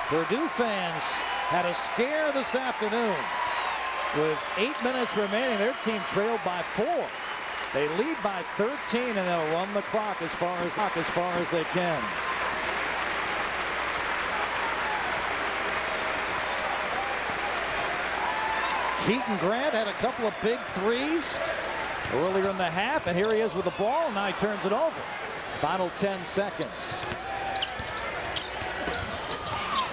Purdue fans had a scare this afternoon. With 8 minutes remaining, their team trailed by 4. They lead by 13, and they'll run the clock as far as they can. Keaton Grant had a couple of big threes earlier in the half, and here he is with the ball, and now he turns it over. Final 10 seconds.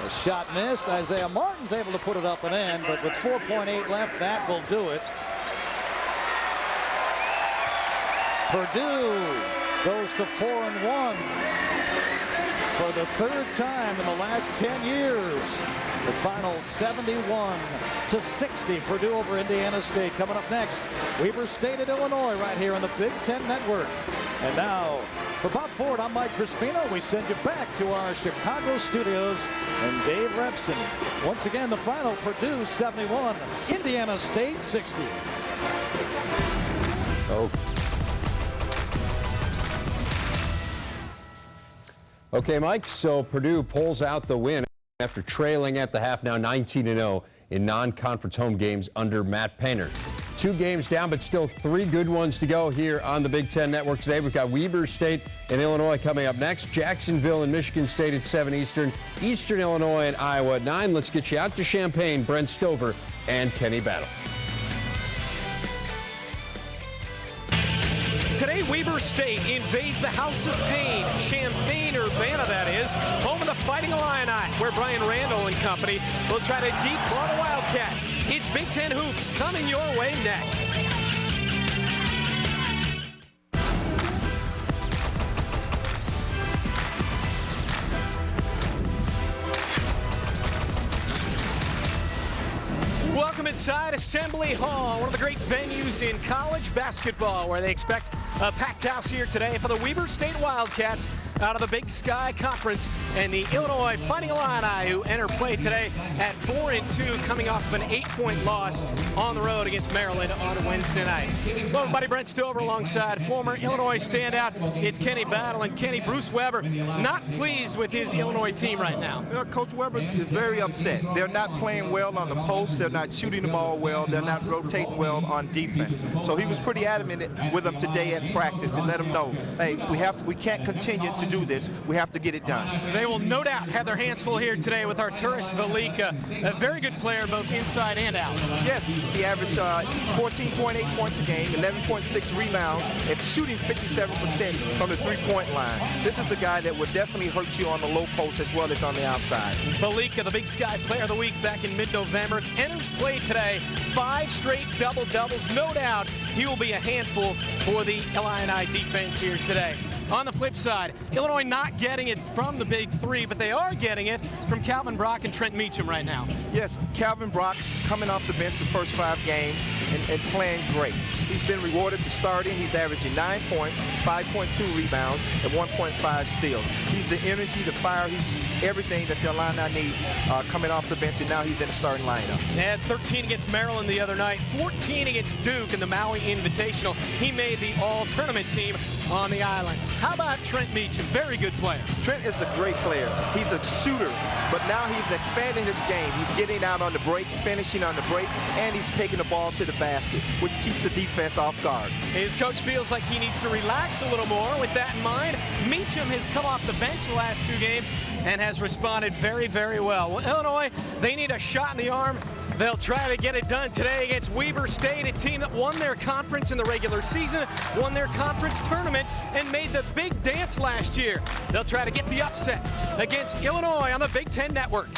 A shot missed. Isaiah Martin's able to put it up and in, but with 4.8 left, that will do it. Purdue goes to 4-1 for the third time in the last 10 years. The final 71-60. Purdue over Indiana State. Coming up next, Weber State at Illinois right here on the Big Ten Network. And now, for Bob Ford, I'm Mike Crispino. We send you back to our Chicago studios and Dave Repson. Once again, the final, Purdue 71, Indiana State 60. Oh. Okay, Mike, so Purdue pulls out the win after trailing at the half, now 19-0 in non-conference home games under Matt Painter. 2 games down, but still 3 good ones to go here on the Big Ten Network today. We've got Weber State and Illinois coming up next. Jacksonville and Michigan State at 7 Eastern. Eastern Illinois and Iowa at 9. Let's get you out to Champaign, Brent Stover and Kenny Battle. Today, Weber State invades the House of Pain, Champaign, Urbana, that is, home of the Fighting Illini, where Brian Randall and company will try to declaw the Wildcats. It's Big Ten Hoops coming your way next. Welcome inside Assembly Hall, one of the great venues in college basketball, where they expect a packed house here today for the Weber State Wildcats out of the Big Sky Conference and the Illinois Fighting Illini, who enter play today at 4-2, coming off of an 8-point loss on the road against Maryland on Wednesday night. Hello, everybody. Brent Stover alongside former Illinois standout. It's Kenny Battle. And Kenny, Bruce Weber not pleased with his Illinois team right now. Well, Coach Weber is very upset. They're not playing well on the post. They're not shooting the ball well. They're not rotating well on defense. So he was pretty adamant with them today at practice and let them know, hey, we can't continue to do this. We have to get it done. They will no doubt have their hands full here today with Arturas Velika, a very good player both inside and out. Yes, he averaged 14.8 points a game, 11.6 rebounds, and shooting 57% from the three-point line. This is a guy that would definitely hurt you on the low post as well as on the outside. Velika, the Big Sky Player of the Week back in mid-November, enters play today. 5 straight double-doubles. No doubt he will be a handful for the Illini defense here today. On the flip side, Illinois not getting it from the big three, but they are getting it from Calvin Brock and Trent Meacham right now. Yes, Calvin Brock coming off the bench the first 5 games and playing great. He's been rewarded for starting. He's averaging 9 points, 5.2 rebounds, and 1.5 steals. He's the energy, the fire, he's everything that the Illini need coming off the bench, and now he's in the starting lineup. He had 13 against Maryland the other night, 14 against Duke in the Maui Invitational. He made the all-tournament team on the islands. How about Trent Meacham? Very good player. Trent is a great player. He's a shooter, but now he's expanding his game. He's getting out on the break, finishing on the break, and he's taking the ball to the basket, which keeps the defense off guard. His coach feels like he needs to relax a little more. With that in mind, Meacham has come off the bench the last 2 games and has responded very, very well. Well, Illinois, they need a shot in the arm. They'll try to get it done today against Weber State, a team that won their conference in the regular season, won their conference tournament, and made the big dance last year. They'll try to get the upset against Illinois on the Big Ten Network.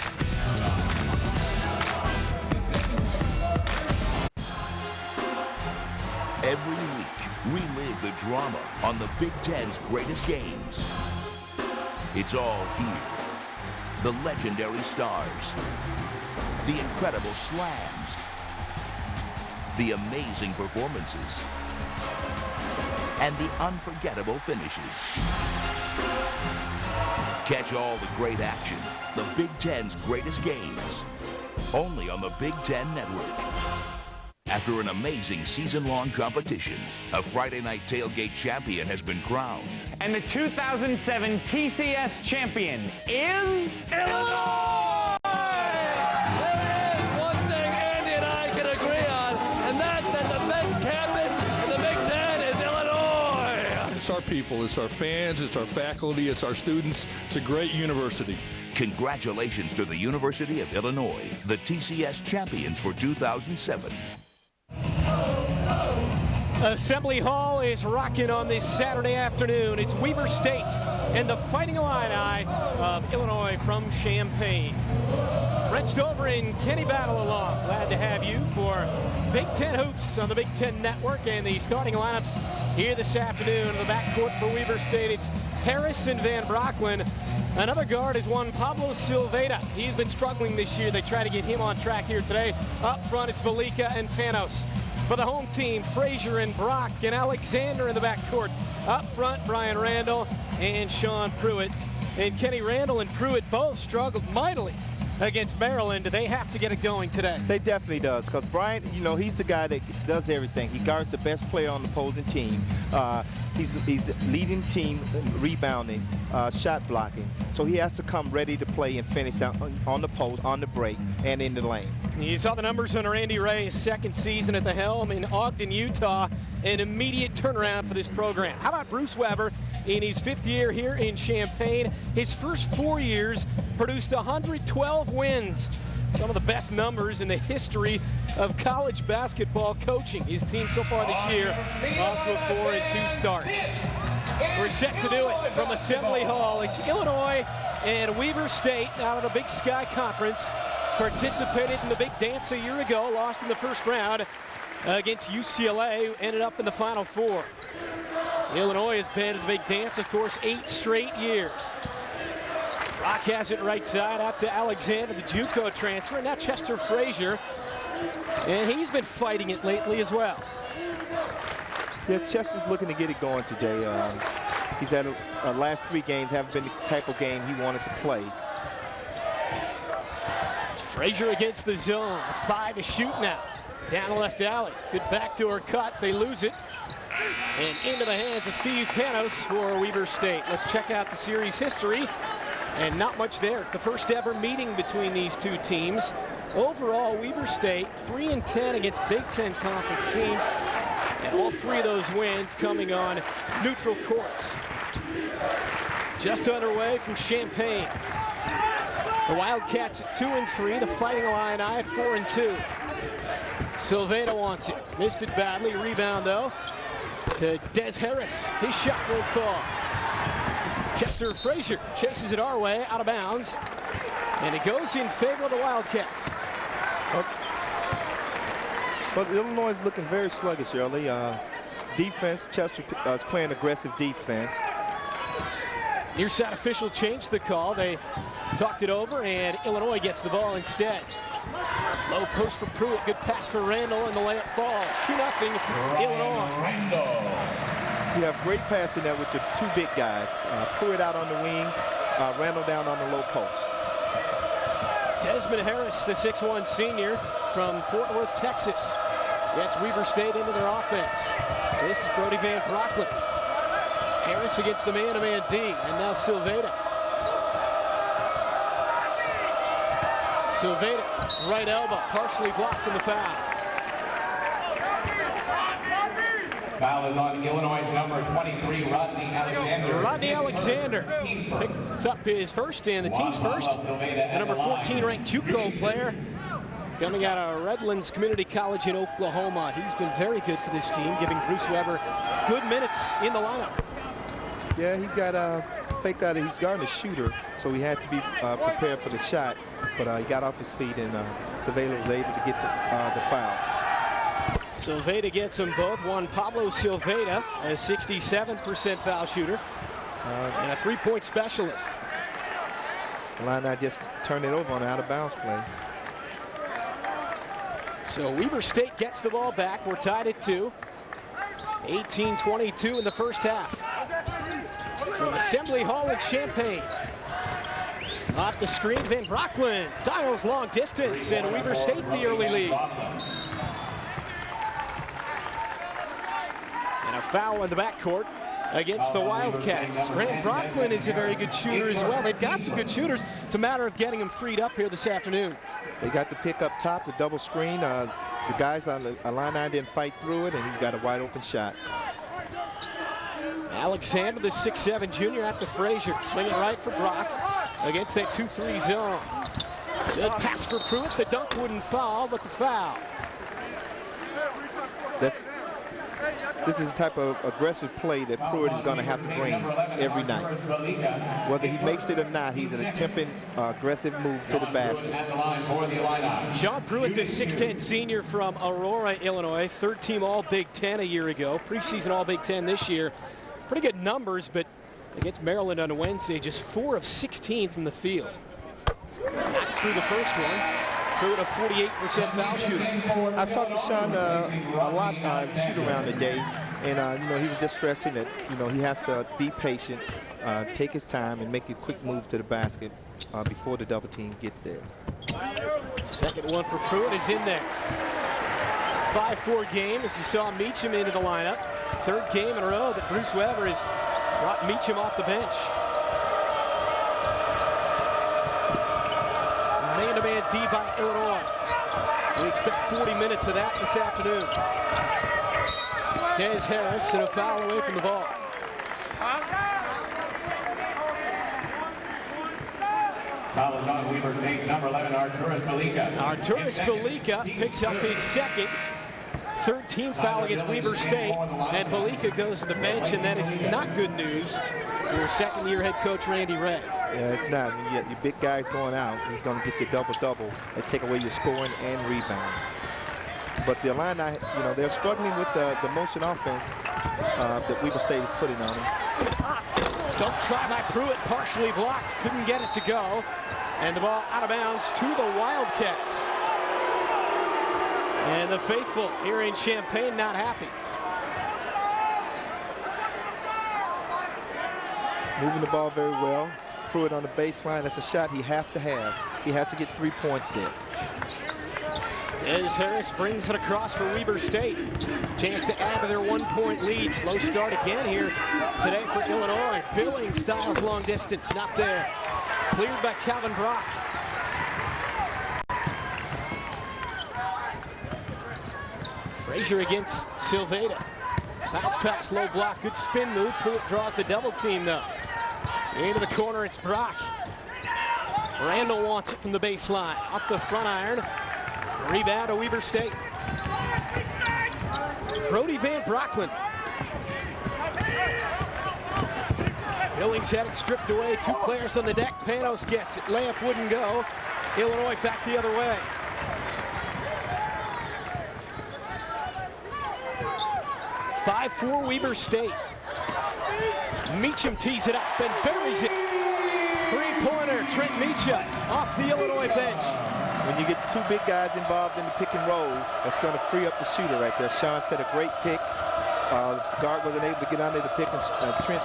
Every week, relive the drama on the Big Ten's greatest games. It's all here. The legendary stars, the incredible slams, the amazing performances, and the unforgettable finishes. Catch all the great action, the Big Ten's greatest games, only on the Big Ten Network. After an amazing season-long competition, a Friday night tailgate champion has been crowned. And the 2007 TCS champion is Illinois! it's our people, it's our fans, it's our faculty, it's our students. It's a great university. Congratulations to the University of Illinois, the TCS champions for 2007. Assembly Hall is rocking on this Saturday afternoon. It's Weber State and the Fighting Illini of Illinois from Champaign. Brent Stover and Kenny Battle along. Glad to have you for Big Ten Hoops on the Big Ten Network, and the starting lineups here this afternoon. In the backcourt for Weber State, it's Harris and Van Brocklin. Another guard is one Pablo Silveda. He's been struggling this year. They try to get him on track here today. Up front, it's Velika and Panos. For the home team, Frazier and Brock and Alexander in the backcourt. Up front, Brian Randall and Sean Pruitt. And Kenny Randall and Pruitt both struggled mightily against Maryland. Do they have to get it going today? They definitely does, because Bryant, you know, he's the guy that does everything. He guards the best player on the opposing team. He's leading the team in rebounding, shot blocking. So he has to come ready to play and finish down on the post, on the break, and in the lane. You saw the numbers on Randy Ray, his second season at the helm in Ogden, Utah. An immediate turnaround for this program. How about Bruce Weber in his 5th year here in Champaign? His first 4 years produced 112 wins. Some of the best numbers in the history of college basketball coaching. His team so far this year off to a 4-2 start. We're set to do it from Assembly Hall. It's Illinois and Weber State out of the Big Sky Conference. Participated in the big dance a year ago, lost in the first round against UCLA, who ended up in the Final Four. Illinois has been in the big dance, of course, 8 straight years. Brock has it right side out to Alexander, the JUCO transfer. Now Chester Frazier, and he's been fighting it lately as well. Yeah, Chester's looking to get it going today. He's had last 3 games haven't been the type of game he wanted to play. Frazier against the zone, 5 to shoot now. Down the left alley, good backdoor cut, they lose it. And into the hands of Steve Panos for Weber State. Let's check out the series history. And not much there. It's the first ever meeting between these two teams. Overall, Weber State 3-10 against Big Ten Conference teams. And all 3 of those wins coming on neutral courts. Just underway from Champaign. The Wildcats at 2-3, the Fighting Illini at 4-2. Silveda wants it, missed it badly, rebound though to Des Harris. His shot won't fall. Chester Frazier chases it our way, out of bounds, and it goes in favor of the Wildcats. But Illinois is looking very sluggish early. Defense, Chester is playing aggressive defense. Near side official changed the call. They talked it over, and Illinois gets the ball instead. Low post for Pruitt, good pass for Randall, and the layup falls. 2-0 Illinois. You have great passing there with your 2 big guys. Pruitt out on the wing, Randall down on the low post. Desmond Harris, the 6'1 senior from Fort Worth, Texas, gets Weber State into their offense. This is Brody Van Brocklin. Harris against the man-to-man D, and now Silveda. Silveda, right elbow, partially blocked in the foul. Foul is on Illinois' number 23, Rodney Alexander. Rodney Alexander picks up his first and the team's first. The number 14 ranked JUCO player coming out of Redlands Community College in Oklahoma. He's been very good for this team, giving Bruce Weber good minutes in the lineup. Yeah, he got faked out. He's guarding a shooter, so he had to be prepared for the shot. But he got off his feet, and Silveda was able to get the foul. Silveda gets them both. One Pablo Silveda, a 67% foul shooter, and a 3-point specialist. Illini just turned it over on an out-of-bounds play. So Weber State gets the ball back. We're tied at 2. 18-22 in the first half. From Assembly Hall in Champaign. Off the screen, Van Brocklin dials long distance, and Weber State the early lead. And a foul in the backcourt against the Wildcats. Van Brocklin is a very good shooter as well. They've got some good shooters. It's a matter of getting them freed up here this afternoon. They got the pick up top, the double screen. The guys on the Illini didn't fight through it, and he's got a wide open shot. Alexander, the 6'7" junior, at the Frazier. Swinging right for Brock against that 2-3 zone. Good pass for Pruitt. The dunk wouldn't fall, but the foul. This is the type of aggressive play that Pruitt is going to have to bring every night. Whether he makes it or not, he's attempting aggressive move to the basket. Sean Pruitt, the 6'10" senior from Aurora, Illinois. Third team All Big Ten a year ago. Preseason All Big Ten this year. Pretty good numbers, but against Maryland on Wednesday, just 4 of 16 from the field. That's through the first one. Pruitt a 48% foul shooting. I've talked to Sean a lot shoot around today, and you know, he was just stressing that he has to be patient, take his time, and make a quick move to the basket before the double team gets there. Second one for Pruitt is in there. It's a 5-4 game as you saw Meacham into the lineup. Third game in a row that Bruce Weber has brought Meacham off the bench. Man-to-man D by Illinois. We expect 40 minutes of that this afternoon. Des Harris and a foul away from the ball. Foul is on Weber State's number 11, Arturas Velika. Arturas Velika picks up his second. Third team foul against Weber State, and Velika goes to the bench, and that is not good news for your second-year head coach Randy Ray. Yeah, it's not. Your big guy's going out. He's going to get you double-double and take away your scoring and rebound. But the Illini, they're struggling with the motion offense that Weber State is putting on them. Don't try by Pruitt, partially blocked, couldn't get it to go, and the ball out of bounds to the Wildcats. And the faithful here in Champaign not happy. Moving the ball very well. Pruitt on the baseline. That's a shot he has to have. He has to get 3 points there. Des Harris brings it across for Weber State. Chance to add to their 1-point lead. Slow start again here today for Illinois. Billings dials long distance. Not there. Cleared by Calvin Brock. Frazier against Silveda. Bounce pass, low block, good spin move. Pruitt draws the double team though. Into the corner, it's Brock. Randall wants it from the baseline. Off the front iron. Rebound to Weber State. Brody Van Brockland. Billings had it stripped away. 2 players on the deck. Panos gets it. Layup wouldn't go. Illinois back the other way. For Weber State. Meacham tees it up and buries it. 3-pointer, Trent Meacham off the Illinois bench. When you get 2 big guys involved in the pick and roll, that's going to free up the shooter right there. Sean set a great pick. The guard wasn't able to get under the pick, and Trent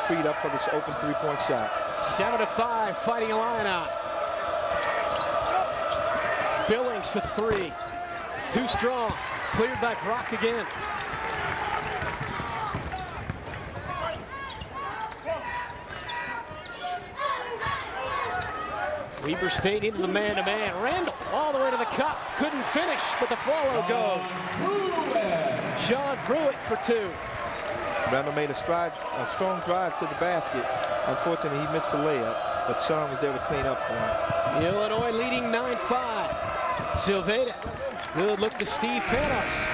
freed up for this open 3-point shot. 7-5, Fighting Illini. Billings for 3. Too strong. Cleared by Brock again. Weber State into the man-to-man. Randall all the way to the cup. Couldn't finish, but the follow goes. Sean Pruitt for 2. Randall made a strong drive to the basket. Unfortunately, he missed the layup, but Sean was there to clean up for him. Illinois leading 9-5. Silveda. Good look to Steve Panos,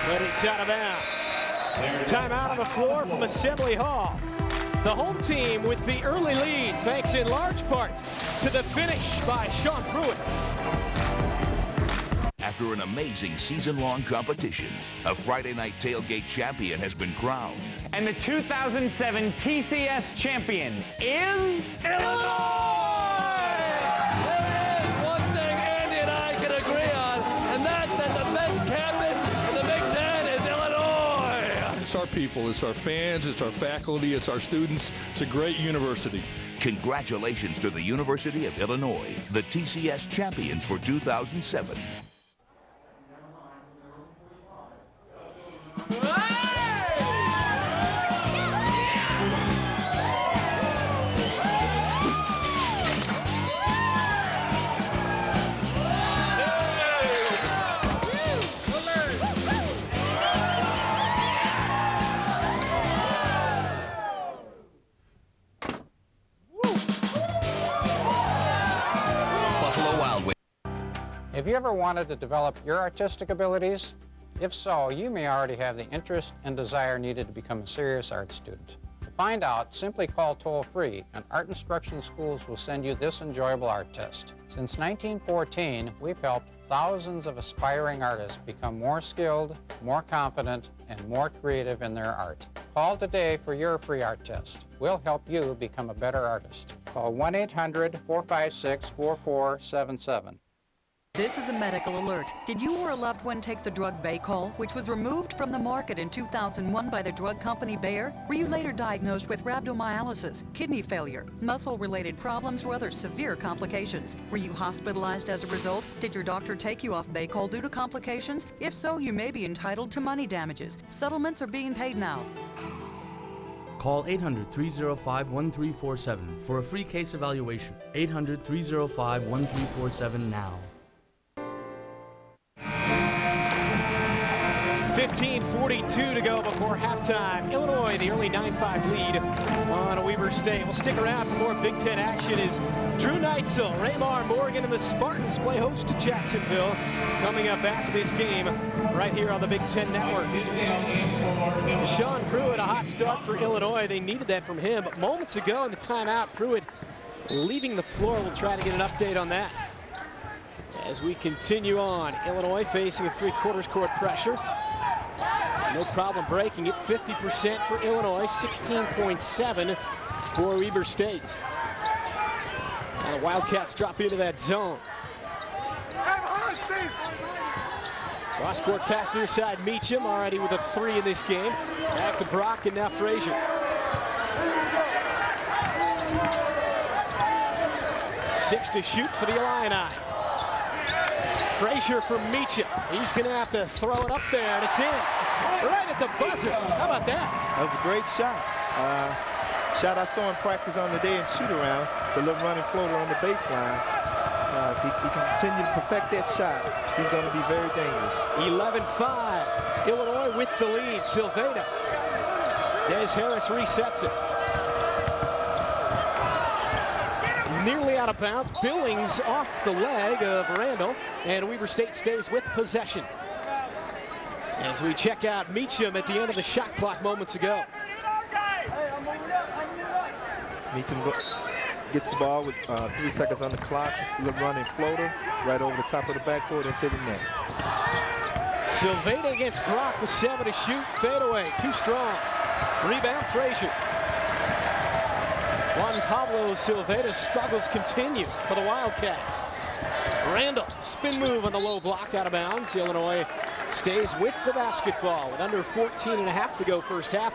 but it's out of bounds. Timeout on the floor from Assembly Hall. The home team with the early lead, thanks in large part to the finish by Sean Pruitt. After an amazing season-long competition, a Friday night tailgate champion has been crowned. And the 2007 TCS champion is Illinois! There is one thing Andy and I can agree on, and that's that the best campus in the Big Ten is Illinois! It's our people, it's our fans, it's our faculty, it's our students. It's a great university. Congratulations to the University of Illinois, the TCS champions for 2007. Buffalo Wild Wings. Have you ever wanted to develop your artistic abilities? If so, you may already have the interest and desire needed to become a serious art student. To find out, simply call toll-free, and Art Instruction Schools will send you this enjoyable art test. Since 1914, we've helped thousands of aspiring artists become more skilled, more confident, and more creative in their art. Call today for your free art test. We'll help you become a better artist. Call 1-800-456-4477. This is a medical alert. Did you or a loved one take the drug Baycol, which was removed from the market in 2001 by the drug company Bayer? Were you later diagnosed with rhabdomyolysis, kidney failure, muscle-related problems, or other severe complications? Were you hospitalized as a result? Did your doctor take you off Baycol due to complications? If so, you may be entitled to money damages. Settlements are being paid now. Call 800-305-1347 for a free case evaluation. 800-305-1347 now. 15:42 to go before halftime. Illinois, the early 9-5 lead on Weber State. We'll stick around for more Big Ten action as Drew Neitzel, Raymar Morgan, and the Spartans play host to Jacksonville. Coming up after this game, right here on the Big Ten Network. Sean Pruitt, a hot start for Illinois. They needed that from him, but moments ago in the timeout, Pruitt leaving the floor. We'll try to get an update on that. As we continue on, Illinois facing a three-quarters court pressure. No problem breaking it. 50% for Illinois, 16.7 for Weber State. Now the Wildcats drop into that zone. Cross-court pass near side, Meacham already with a 3 in this game. Back to Brock and now Frazier. 6 to shoot for the Illini. Frazier from Meacham. He's going to have to throw it up there, and it's in. Right at the buzzer. How about that? That was a great shot. Shot I saw in practice on the day in shoot-around, the little running floater on the baseline. If he can continue to perfect that shot, he's going to be very dangerous. 11-5. Illinois with the lead. Silveda. Des Harris resets it. Nearly out of bounds. Billings off the leg of Randall, and Weber State stays with possession. As we check out Meacham at the end of the shot clock moments ago. Meacham gets the ball with 3 seconds on the clock. Little running floater right over the top of the backboard into the net. Silveda against Brock with 7 to shoot. Fadeaway, too strong. Rebound, Frazier. Juan Pablo Silveda's struggles continue for the Wildcats. Randall, spin move on the low block, out of bounds. Illinois stays with the basketball with under 14.5 to go first half.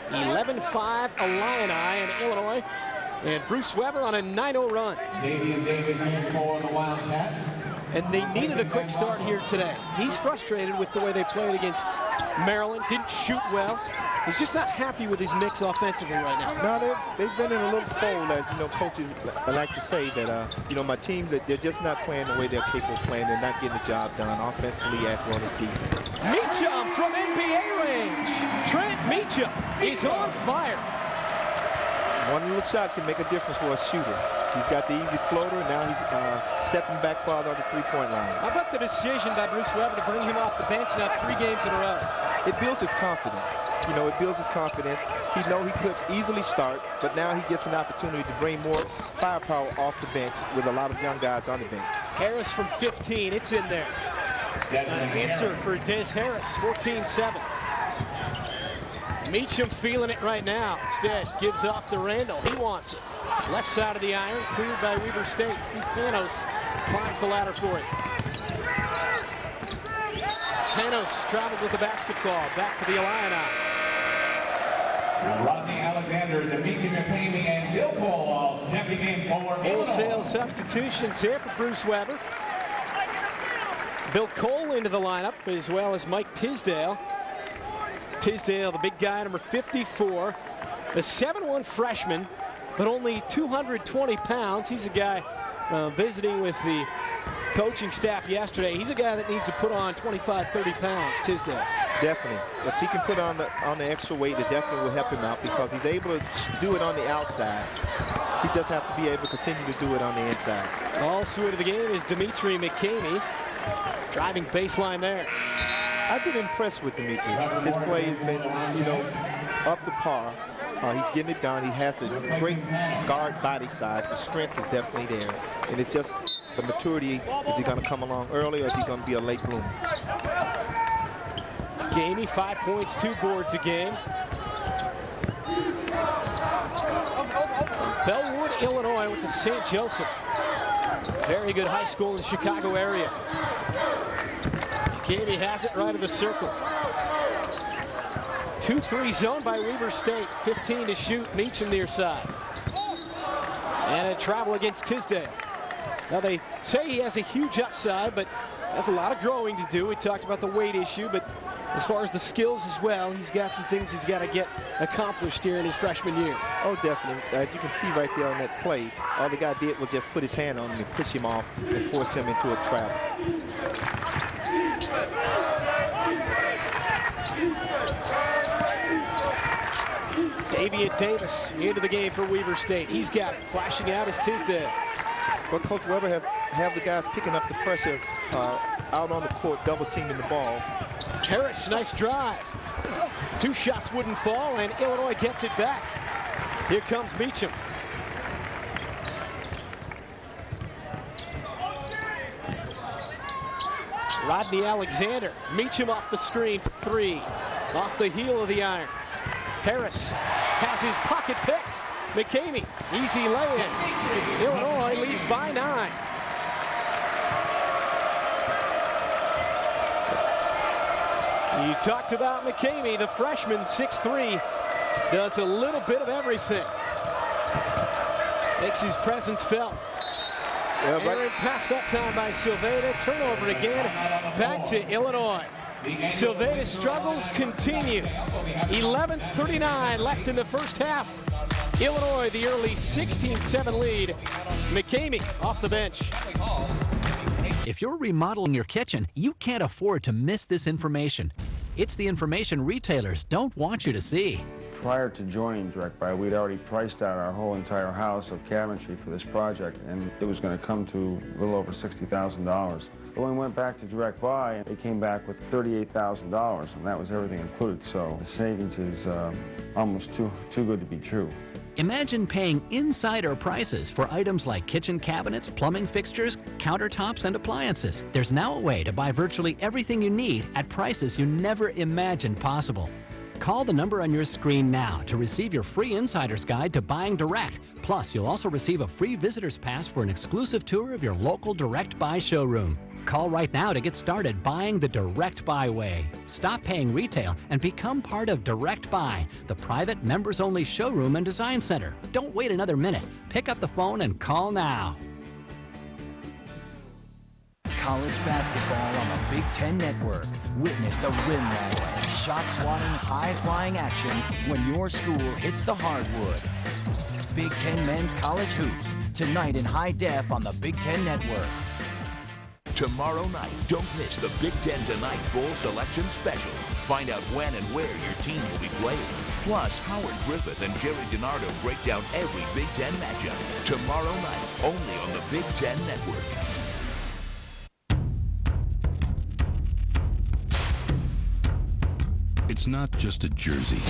11-5 Illini and Illinois. And Bruce Weber on a 9-0 run. Davian Davis in for the Wildcats. And they needed a quick start here today. He's frustrated with the way they played against Maryland. Didn't shoot well. He's just not happy with his mix offensively right now. No, they've been in a little fold, as you know, coaches like to say that, you know, my team, that they're just not playing the way they're capable of playing. They're not getting the job done offensively as well as defense. Meacham from NBA range. Trent Meacham is on fire. One little shot can make a difference for a shooter. He's got the easy floater, and now he's stepping back farther on the three-point line. How about the decision by Bruce Weber to bring him off the bench now 3 games in a row? It builds his confidence. You know, it builds his confidence. He knows he could easily start, but now he gets an opportunity to bring more firepower off the bench with a lot of young guys on the bench. Harris from 15, it's in there. An answer for Des Harris, 14-7. Meacham feeling it right now. Instead, gives off to Randall. He wants it. Left side of the iron, cleared by Weber State. Steve Panos climbs the ladder for it. Panos traveled with the basketball. Back to the Illini. Rodney Alexander, Dimitri McCamey, and Bill Cole all checking in for Wholesale substitutions here for Bruce Weber. Bill Cole into the lineup, as well as Mike Tisdale. Tisdale, the big guy, number 54. A 7'1" freshman, but only 220 pounds. He's a guy visiting with the coaching staff yesterday. He's a guy that needs to put on 25, 30 pounds, Tisdale. Definitely. If he can put on the extra weight, it definitely will help him out because he's able to do it on the outside. He just have to be able to continue to do it on the inside. Also into the game is Dimitri McCamey, driving baseline there. I've been impressed with Dimitri. His play has been, up to par. He's getting it done. He has a great guard body size. The strength is definitely there. And it's just the maturity. Is he going to come along early, or is he going to be a late bloomer? McCamey, 5 points, 2 boards a game. Bellwood, Illinois, went to St. Joseph. Very good high school in the Chicago area. McCamey has it right of the circle. 2-3 zone by Weber State. 15 to shoot. Meacham near side. And a travel against Tisdale. Now they say he has a huge upside, but has a lot of growing to do. We talked about the weight issue, but as far as the skills as well, he's got some things he's got to get accomplished here in his freshman year. Oh, definitely. As you can see right there on that play, all the guy did was just put his hand on him and push him off and force him into a travel. Davian Davis into the game for Weber State. He's got it. Flashing out is Tisdale. Well, Coach Weber have the guys picking up the pressure out on the court, double teaming the ball. Harris, nice drive. 2 shots wouldn't fall, and Illinois gets it back. Here comes Meacham. Rodney Alexander. Meacham off the screen for 3. Off the heel of the iron. Harris has his pocket picked. McCamey, easy lay-in. Illinois leads by 9. You talked about McCamey, the freshman, 6'3", does a little bit of everything. Makes his presence felt. Aaron passed that time by Silveda. Turnover again. Back to Illinois. Silveda's struggles continue. 11:39 left in the first half. Illinois, the early 16-7 lead. McCamey off the bench. If you're remodeling your kitchen, you can't afford to miss this information. It's the information retailers don't want you to see. Prior to joining Direct Buy, we'd already priced out our whole entire house of cabinetry for this project, and it was going to come to a little over $60,000. But when we went back to Direct Buy, they came back with $38,000, and that was everything included. So the savings is almost too good to be true. Imagine paying insider prices for items like kitchen cabinets, plumbing fixtures, countertops, and appliances. There's now a way to buy virtually everything you need at prices you never imagined possible. Call the number on your screen now to receive your free insider's guide to buying direct. Plus, you'll also receive a free visitor's pass for an exclusive tour of your local Direct Buy showroom. Call right now to get started buying the Direct Buy way. Stop paying retail and become part of Direct Buy, the private members-only showroom and design center. Don't wait another minute. Pick up the phone and call now. College basketball on the Big Ten Network. Witness the rim rattling, shot-swatting, high-flying action when your school hits the hardwood. Big Ten Men's College Hoops, tonight in high def on the Big Ten Network. Tomorrow night, don't miss the Big Ten Tonight Bowl Selection Special. Find out when and where your team will be playing. Plus, Howard Griffith and Jerry DiNardo break down every Big Ten matchup. Tomorrow night, only on the Big Ten Network. It's not just a jersey.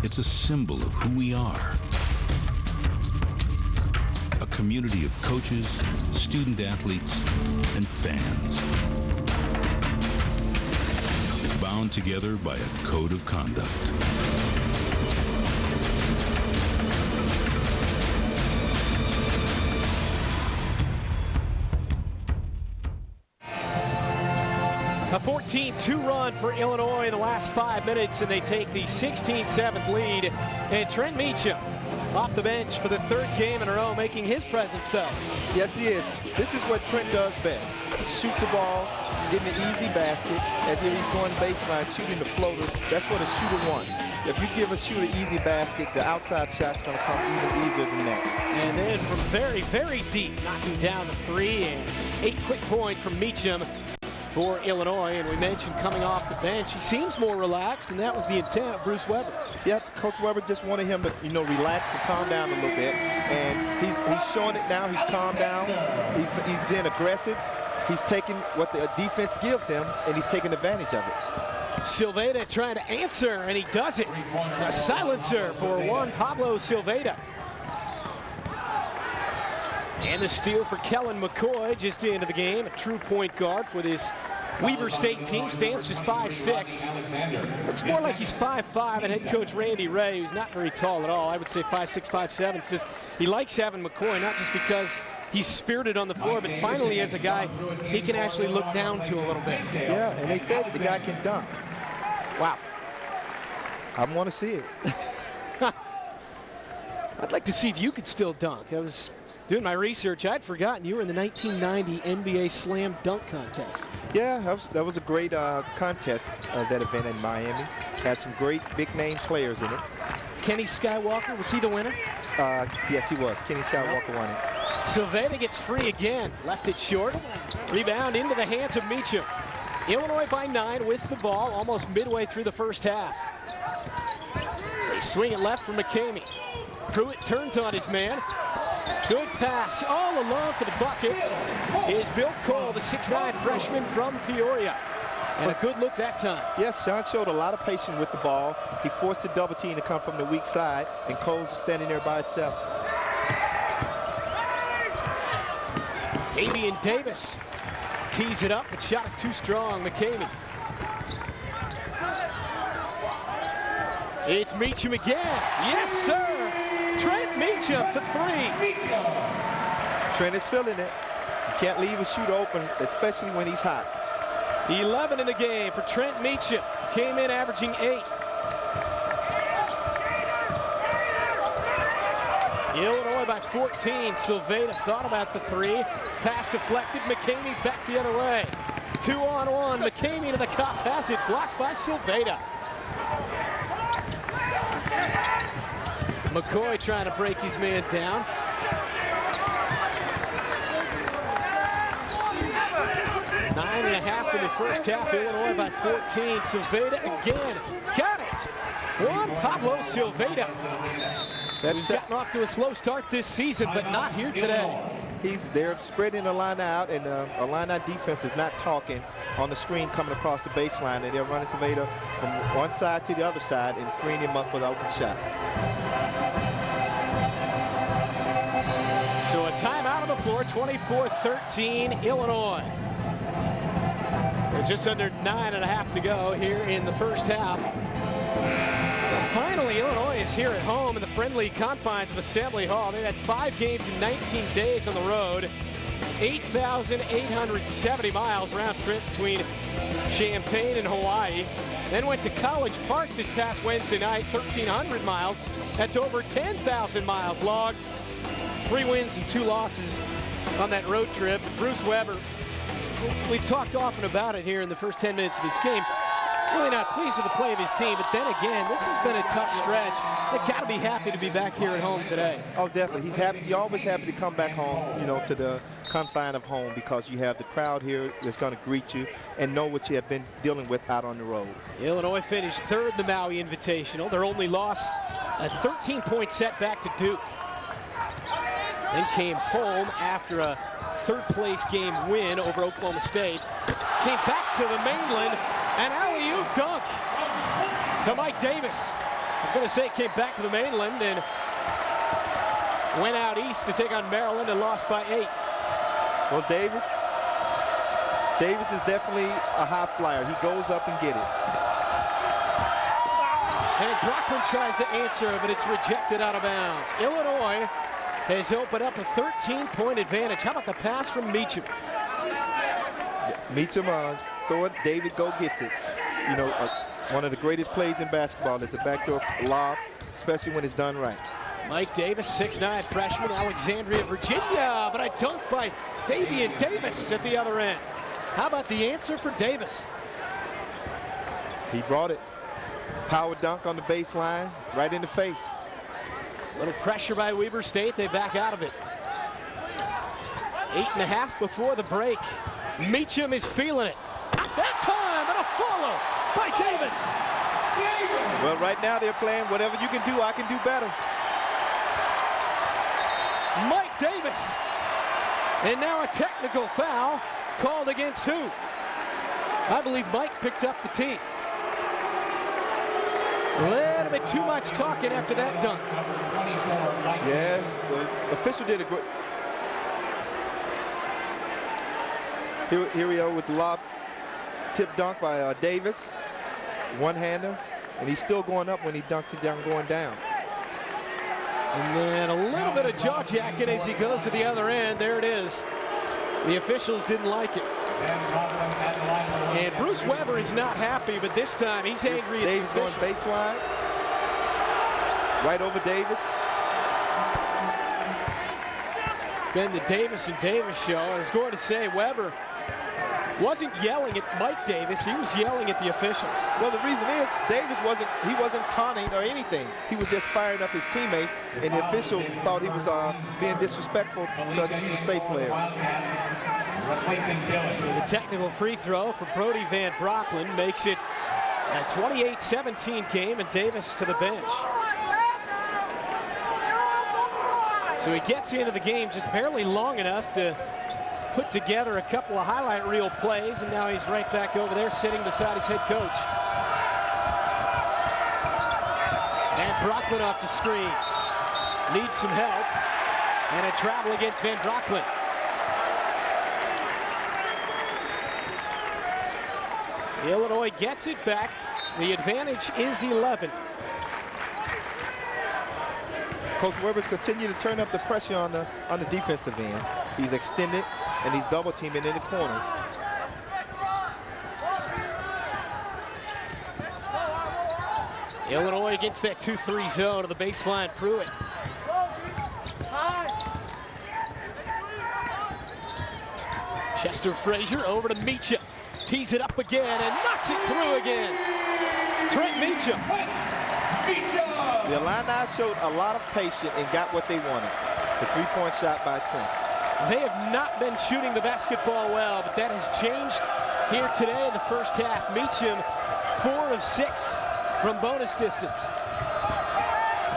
It's a symbol of who we are. A community of coaches, student athletes, and fans. Bound together by a code of conduct. A 14-2 run for Illinois in the last 5 minutes, and they take the 16-7 lead. And Trent Meacham off the bench for the 3rd game in a row, making his presence felt. Yes, he is. This is what Trent does best. Shoot the ball, getting an easy basket. As here he's going baseline, shooting the floater. That's what a shooter wants. If you give a shooter easy basket, the outside shot's going to come even easier than that. And then from very, very deep, knocking down the 3, and 8 quick points from Meacham. for Illinois. And we mentioned coming off the bench, he seems more relaxed, and that was the intent of Bruce Weber. Yep, Coach Weber just wanted him to, relax and calm down a little bit. And he's showing it now. He's calmed down. He's been aggressive. He's taking what the defense gives him, and he's taking advantage of it. Silveda trying to answer, and he does it. A silencer for Juan Pablo Silveda. And the steal for Kellen McCoy just into the game. A true point guard for this Weber State team. Stands just 5'6". Looks more like he's 5'5", and head coach Randy Ray, who's not very tall at all, I would say 5'6", 5'7", says he likes having McCoy, not just because he's spirited on the floor, but finally as a guy he can actually look down to a little bit. Yeah, and they said the guy can dunk. Wow. I want to see it. I'd like to see if you could still dunk. I was doing my research. I'd forgotten you were in the 1990 NBA Slam Dunk Contest. Yeah, that was a great contest, that event in Miami. Had some great big-name players in it. Kenny Skywalker, was he the winner? Yes, he was. Kenny Skywalker won it. Silveda gets free again. Left it short. Rebound into the hands of Meacham. Illinois by 9 with the ball almost midway through the first half. They swing it left for McCamey. Pruitt turns on his man. Good pass all alone for the bucket is Bill Cole, the 6'9" freshman from Peoria. And a good look that time. Yes, Sean showed a lot of patience with the ball. He forced the double team to come from the weak side, and Cole's standing there by itself. Damian Davis tees it up, but shot it too strong. McCamey. It's Meacham again. Yes, sir. Trent Meacham for 3. Trent is feeling it. You can't leave a shooter open, especially when he's hot. 11 in the game for Trent Meacham. Came in averaging 8. Illinois by 14. Silveda thought about the 3. Pass deflected. McCamey back the other way. 2-on-1. McCamey to the cup. Pass it blocked by Silveda. McCoy trying to break his man down. Nine and a half in the first half. Illinois by 14. Silveda again. Got it. Juan Pablo Silveda. He's gotten off to a slow start this season, but not here today. They're spreading Illini out, and Illini defense is not talking on the screen coming across the baseline, and they're running Silveda from one side to the other side and freeing him up for the open shot. So a timeout on the floor, 24-13 Illinois. We're just under 9.5 to go here in the first half. Finally, Illinois is here at home in the friendly confines of Assembly Hall. They've had 5 games in 19 days on the road. 8,870 miles round trip between Champaign and Hawaii. Then went to College Park this past Wednesday night, 1,300 miles. That's over 10,000 miles logged. 3 wins and 2 losses on that road trip. Bruce Weber, we've talked often about it here in the first 10 minutes of this game. Really not pleased with the play of his team, but then again, this has been a tough stretch. They've got to be happy to be back here at home today. Oh, definitely. He's happy. You're always happy to come back home, to the confine of home, because you have the crowd here that's going to greet you and know what you have been dealing with out on the road. Illinois finished 3rd in the Maui Invitational. Their only loss, a 13-point setback to Duke. Then came home after a 3rd-place game win over Oklahoma State. Came back to the mainland. An alley-oop dunk to Mike Davis. I was going to say came back to the mainland and went out east to take on Maryland and lost by 8. Well, Davis is definitely a high flyer. He goes up and get it. And Brockman tries to answer, but it's rejected out of bounds. Illinois has opened up a 13-point advantage. How about the pass from Meacham? Meacham throw it, David go gets it. One of the greatest plays in basketball is the backdoor lob, especially when it's done right. Mike Davis, 6'9" freshman, Alexandria, Virginia, but a dunk by Damian Davis at the other end. How about the answer for Davis? He brought it. Power dunk on the baseline, right in the face. A little pressure by Weber State, they back out of it. 8.5 before the break. Meacham is feeling it. that time, and a follow by Davis. Well, right now they're playing whatever you can do, I can do better. Mike Davis. And now a technical foul called against who? I believe Mike picked up the tee. A little bit too much talking after that dunk. Yeah, the official did a great. Here we are with the lob tip dunk by Davis, one-hander, and he's still going up when he dunks it down, going down. And then a little bit of jaw jacking as he goes to the other end. There it is. The officials didn't like it. And Bruce Weber is not happy, but this time he's angry at Davis the going officials. baseline. Right over Davis. It's been the Davis and Davis show. I was going to say Weber wasn't yelling at Mike Davis, he was yelling at the officials. Well, the reason is Davis wasn't taunting or anything. He was just firing up his teammates, and the official thought he was being disrespectful to the Weber State player. So the technical free throw for Brody Van Brockland makes it a 28-17 game, and Davis to the bench. So he gets into the game just barely long enough to put together a couple of highlight reel plays, and now he's right back over there sitting beside his head coach. And Brockland off the screen. Needs some help. And a travel against Van Brockland. Illinois gets it back. The advantage is 11. Coach Weber's continued to turn up the pressure on the defensive end. He's extended and he's double teaming in the corners. Illinois against that 2-3 zone to the baseline. Pruitt. Chester Frazier over to Meacham. Tees it up again and knocks it through again. Trent Meacham. The Illini showed a lot of patience and got what they wanted. The three-point shot by Trent. They have not been shooting the basketball well, but that has changed here today in the first half. Meacham, 4 of 6 from bonus distance.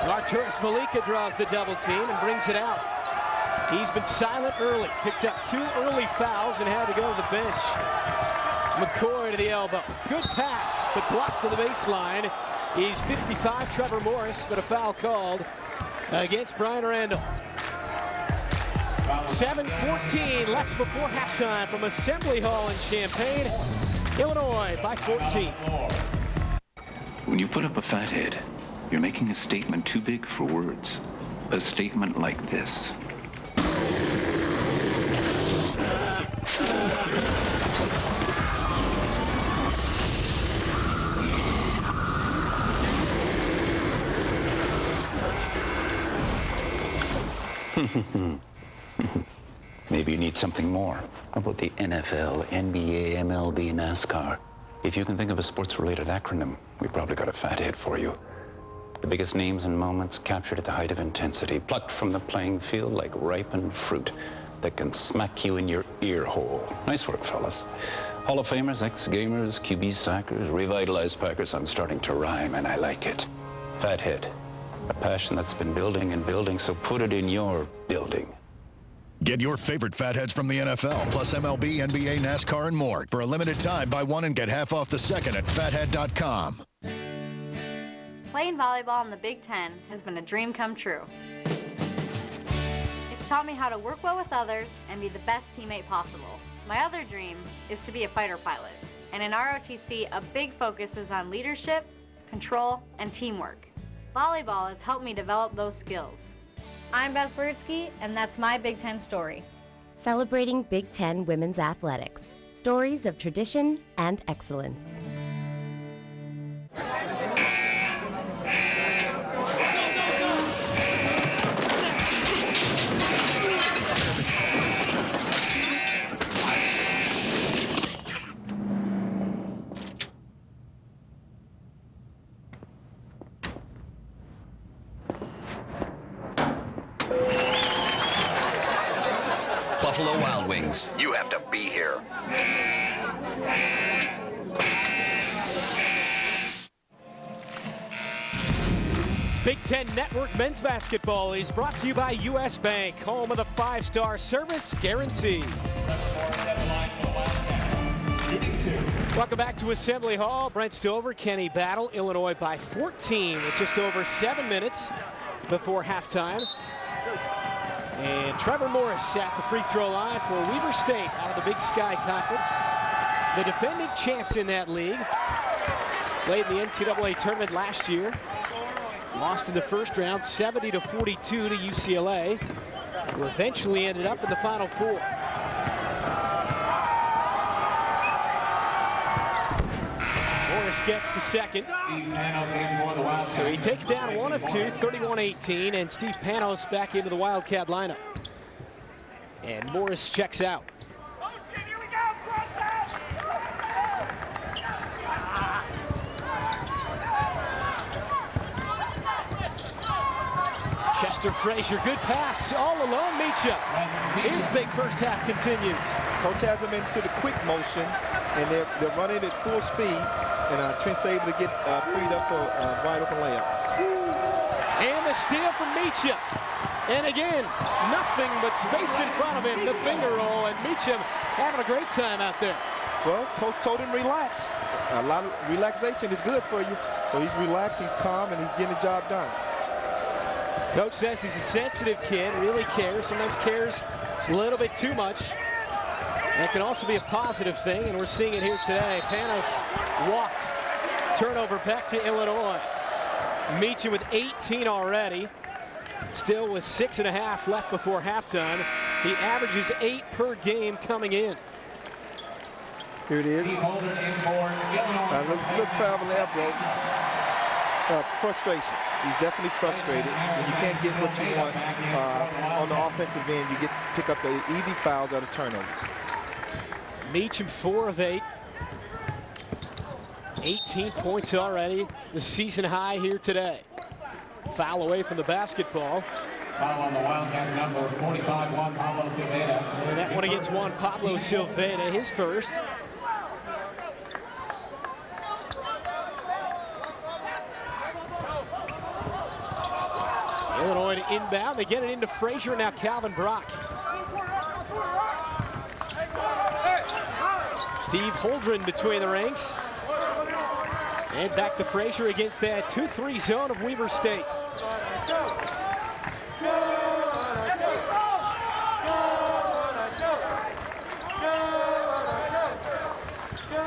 Arturas Malika draws the double team and brings it out. He's been silent early, picked up 2 early fouls and had to go to the bench. McCoy to the elbow. Good pass, but blocked to the baseline. He's 55, Trevor Morris, but a foul called against Brian Randall. 7:14 left before halftime from Assembly Hall in Champaign. Illinois by 14. When you put up a fathead, you're making a statement too big for words. A statement like this. Maybe you need something more. How about the NFL, NBA, MLB, NASCAR? If you can think of a sports-related acronym, we probably got a fathead for you. The biggest names and moments captured at the height of intensity, plucked from the playing field like ripened fruit that can smack you in your ear hole. Nice work, fellas. Hall of Famers, ex-gamers, QB sackers, revitalized Packers. I'm starting to rhyme, and I like it. Fathead. A passion that's been building and building, so put it in your building. Get your favorite fatheads from the NFL, plus MLB, NBA, NASCAR, and more. For a limited time, buy one and get half off the second at fathead.com. Playing volleyball in the Big Ten has been a dream come true. It's taught me how to work well with others and be the best teammate possible. My other dream is to be a fighter pilot. And in ROTC, a big focus is on leadership, control, and teamwork. Volleyball has helped me develop those skills. I'm Beth Bertsky, and that's my Big Ten story. Celebrating Big Ten women's athletics. Stories of tradition and excellence. Buffalo Wild Wings. You have to be here. Big Ten Network men's basketball is brought to you by U.S. Bank, home of the 5-star service guarantee. Welcome back to Assembly Hall. Brent Stover, Kenny Battle, Illinois by 14 with just over 7 minutes before halftime. And Trevor Morris at the free throw line for Weber State out of the Big Sky Conference. The defending champs in that league. Played in the NCAA tournament last year. Lost in the first round 70-42 to UCLA. Who eventually ended up in the Final Four. Morris gets the second. So he takes down one of two, 31-18, and Steve Panos back into the Wildcat lineup. And Morris checks out. Chester Frazier, good pass, all alone, Meacham. His big first half continues. Coach has them into the quick motion, and they're running at full speed, and Trent's able to get freed up for a wide open layup. And the steal from Meacham. And again, nothing but space in front of him, the finger roll, and Meacham having a great time out there. Well, Coach told him relax. A lot of relaxation is good for you. So he's relaxed, he's calm, and he's getting the job done. Coach says he's a sensitive kid, really cares, sometimes cares a little bit too much. That can also be a positive thing, and we're seeing it here today. Panos walked. Turnover back to Illinois. Meacham with 18 already. Still with 6.5 left before halftime. He averages 8 per game coming in. Here it is. Look foul on the elbow. Frustration. He's definitely frustrated. When you can't get what you want on the offensive end, you pick up the easy fouls or the turnovers. Meacham 4 of 8. 18 points already. The season high here today. Foul away from the basketball. Foul on the Wildcat number 45, Juan Pablo Silveda. And that one against Juan Pablo Silveda, his first. Illinois to inbound. They get it into Frazier. Now Calvin Brock. Steve Holdren between the ranks. And back to Frazier against that 2-3 zone of Weber State.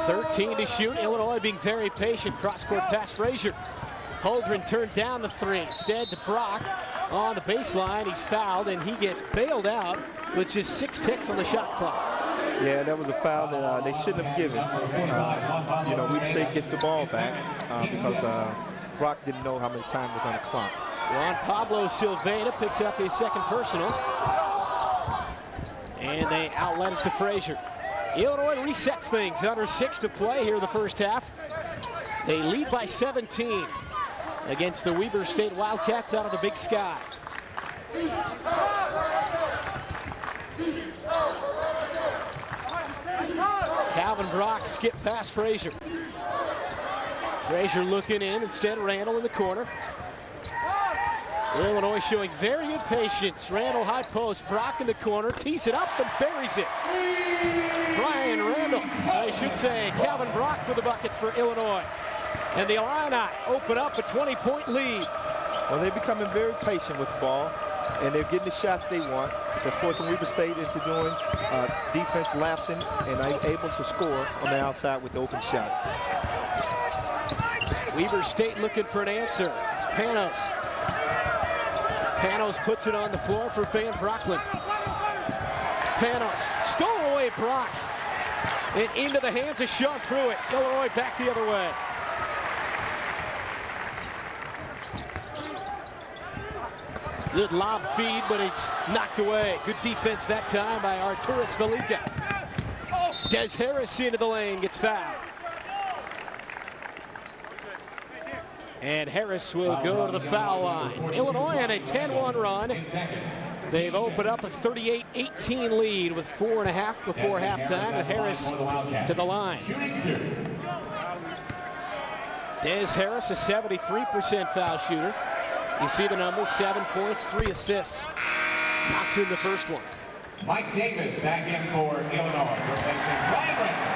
.13 to shoot. Illinois being very patient. Cross-court pass Frazier. Holdren turned down the three. Instead to Brock on the baseline. He's fouled and he gets bailed out with just 6 ticks on the shot clock. Yeah, that was a foul that they shouldn't have given. You know, Weber State gets the ball back because Brock didn't know how many times was on the clock. Juan Pablo Silveda picks up his second personal. And they outlet it to Frazier. Illinois resets things. Under 6 to play here in the first half. They lead by 17 against the Weber State Wildcats out of the Big Sky. Calvin Brock skip past Frazier. Frazier looking in, instead Randall in the corner. Illinois showing very good patience. Randall high post, Brock in the corner, tees it up and buries it. Brian Randall, I should say, Calvin Brock with the bucket for Illinois. And the Illini open up a 20-point lead. Well, they're becoming very patient with the ball, and they're getting the shots they want. They're forcing Weber State into doing defense lapsing and able to score on the outside with the open shot. Weber State looking for an answer. It's Panos. Panos puts it on the floor for Van Brocklin. Panos stole away Brock. And into the hands of Sean Pruitt. Illinois back the other way. Good lob feed, but it's knocked away. Good defense that time by Arturas Velika. Des Harris into the lane, gets fouled. And Harris will go to the foul line. Illinois on a 10-1 run. They've opened up a 38-18 lead with 4.5 before halftime, and Harris to the line. Des Harris, a 73% foul shooter. You see the numbers, 7 points, 3 assists. Knocks in the first one. Mike Davis back in for Illinois, replacing Ryan Reynolds.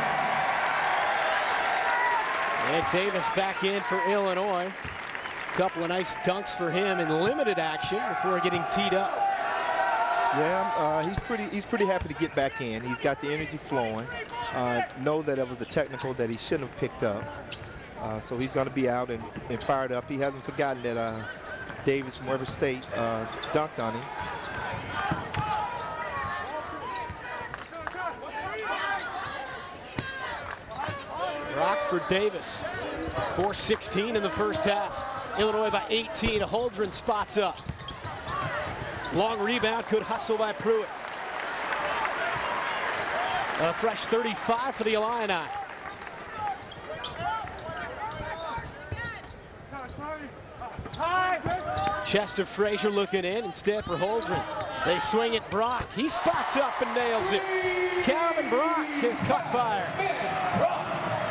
And Davis back in for Illinois. Couple of nice dunks for him in limited action before getting teed up. Yeah, he's pretty happy to get back in. He's got the energy flowing. Know that it was a technical that he shouldn't have picked up. So he's going to be out and fired up. He hasn't forgotten that Davis from Weber State dunked on him. Brock for Davis. 4:16 in the first half. Illinois by 18. Holdren spots up. Long rebound, good hustle by Pruitt. A fresh 35 for the Illini. Chester Frazier looking in instead for Holdren. They swing it, Brock. He spots up and nails it. Calvin Brock has cut fire.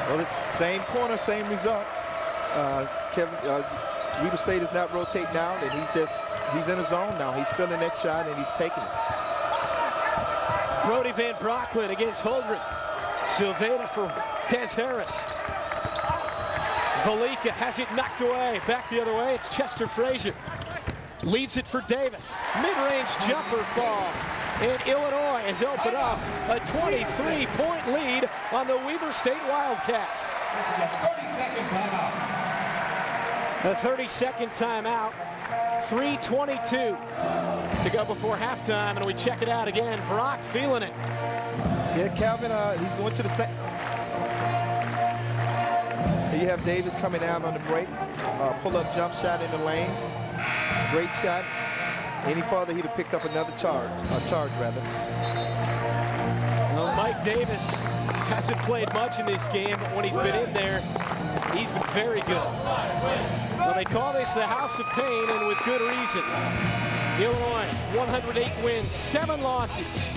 Well, it's same corner, same result. Weber State is not rotating out, and he's in his zone now. He's feeling that shot, and he's taking it. Brody Van Brocklin against Holdren. Silveda for Des Harris. Valika has it knocked away. Back the other way, it's Chester Frazier. Leads it for Davis. Mid-range jumper falls. And Illinois has opened up a 23-point lead on the Weber State Wildcats. A 30-second timeout. 3:22 to go before halftime, and we check it out again. Brock feeling it. Yeah, Calvin, he's going to the second. You have Davis coming out on the break. Pull-up jump shot in the lane. Great shot. Any farther, he'd have picked up another charge rather. Well, Mike Davis hasn't played much in this game, but when he's been in there, he's been very good. Well, they call this the House of Pain, and with good reason. Illinois, 108 wins, 7 losses.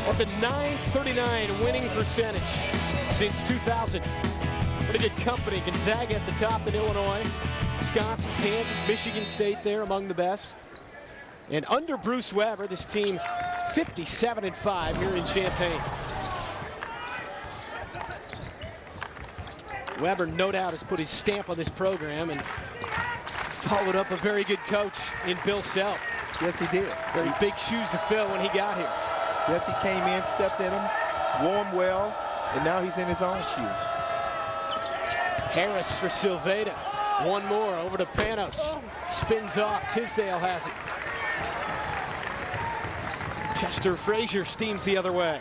That's a .939 winning percentage since 2000. Pretty good company. Gonzaga at the top in Illinois. Wisconsin, Kansas, Michigan State there among the best. And under Bruce Weber, this team 57-5 here in Champaign. Weber, no doubt, has put his stamp on this program and followed up a very good coach in Bill Self. Yes, he did. Very big shoes to fill when he got here. Yes, he came in, stepped in them, wore them well, and now he's in his own shoes. Harris for Silveda. One more over to Panos. Spins off. Tisdale has it. Chester Frazier steams the other way.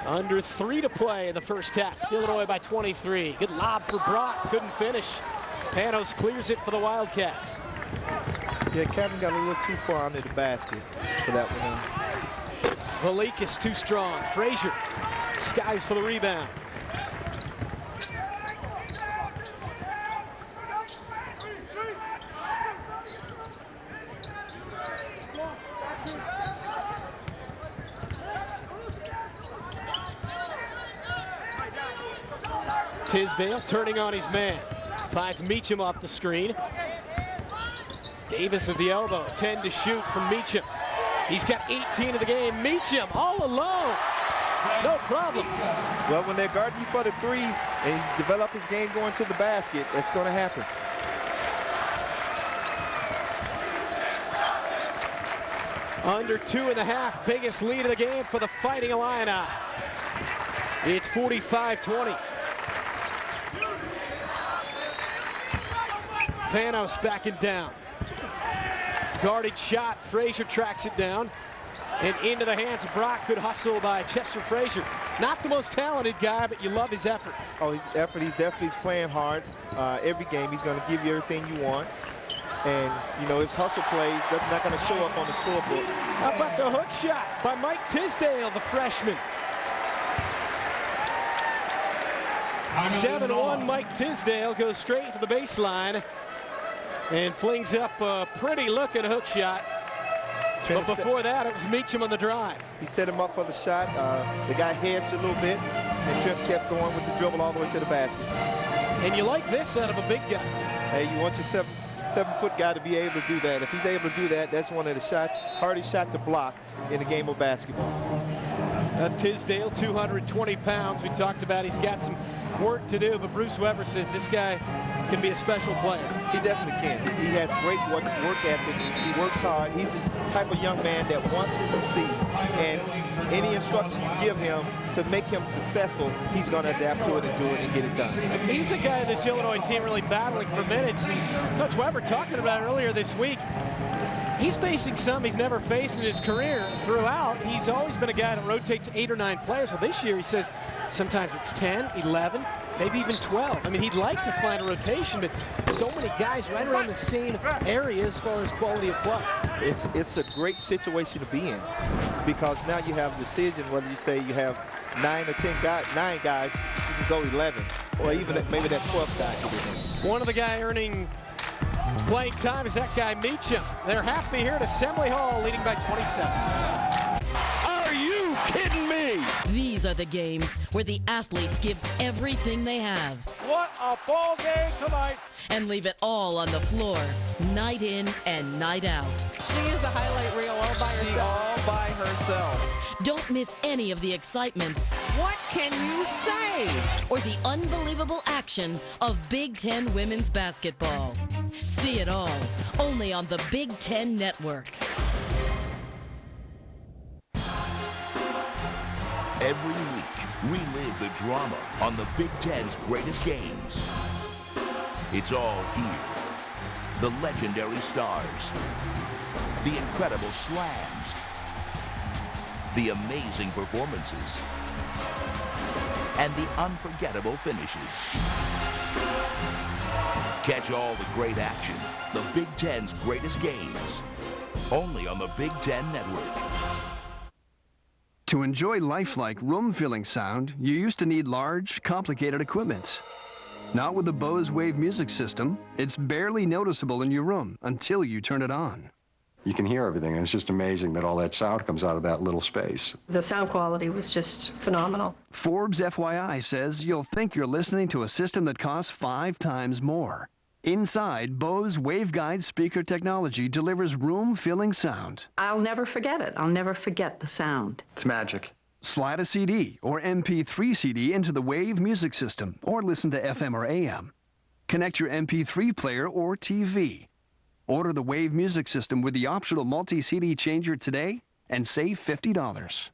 Under 3 to play in the first half. Illinois by 23. Good lob for Brock. Couldn't finish. Panos clears it for the Wildcats. Yeah, Kevin got a little too far under the basket for that one. Valik is too strong. Frazier skies for the rebound. Tisdale turning on his man. Finds Meacham off the screen. Davis at the elbow. 10 to shoot from Meacham. He's got 18 of the game. Meacham all alone. No problem. Well, when they're guarding you for the 3 and he's developed his game going to the basket, that's going to happen. Under 2.5. Biggest lead of the game for the Fighting Illini. It's 45-20. Panos backing down. Guarded shot. Frazier tracks it down. And into the hands of Brock. Good hustle by Chester Frazier. Not the most talented guy, but you love his effort. Oh, his effort. He's definitely playing hard. Every game he's going to give you everything you want. And, you know, his hustle play, that's not going to show up on the scoreboard. How about the hook shot by Mike Tisdale, the freshman? 7-1 Mike Tisdale goes straight to the baseline and flings up a pretty looking hook shot. But before that, it was Meacham on the drive. He set him up for the shot. The guy hedged a little bit, and Trent kept going with the dribble all the way to the basket. And you like this out of a big guy. Hey, you want your seven-foot guy to be able to do that. If he's able to do that, that's one of the hardest shot to block in the game of basketball. Tisdale, 220 pounds. We talked about he's got some work to do, but Bruce Weber says this guy can be a special player. He definitely can. He has great work ethic. He works hard. He's the type of young man that wants to succeed. And any instruction you give him to make him successful, he's going to adapt to it and do it and get it done. He's a guy this Illinois team really battling for minutes. And Coach Weber talking about it earlier this week. He's facing some he's never faced in his career throughout. He's always been a guy that rotates 8 or 9 players. So this year he says sometimes it's 10, 11, maybe even 12. I mean, he'd like to find a rotation, but so many guys right around the same area as far as quality of play. It's a great situation to be in, because now you have a decision whether you say you have 9 or 10 guys, 9 guys, you can go 11, or even maybe that 12th guy. One of the guy earning playing time is that guy Meacham. They're happy here at Assembly Hall, leading by 27. Are you kidding me? These are the games where the athletes give everything they have. What a ball game tonight. And leave it all on the floor, night in and night out. She is the highlight reel all by herself. All by herself. Don't miss any of the excitement. What can you say? Or the unbelievable action of Big Ten women's basketball. See it all, only on the Big Ten Network. Every week, relive the drama on the Big Ten's greatest games. It's all here. The legendary stars, the incredible slams, the amazing performances, and the unforgettable finishes. Catch all the great action, the Big Ten's greatest games, only on the Big Ten Network. To enjoy lifelike, room-filling sound, you used to need large, complicated equipment. Not with the Bose Wave music system. It's barely noticeable in your room until you turn it on. You can hear everything, and it's just amazing that all that sound comes out of that little space. The sound quality was just phenomenal. Forbes FYI says you'll think you're listening to a system that costs 5 times more. Inside, Bose waveguide speaker technology delivers room-filling sound. I'll never forget it. I'll never forget the sound. It's magic. Slide a CD or MP3 CD into the Wave music system or listen to FM or AM. Connect your MP3 player or TV. Order the Wave music system with the optional multi-CD changer today and save $50.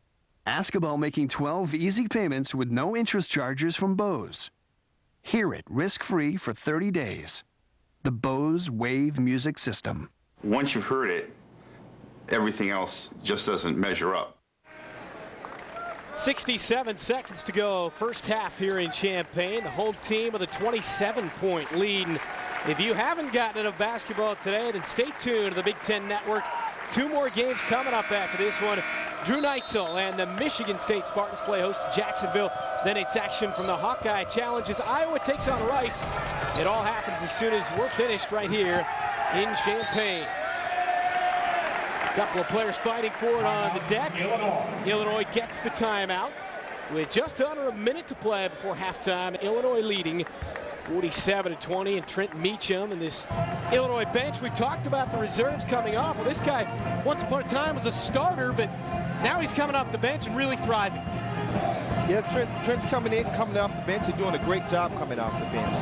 Ask about making 12 easy payments with no interest charges from Bose. Hear it risk-free for 30 days. The Bose Wave music system. Once you've heard it, everything else just doesn't measure up. 67 seconds to go, first half here in Champaign. The home team with a 27-point lead. And if you haven't gotten into basketball today, then stay tuned to the Big Ten Network. 2 more games coming up after this one. Drew Neitzel and the Michigan State Spartans play host to Jacksonville. Then it's action from the Hawkeye Challenges. Iowa takes on Rice. It all happens as soon as we're finished right here in Champaign. A couple of players fighting for it on the deck. Illinois gets the timeout with just under a minute to play before halftime. Illinois leading 47-20, and Trent Meacham and this Illinois bench. We talked about the reserves coming off. Well, this guy once upon a time was a starter, but now he's coming off the bench and really thriving. Yes, Trent's coming in, coming off the bench, and doing a great job coming off the bench.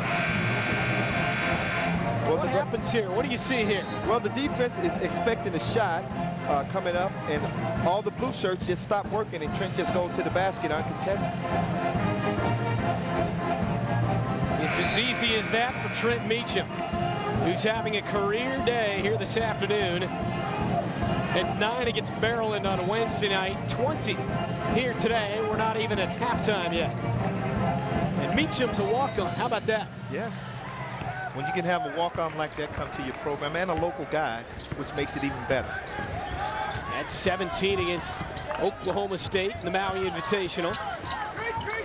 Well, what happens here? What do you see here? Well, the defense is expecting a shot coming up, and all the blue shirts just stop working, and Trent just goes to the basket uncontested. It's as easy as that for Trent Meacham, who's having a career day here this afternoon. At 9 against Maryland on a Wednesday night, 20 here today. We're not even at halftime yet. And Meacham's a walk-on. How about that? Yes. When you can have a walk-on like that come to your program, and a local guy, which makes it even better. At 17 against Oklahoma State in the Maui Invitational.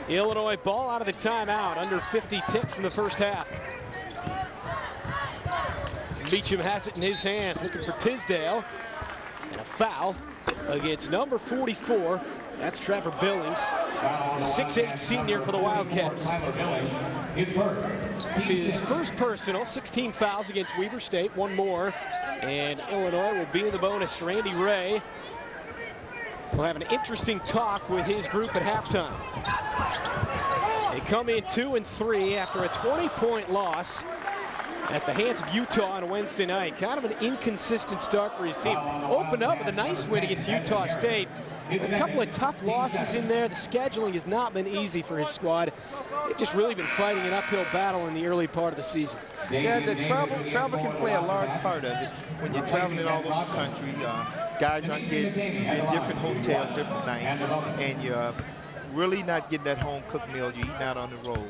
Illinois ball out of the timeout, under 50 ticks in the first half. Meacham has it in his hands, looking for Tisdale. And a foul against number 44. That's Trevor Billings, the 6'8" senior for the Wildcats. It's his first personal, 16 fouls against Weber State, one more, and Illinois will be in the bonus. Randy Ray will have an interesting talk with his group at halftime. They come in 2-3 after a 20-point loss at the hands of Utah on Wednesday night. Kind of an inconsistent start for his team. Opened up with a nice win against Utah State. A couple of tough losses in there. The scheduling has not been easy for his squad. They've just really been fighting an uphill battle in the early part of the season. Yeah, the travel can play a large part of it. When you're traveling all over the country, guys aren't getting in different hotels, different nights, and you're really not getting that home-cooked meal. You're eating out on the road.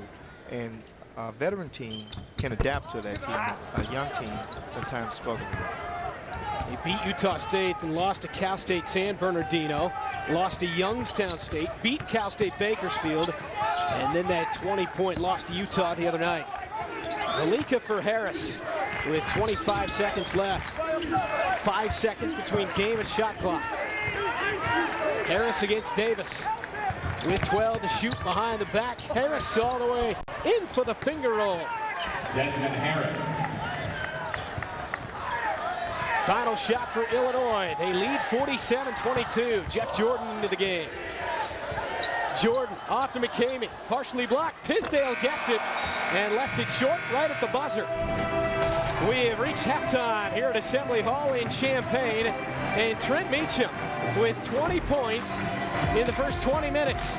And a veteran team can adapt to that team. A young team sometimes struggle with it. They beat Utah State and lost to Cal State San Bernardino, lost to Youngstown State, beat Cal State Bakersfield, and then that 20-point loss to Utah the other night. Malika for Harris with 25 seconds left. 5 seconds between game and shot clock. Harris against Davis with 12 to shoot behind the back. Harris all the way in for the finger roll. Desmond Harris. Final shot for Illinois. They lead 47-22. Jeff Jordan into the game. Jordan off to McCamey. Partially blocked. Tisdale gets it and left it short right at the buzzer. We have reached halftime here at Assembly Hall in Champaign. And Trent Meacham with 20 points in the first 20 minutes.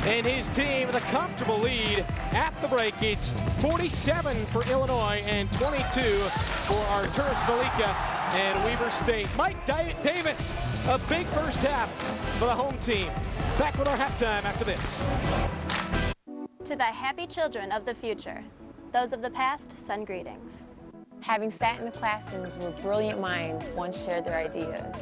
And his team with a comfortable lead at the break. It's 47 for Illinois and 22 for Arturas Malika and Weber State. Mike Davis, a big first half for the home team. Back with our halftime after this. To the happy children of the future, those of the past send greetings. Having sat in the classrooms where brilliant minds once shared their ideas.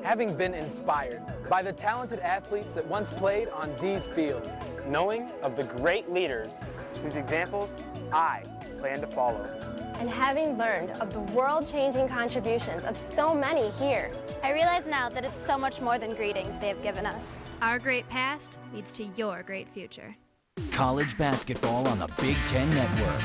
Having been inspired by the talented athletes that once played on these fields. Knowing of the great leaders whose examples I plan to follow. And having learned of the world-changing contributions of so many here. I realize now that it's so much more than greetings they have given us. Our great past leads to your great future. College basketball on the Big Ten Network.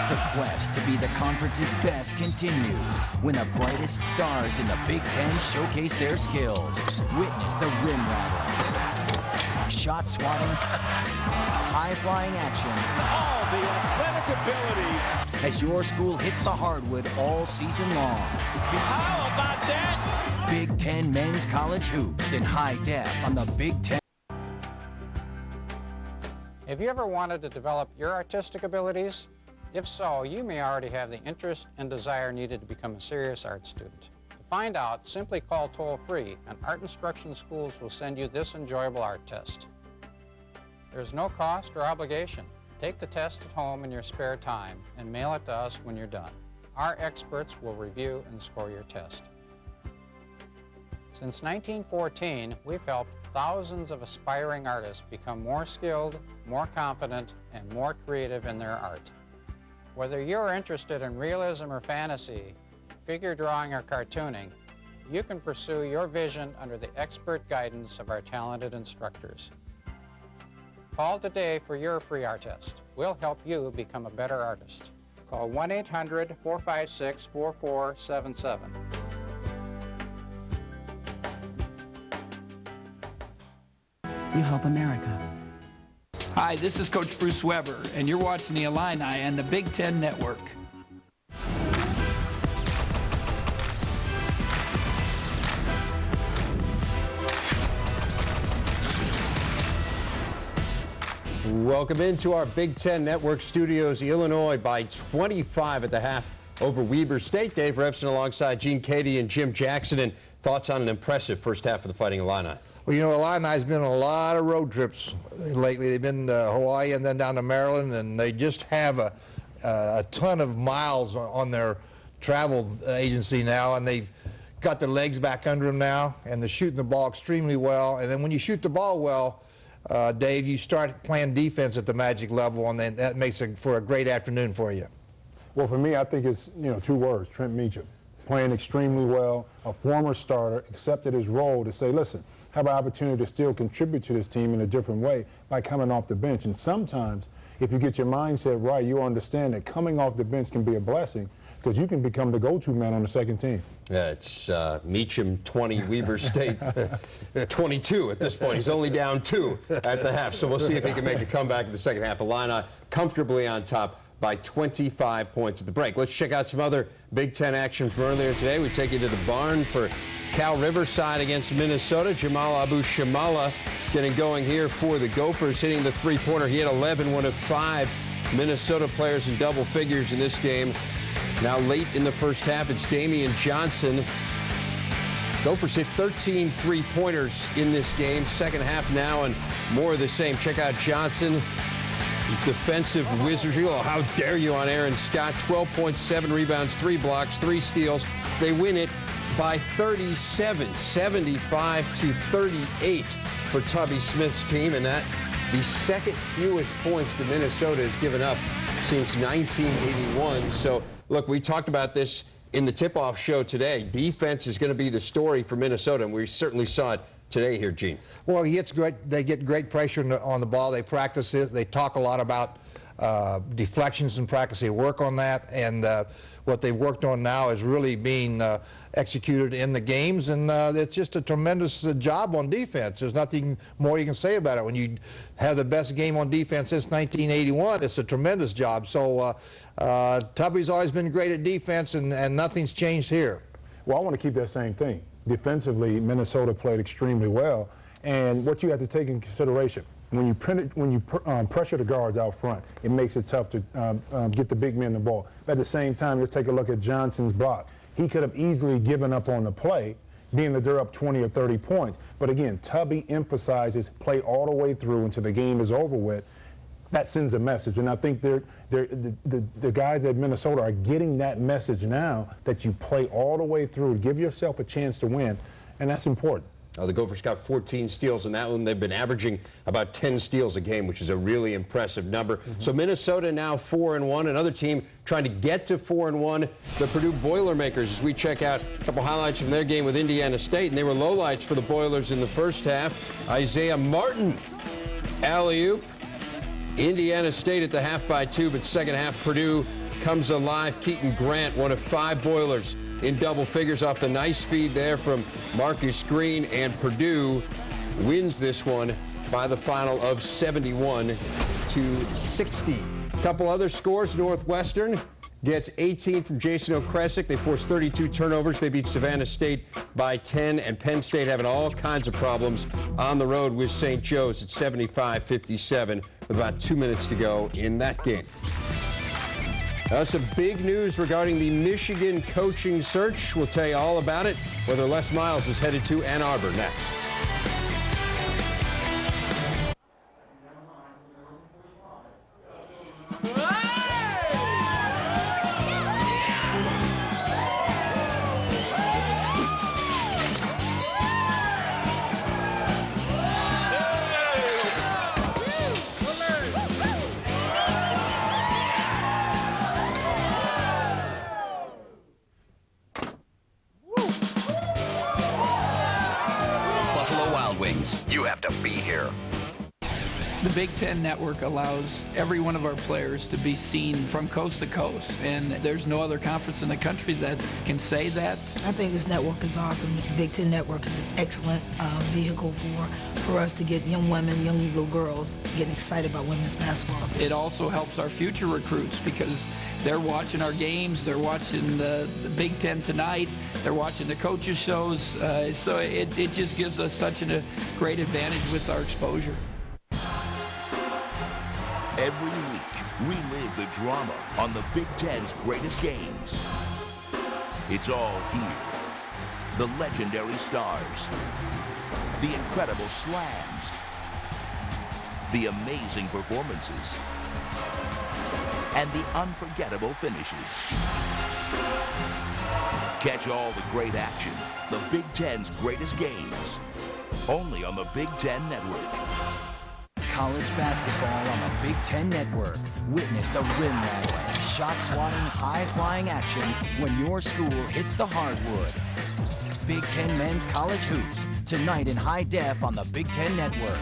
The quest to be the conference's best continues when the brightest stars in the Big Ten showcase their skills. Witness the rim rattling, shot swatting, high-flying action. All the athletic ability. As your school hits the hardwood all season long. How about that? Big Ten men's college hoops in high def on the Big Ten. Have you ever wanted to develop your artistic abilities? If so, you may already have the interest and desire needed to become a serious art student. To find out, simply call toll-free, and Art Instruction Schools will send you this enjoyable art test. There's no cost or obligation. Take the test at home in your spare time and mail it to us when you're done. Our experts will review and score your test. Since 1914, we've helped thousands of aspiring artists become more skilled, more confident, and more creative in their art. Whether you're interested in realism or fantasy, figure drawing or cartooning, you can pursue your vision under the expert guidance of our talented instructors. Call today for your free art test. We'll help you become a better artist. Call 1-800-456-4477. You help America. Hi, this is Coach Bruce Weber, and you're watching the Illini and the Big Ten Network. Welcome into our Big Ten Network studios. Illinois by 25 at the half over Weber State. Dave Revson alongside Gene Cady and Jim Jackson. And thoughts on an impressive first half for the Fighting Illini? Well, you know, Illini's been on a lot of road trips lately. They've been to Hawaii and then down to Maryland, and they just have a ton of miles on their travel agency now, and they've got their legs back under them now, and they're shooting the ball extremely well. And then when you shoot the ball well, Dave, you start playing defense at the Magic level, and then that makes for a great afternoon for you. Well, for me, I think it's, 2 words, Trent Meacham. playing extremely well, a former starter, accepted his role to say, listen, have an opportunity to still contribute to this team in a different way by coming off the bench. And sometimes, if you get your mindset right, you understand that coming off the bench can be a blessing because you can become the go-to man on the second team. Yeah, it's Meacham 20, Weber State 22 at this point. He's only down 2 at the half, so we'll see if he can make a comeback in the second half. Illini comfortably on top by 25 points at the break. Let's check out some other Big Ten action from earlier today. We take you to the barn for Cal Riverside against Minnesota. Jamal Abu-Shamala getting going here for the Gophers, hitting the three-pointer. He had 11, one of 5 Minnesota players in double figures in this game. Now late in the first half, it's Damian Johnson. Gophers hit 13 three-pointers in this game. Second half now, and more of the same. Check out Johnson. Defensive wizardry. Oh, how dare you on Aaron Scott. 12.7 rebounds, 3 blocks, 3 steals. They win it by 37, 75 to 38 for Tubby Smith's team, and that the second fewest points that Minnesota has given up since 1981. So, look, we talked about this in the tip-off show today. Defense is going to be the story for Minnesota, and we certainly saw it today here, Gene. Well, they get great pressure on the ball. They practice it. They talk a lot about deflections in practice. They work on that, and what they've worked on now is really being executed in the games, and it's just a tremendous job on defense. There's nothing more you can say about it. When you have the best game on defense since 1981, it's a tremendous job. So Tubby's always been great at defense, and nothing's changed here. Well, I want to keep that same thing. Defensively, Minnesota played extremely well, and what you have to take in consideration, when you pressure the guards out front, it makes it tough to get the big men the ball. But at the same time, let's take a look at Johnson's block. He could have easily given up on the play, being that they're up 20 or 30 points. But again, Tubby emphasizes play all the way through until the game is over with. That sends a message, and I think the guys at Minnesota are getting that message now, that you play all the way through, give yourself a chance to win, and that's important. The Gophers got 14 steals in that one. They've been averaging about 10 steals a game, which is a really impressive number. So Minnesota now 4-1. Another team trying to get to 4-1, the Purdue Boilermakers, as we check out a couple highlights from their game with Indiana State, and they were lowlights for the Boilers in the first half. Isaiah Martin, alley-oop. Indiana State at the half by 2, but second half Purdue comes alive. Keaton Grant, one of 5 Boilers in double figures off the nice feed there from Marcus Green, and Purdue wins this one by the final of 71 to 60. A couple other scores. Northwestern gets 18 from Jason Okresic. They forced 32 turnovers. They beat Savannah State by 10, and Penn State having all kinds of problems on the road with St. Joe's at 75-57 with about 2 minutes to go in that game. Some big news regarding the Michigan coaching search. We'll tell you all about it, whether Les Miles is headed to Ann Arbor next. You have to be here. The Big Ten Network allows every one of our players to be seen from coast to coast, and there's no other conference in the country that can say that. I think this network is awesome. The Big Ten Network is an excellent vehicle for us to get young women, young little girls getting excited about women's basketball. It also helps our future recruits because they're watching our games, they're watching the Big Ten Tonight, they're watching the coaches' shows, so it just gives us such a great advantage with our exposure. Every week, relive the drama on the Big Ten's greatest games. It's all here. The legendary stars, the incredible slams, the amazing performances, and the unforgettable finishes. Catch all the great action, the Big Ten's greatest games, only on the Big Ten Network. college basketball on the Big Ten Network. Witness the rim rattling, shot-swatting, high-flying action when your school hits the hardwood. Big Ten men's college hoops, tonight in high def on the Big Ten Network.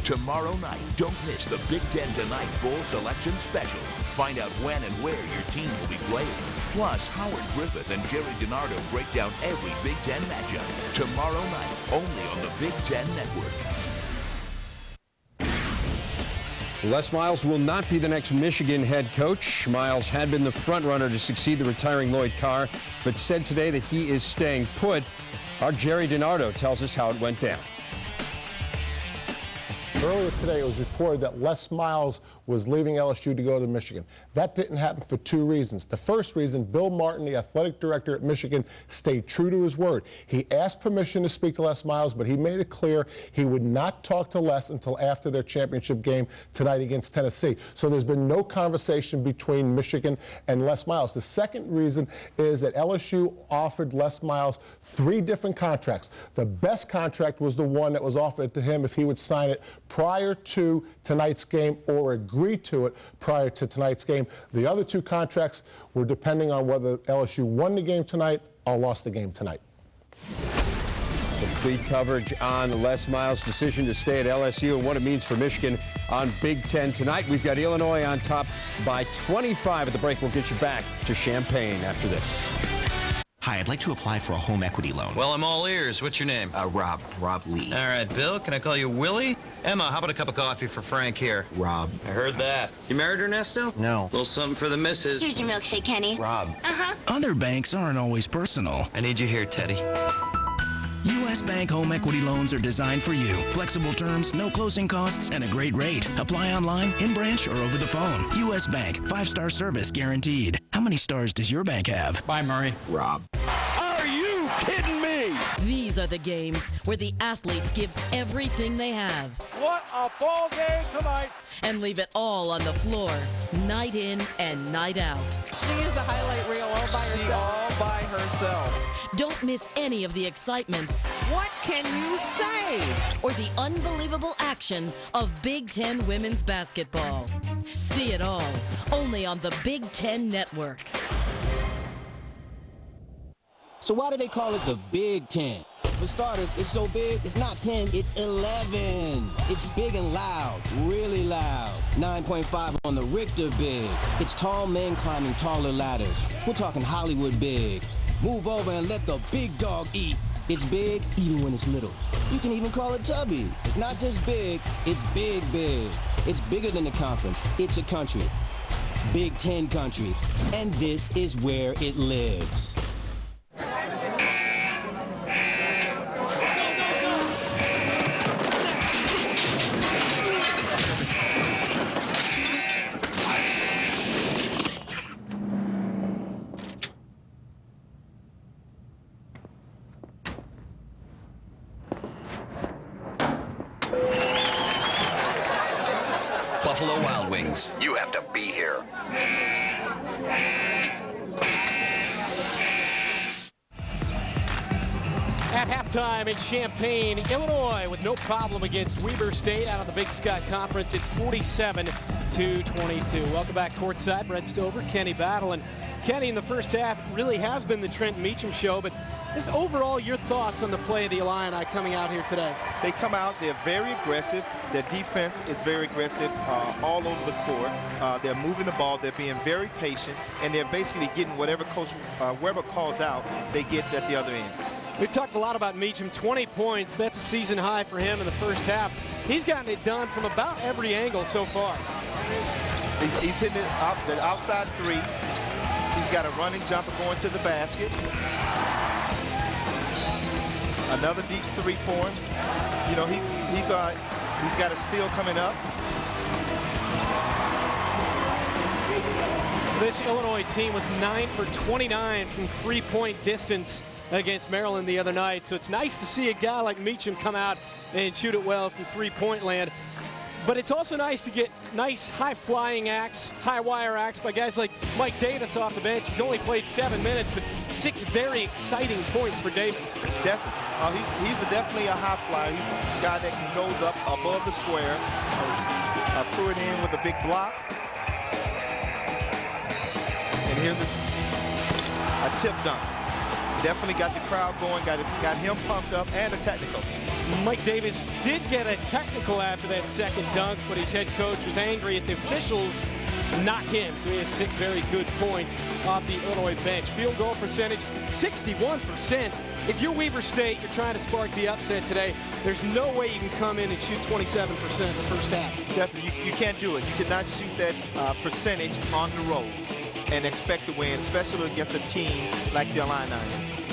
Tomorrow night, don't miss the Big Ten Tonight Bowl Selection Special. Find out when and where your team will be playing. Plus, Howard Griffith and Jerry DiNardo break down every Big Ten matchup. Tomorrow night, only on the Big Ten Network. Les Miles will not be the next Michigan head coach. Miles had been the front runner to succeed the retiring Lloyd Carr, but said today that he is staying put. Our Jerry DiNardo tells us how it went down. Earlier today, it was reported that Les Miles was leaving LSU to go to Michigan. That didn't happen for two reasons. The first reason, Bill Martin, the athletic director at Michigan, stayed true to his word. He asked permission to speak to Les Miles, but he made it clear he would not talk to Les until after their championship game tonight against Tennessee. So there's been no conversation between Michigan and Les Miles. The second reason is that LSU offered Les Miles 3 different contracts. The best contract was the one that was offered to him if he would sign it prior to tonight's game or agree to it prior to tonight's game. The other 2 contracts were depending on whether LSU won the game tonight or lost the game tonight. Complete coverage on Les Miles' decision to stay at LSU and what it means for Michigan on Big Ten tonight. We've got Illinois on top by 25 at the break. We'll get you back to Champaign after this. Hi, I'd like to apply for a home equity loan. Well, I'm all ears. What's your name? Rob Lee. All right, Bill, can I call you Willie? Emma, how about a cup of coffee for Frank here? Rob. I heard that. You married Ernesto? No. Little something for the missus. Here's your milkshake, Kenny. Rob. Uh-huh. Other banks aren't always personal. I need you here, Teddy. U.S. Bank home equity loans are designed for you. Flexible terms, no closing costs, and a great rate. Apply online, in branch, or over the phone. U.S. Bank, 5-star service guaranteed. How many stars does your bank have? Bye, Murray. Rob. Are you kidding me? These are the games where the athletes give everything they have. What a ball game tonight. And leave it all on the floor, night in and night out. She is a highlight reel all by herself. All by herself. Don't miss any of the excitement. What can you say? Or the unbelievable action of Big Ten women's basketball. See it all, only on the Big Ten Network. So why do they call it the Big Ten? For starters, it's so big, it's not 10, it's 11. It's big and loud, really loud. 9.5 on the Richter big. It's tall men climbing taller ladders. We're talking Hollywood big. Move over and let the big dog eat. It's big even when it's little. You can even call it tubby. It's not just big, it's big. It's bigger than the conference. It's a country. Big Ten country. And this is where it lives. Buffalo Wild Wings. You have to be here. At halftime in Champaign, Illinois with no problem against Weber State out of the Big Sky Conference. It's 47-22. Welcome back courtside. Brett Stover, Kenny Battle. And Kenny, in the first half, it really has been the Trent Meacham show, but just overall, your thoughts on the play of the Illini coming out here today? They come out, they're very aggressive. Their defense is very aggressive all over the court. They're moving the ball, they're being very patient, and they're basically getting whatever coach, whoever calls out, they get at the other end. We've talked a lot about Meacham, 20 points. That's a season high for him in the first half. He's gotten it done from about every angle so far. He's hitting it out, the outside three. He's got a running jumper going to the basket. Another deep three for him. You know, he's got a steal coming up. This Illinois team was 9 for 29 from three-point distance against Maryland the other night. So it's nice to see a guy like Meacham come out and shoot it well from three-point land. But it's also nice to get nice high-flying acts, high-wire acts by guys like Mike Davis off the bench. He's only played 7 minutes, but 6 very exciting points for Davis. Definitely. He's definitely a high flyer. He's a guy that goes up above the square, threw it in with a big block. And here's a tip dunk. Definitely got the crowd going, got him pumped up, and a technical. Mike Davis did get a technical after that second dunk, but his head coach was angry at the officials, not him. So he has 6 very good points off the Illinois bench. Field goal percentage, 61%. If you're Weber State, you're trying to spark the upset today, there's no way you can come in and shoot 27% in the first half. Definitely, you can't do it. You cannot shoot that percentage on the road and expect to win, especially against a team like the Illini.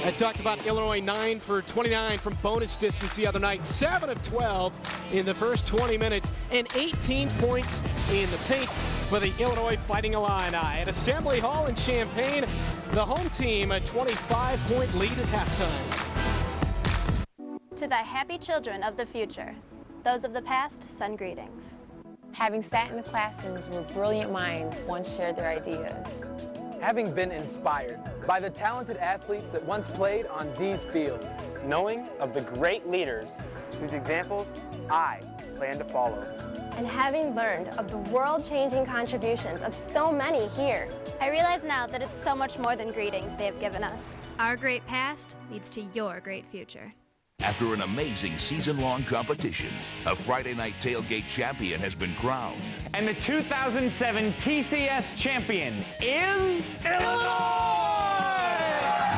I talked about Illinois 9 for 29 from bonus distance the other night, 7 of 12 in the first 20 minutes, and 18 points in the paint for the Illinois Fighting Illini. At Assembly Hall in Champaign, the home team a 25-point lead at halftime. To the happy children of the future, those of the past send greetings. Having sat in the classrooms where brilliant minds once shared their ideas. Having been inspired by the talented athletes that once played on these fields. Knowing of the great leaders whose examples I plan to follow. And having learned of the world-changing contributions of so many here. I realize now that it's so much more than greetings they have given us. Our great past leads to your great future. After an amazing season-long competition, a Friday night tailgate champion has been crowned. And the 2007 TCS champion is Illinois!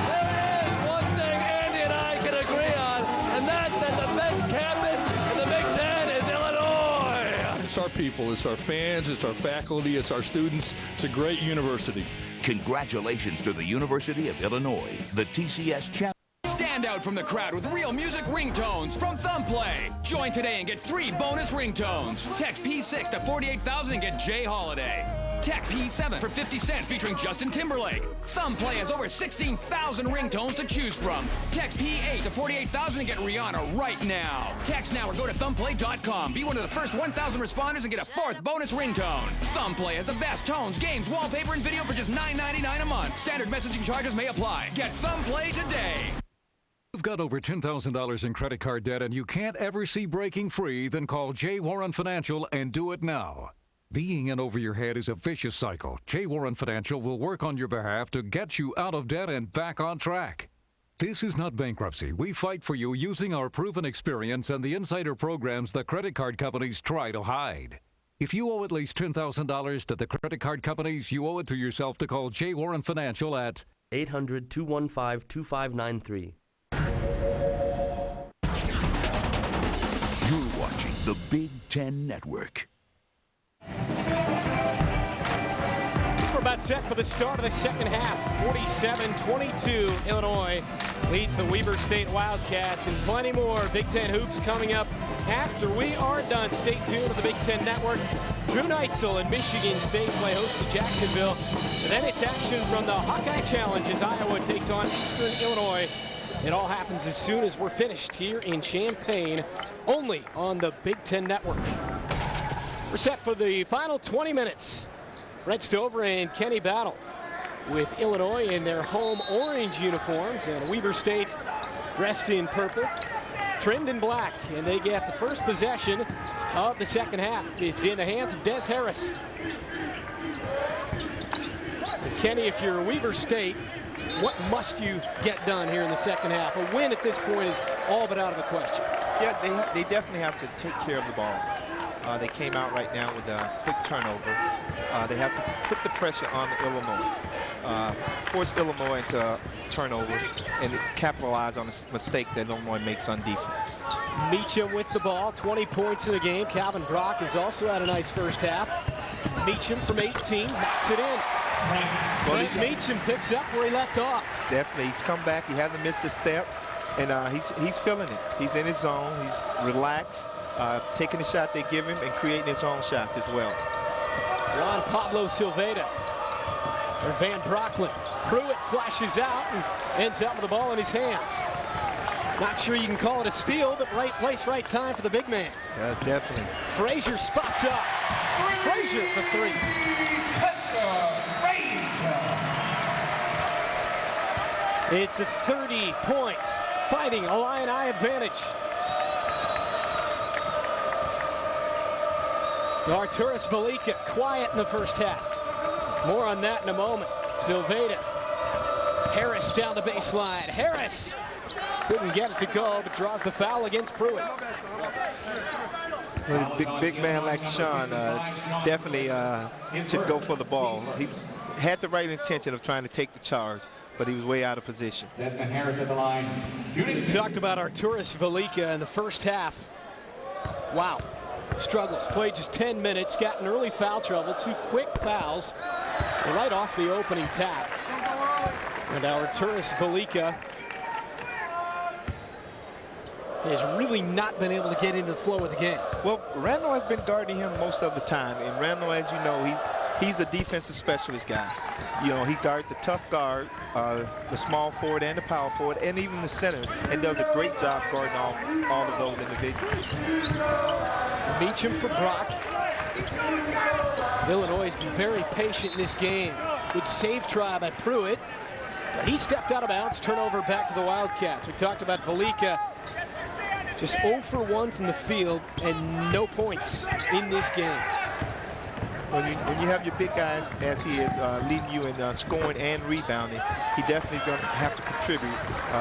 There is one thing Andy and I can agree on, and that's that the best campus in the Big Ten is Illinois! It's our people, it's our fans, it's our faculty, it's our students. It's a great university. Congratulations to the University of Illinois, the TCS champion. Stand out from the crowd with real music ringtones from Thumbplay. Join today and get 3 bonus ringtones. Text P6 to 48,000 and get Jay Holiday. Text P7 for 50 cents featuring Justin Timberlake. Thumbplay has over 16,000 ringtones to choose from. Text P8 to 48,000 and get Rihanna right now. Text now or go to thumbplay.com. Be one of the first 1,000 responders and get a 4th bonus ringtone. Thumbplay has the best tones, games, wallpaper, and video for just $9.99 a month. Standard messaging charges may apply. Get Thumbplay today. You've got over $10,000 in credit card debt and you can't ever see breaking free, then call J. Warren Financial and do it now. Being in over your head is a vicious cycle. J. Warren Financial will work on your behalf to get you out of debt and back on track. This is not bankruptcy. We fight for you using our proven experience and the insider programs that credit card companies try to hide. If you owe at least $10,000 to the credit card companies, you owe it to yourself to call J. Warren Financial at 800-215-2593. You're watching the Big Ten Network. We're about set for the start of the second half. 47-22, Illinois leads the Weber State Wildcats, and plenty more Big Ten hoops coming up after we are done. Stay tuned to the Big Ten Network. Drew Neitzel and Michigan State play host to Jacksonville. And then it's action from the Hawkeye Challenge as Iowa takes on Eastern Illinois. It all happens as soon as we're finished here in Champaign, only on the Big Ten Network. We're set for the final 20 minutes. Brett Stover and Kenny battle with Illinois in their home orange uniforms, and Weber State dressed in purple, trimmed in black, and they get the first possession of the second half. It's in the hands of Des Harris. And Kenny, if you're Weber State, what must you get done here in the second half? A win at this point is all but out of the question. Yeah, they definitely have to take care of the ball. They came out right now with a quick turnover. They have to put the pressure on Illinois, force Illinois into turnovers, and capitalize on the mistake that Illinois makes on defense. Meacham with the ball, 20 points in the game. Calvin Brock has also had a nice first half. Meacham from 18 knocks it in. But Meacham picks up where he left off. Definitely, he's come back. He hasn't missed a step, and he's feeling it. He's in his zone. He's relaxed, taking the shot they give him and creating his own shots as well. Juan Pablo Silveda for Van Brocklin. Pruitt flashes out and ends up with the ball in his hands. Not sure you can call it a steal, but right place, right time for the big man. Yeah, definitely. Frazier spots up. Frazier for three. It's a 30-point Fighting Illini advantage. Arturas Velika quiet in the first half. More on that in a moment. Silveda. Harris down the baseline. Harris couldn't get it to go, but draws the foul against Pruitt. Big man like Sean definitely should go for the ball. He had the right intention of trying to take the charge, but he was way out of position. Desmond Harris at the line. We talked about Arturas Velika in the first half. Wow. Struggles. Played just 10 minutes. Got in early foul trouble. 2 quick fouls right off the opening tap. And Arturas Velika has really not been able to get into the flow of the game. Well, Randall has been guarding him most of the time. And Randall, as you know, he's a defensive specialist guy. You know, he guards the tough guard, the small forward and the power forward, and even the center, and does a great job guarding all of those individuals. Meacham for Brock. Illinois has been very patient in this game. Good save try by Pruitt. But he stepped out of bounds. Turnover back to the Wildcats. We talked about Velika. Just 0 for 1 from the field and no points in this game. When you have your big guys, as he is, leading you in scoring and rebounding, he definitely going to have to contribute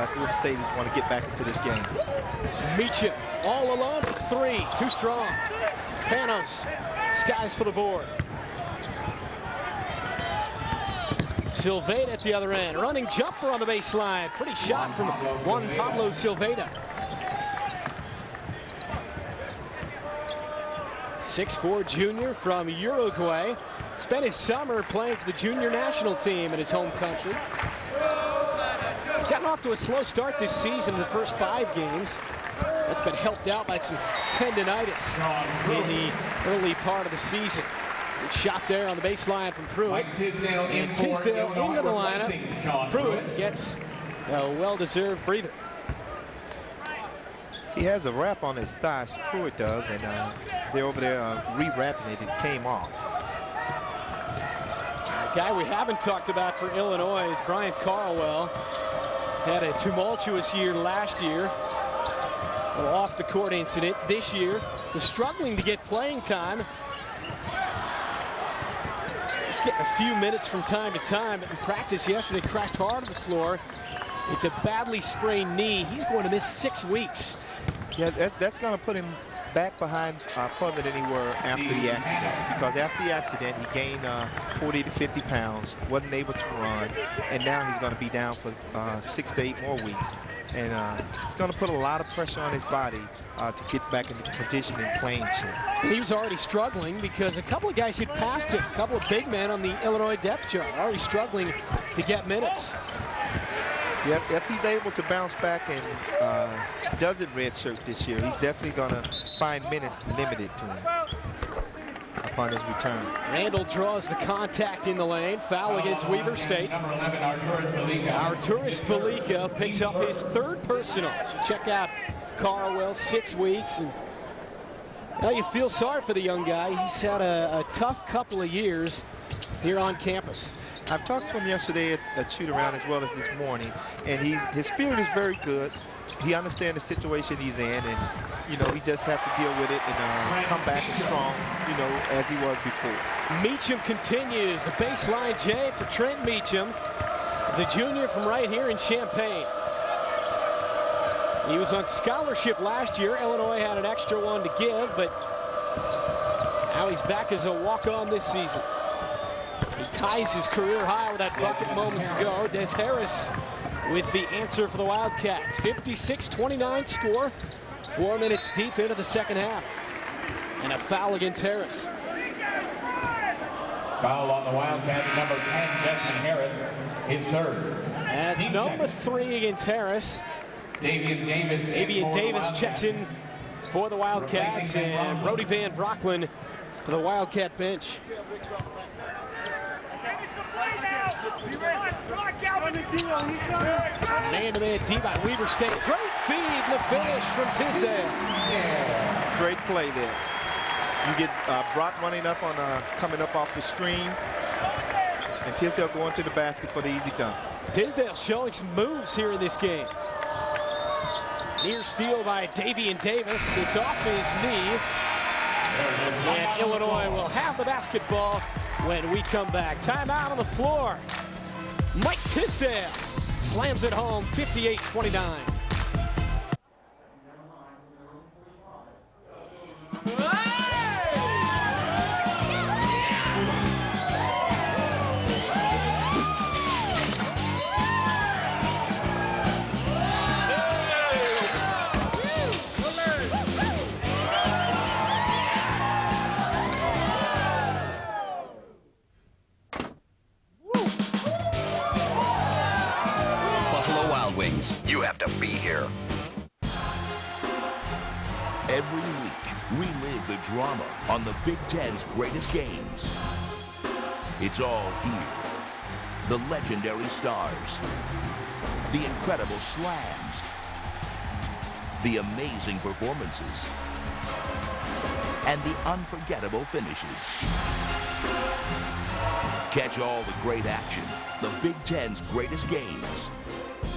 if Florida State want to get back into this game. Meacham all alone for 3. Too strong. Panos skies for the board. Silveda at the other end. Running jumper on the baseline. Pretty shot from Juan Pablo Silveda. 6'4" junior from Uruguay. Spent his summer playing for the junior national team in his home country. He's gotten off to a slow start this season in the first 5 games. That's been helped out by some tendinitis in the early part of the season. Good shot there on the baseline from Pruitt. And Tisdale into the lineup. Pruitt gets a well-deserved breather. He has a wrap on his thighs, Pruitt does, and they're over there re-wrapping it. It came off. A guy we haven't talked about for Illinois is Brian Carlwell. Had a tumultuous year last year. An off-the-court incident this year. Was struggling to get playing time. Just getting a few minutes from time to time. In practice yesterday, crashed hard on the floor. It's a badly sprained knee. He's going to miss 6 weeks. Yeah, that's going to put him back behind further than he were after the accident. Because after the accident, he gained 40 to 50 pounds, wasn't able to run, and now he's going to be down for 6 to 8 more weeks. And it's going to put a lot of pressure on his body to get back into condition and playing shape. He was already struggling because a couple of guys had passed him. A couple of big men on the Illinois depth chart already struggling to get minutes. Yep, if he's able to bounce back and doesn't redshirt this year, he's definitely going to find minutes limited to him upon his return. Randall draws the contact in the lane. Foul against Weber State. Arturas Velika picks up his 3rd personal. So check out Carlwell, 6 weeks. And now you feel sorry for the young guy. He's had a tough couple of years here on campus. I've talked to him yesterday at shoot-around as well as this morning, and his spirit is very good. He understands the situation he's in, and, you know, he just has to deal with it and come back as strong, you know, as he was before. Meacham continues. The baseline J for Trent Meacham, the junior from right here in Champaign. He was on scholarship last year. Illinois had an extra one to give, but now he's back as a walk-on this season. He ties his career high with that bucket moments ago. Des Harris with the answer for the Wildcats. 56-29 score. 4 minutes deep into the second half. And a foul against Harris. Foul on the Wildcats, number 10, Desmond Harris, his 3rd. That's number 3 against Harris. Davian Davis checks in for the Wildcats, and Brody Van Brocklin for the Wildcat bench. Man-to-man D by Weber State. Great feed in the finish from Tisdale. Great play there. You get Brock running up on coming up off the screen, and Tisdale going to the basket for the easy dunk. Tisdale showing some moves here in this game. Near steal by Davian Davis. It's off his knee. And Illinois will have the basketball when we come back. Timeout on the floor. Mike Tisdale slams it home, 58-29. You have to be here. Every week, relive the drama on the Big Ten's greatest games. It's all here. The legendary stars, the incredible slams, the amazing performances, and the unforgettable finishes. Catch all the great action, the Big Ten's greatest games,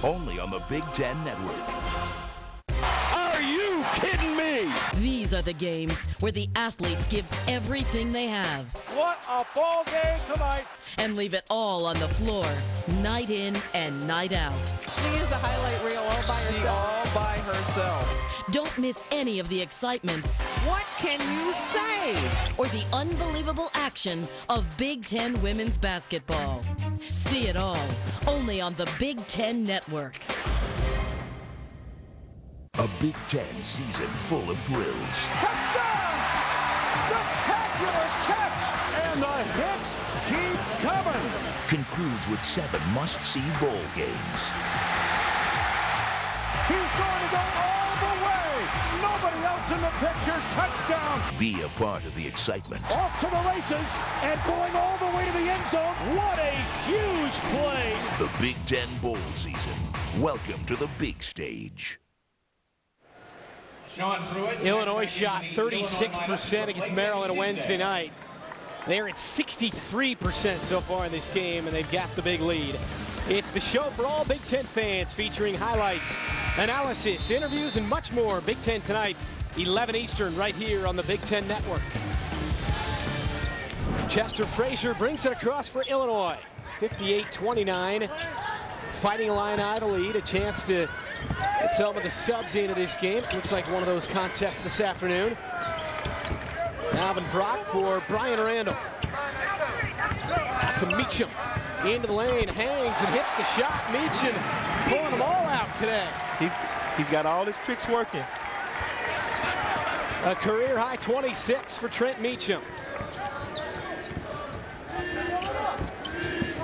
only on the Big Ten Network. Are you kidding me? These are the games where the athletes give everything they have. What a ball game tonight. And leave it all on the floor, night in and night out. She is the highlight reel all by herself. All by herself. Don't miss any of the excitement. What can you say? Or the unbelievable action of Big Ten women's basketball. See it all, only on the Big Ten Network. A Big Ten season full of thrills. Touchdown! Spectacular catch! And the hits keep coming. Concludes with 7 must-see bowl games. He's going to go all the way. Nobody else in the picture. Touchdown. Be a part of the excitement. Off to the races and going all the way to the end zone. What a huge play. The Big Ten bowl season. Welcome to the big stage. Illinois shot 36% against Maryland Wednesday night. They're at 63% so far in this game, and they've got the big lead. It's the show for all Big Ten fans, featuring highlights, analysis, interviews, and much more. Big Ten tonight, 11 Eastern, right here on the Big Ten Network. Chester Frazier brings it across for Illinois, 58-29. Fighting Illini the lead, a chance to get some of the subs into this game. Looks like one of those contests this afternoon. Alvin Brock for Brian Randall. Out to Meacham. Into the lane, hangs and hits the shot. Meacham pulling them all out today. He's got all his tricks working. A career high 26 for Trent Meacham.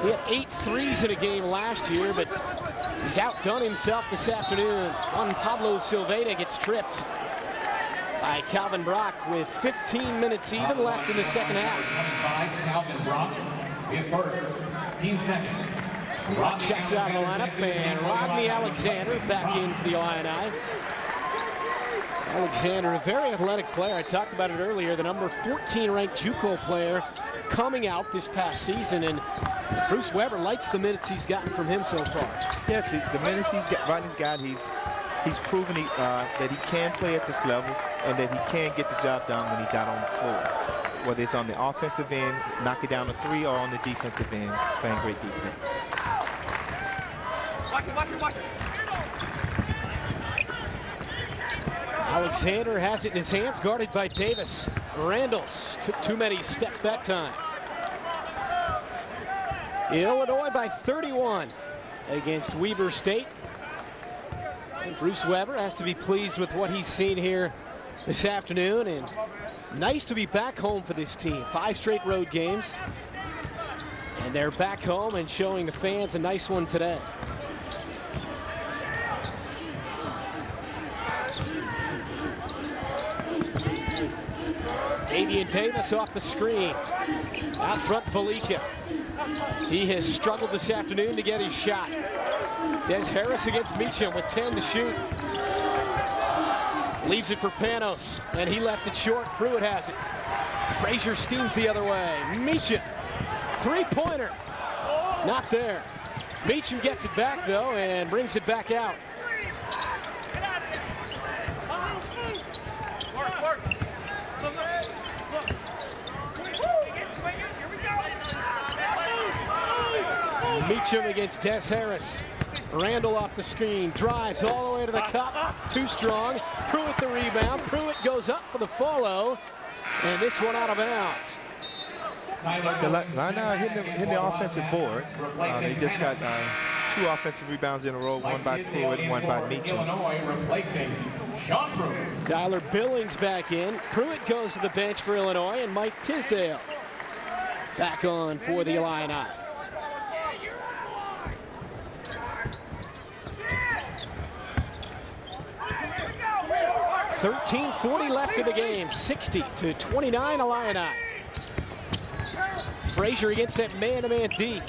He had 8 threes in a game last year, but he's outdone himself this afternoon. Juan Pablo Silveda gets tripped by Calvin Brock with 15 minutes even left in the second half. Calvin Brock is first, team second. Brock checks out of the lineup, and Rodney Alexander back in for the Illini. Alexander, a very athletic player. I talked about it earlier, the number 14 ranked JUCO player coming out this past season, and Bruce Weber likes the minutes he's gotten from him so far. Yes, the minutes Rodney's got, he's proven that he can play at this level and that he can get the job done when he's out on the floor. Whether it's on the offensive end, knocking down a 3, or on the defensive end, playing great defense. Watch it. Alexander has it in his hands, guarded by Davis. Randalls took too many steps that time. Illinois by 31 against Weber State. And Bruce Weber has to be pleased with what he's seen here this afternoon, and nice to be back home for this team. 5 straight road games, and they're back home and showing the fans a nice one today. Davian Davis off the screen. Out front, Felica. He has struggled this afternoon to get his shot. Des Harris against Meacham with 10 to shoot. Leaves it for Panos, and he left it short. Pruitt has it. Frazier steams the other way. Meacham, three-pointer. Not there. Meacham gets it back, though, and brings it back out. Meacham against Des Harris. Randall off the screen, drives all the way to the cup. Too strong. Pruitt the rebound. Pruitt goes up for the follow, and this one out of bounds. Illini hitting the offensive board. They just got 2 offensive rebounds in a row, one by Pruitt and one by Meacham. Tyler Billings back in. Pruitt goes to the bench for Illinois, and Mike Tisdale back on for the Illini. .13:40 left of the game. 60-29 Illini. Frazier against that man-to-man D.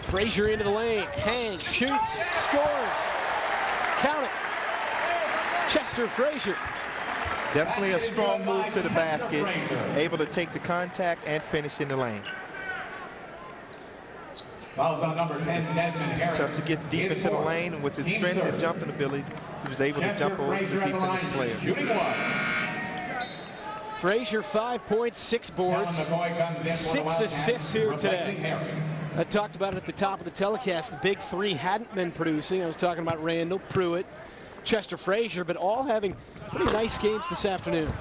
Frazier into the lane, hangs, shoots, scores. Count it. Chester Frazier. Definitely a strong move to the basket, able to take the contact and finish in the lane. Fouls on number 10, Desmond Harris. Chester gets deep into the lane, and with his strength and jumping ability, he was able to jump over the defensive player. Frazier, 5 points, 6 boards, 6 assists here today. I talked about it at the top of the telecast. The big 3 hadn't been producing. I was talking about Randall, Pruitt, Chester Frazier, but all having pretty nice games this afternoon.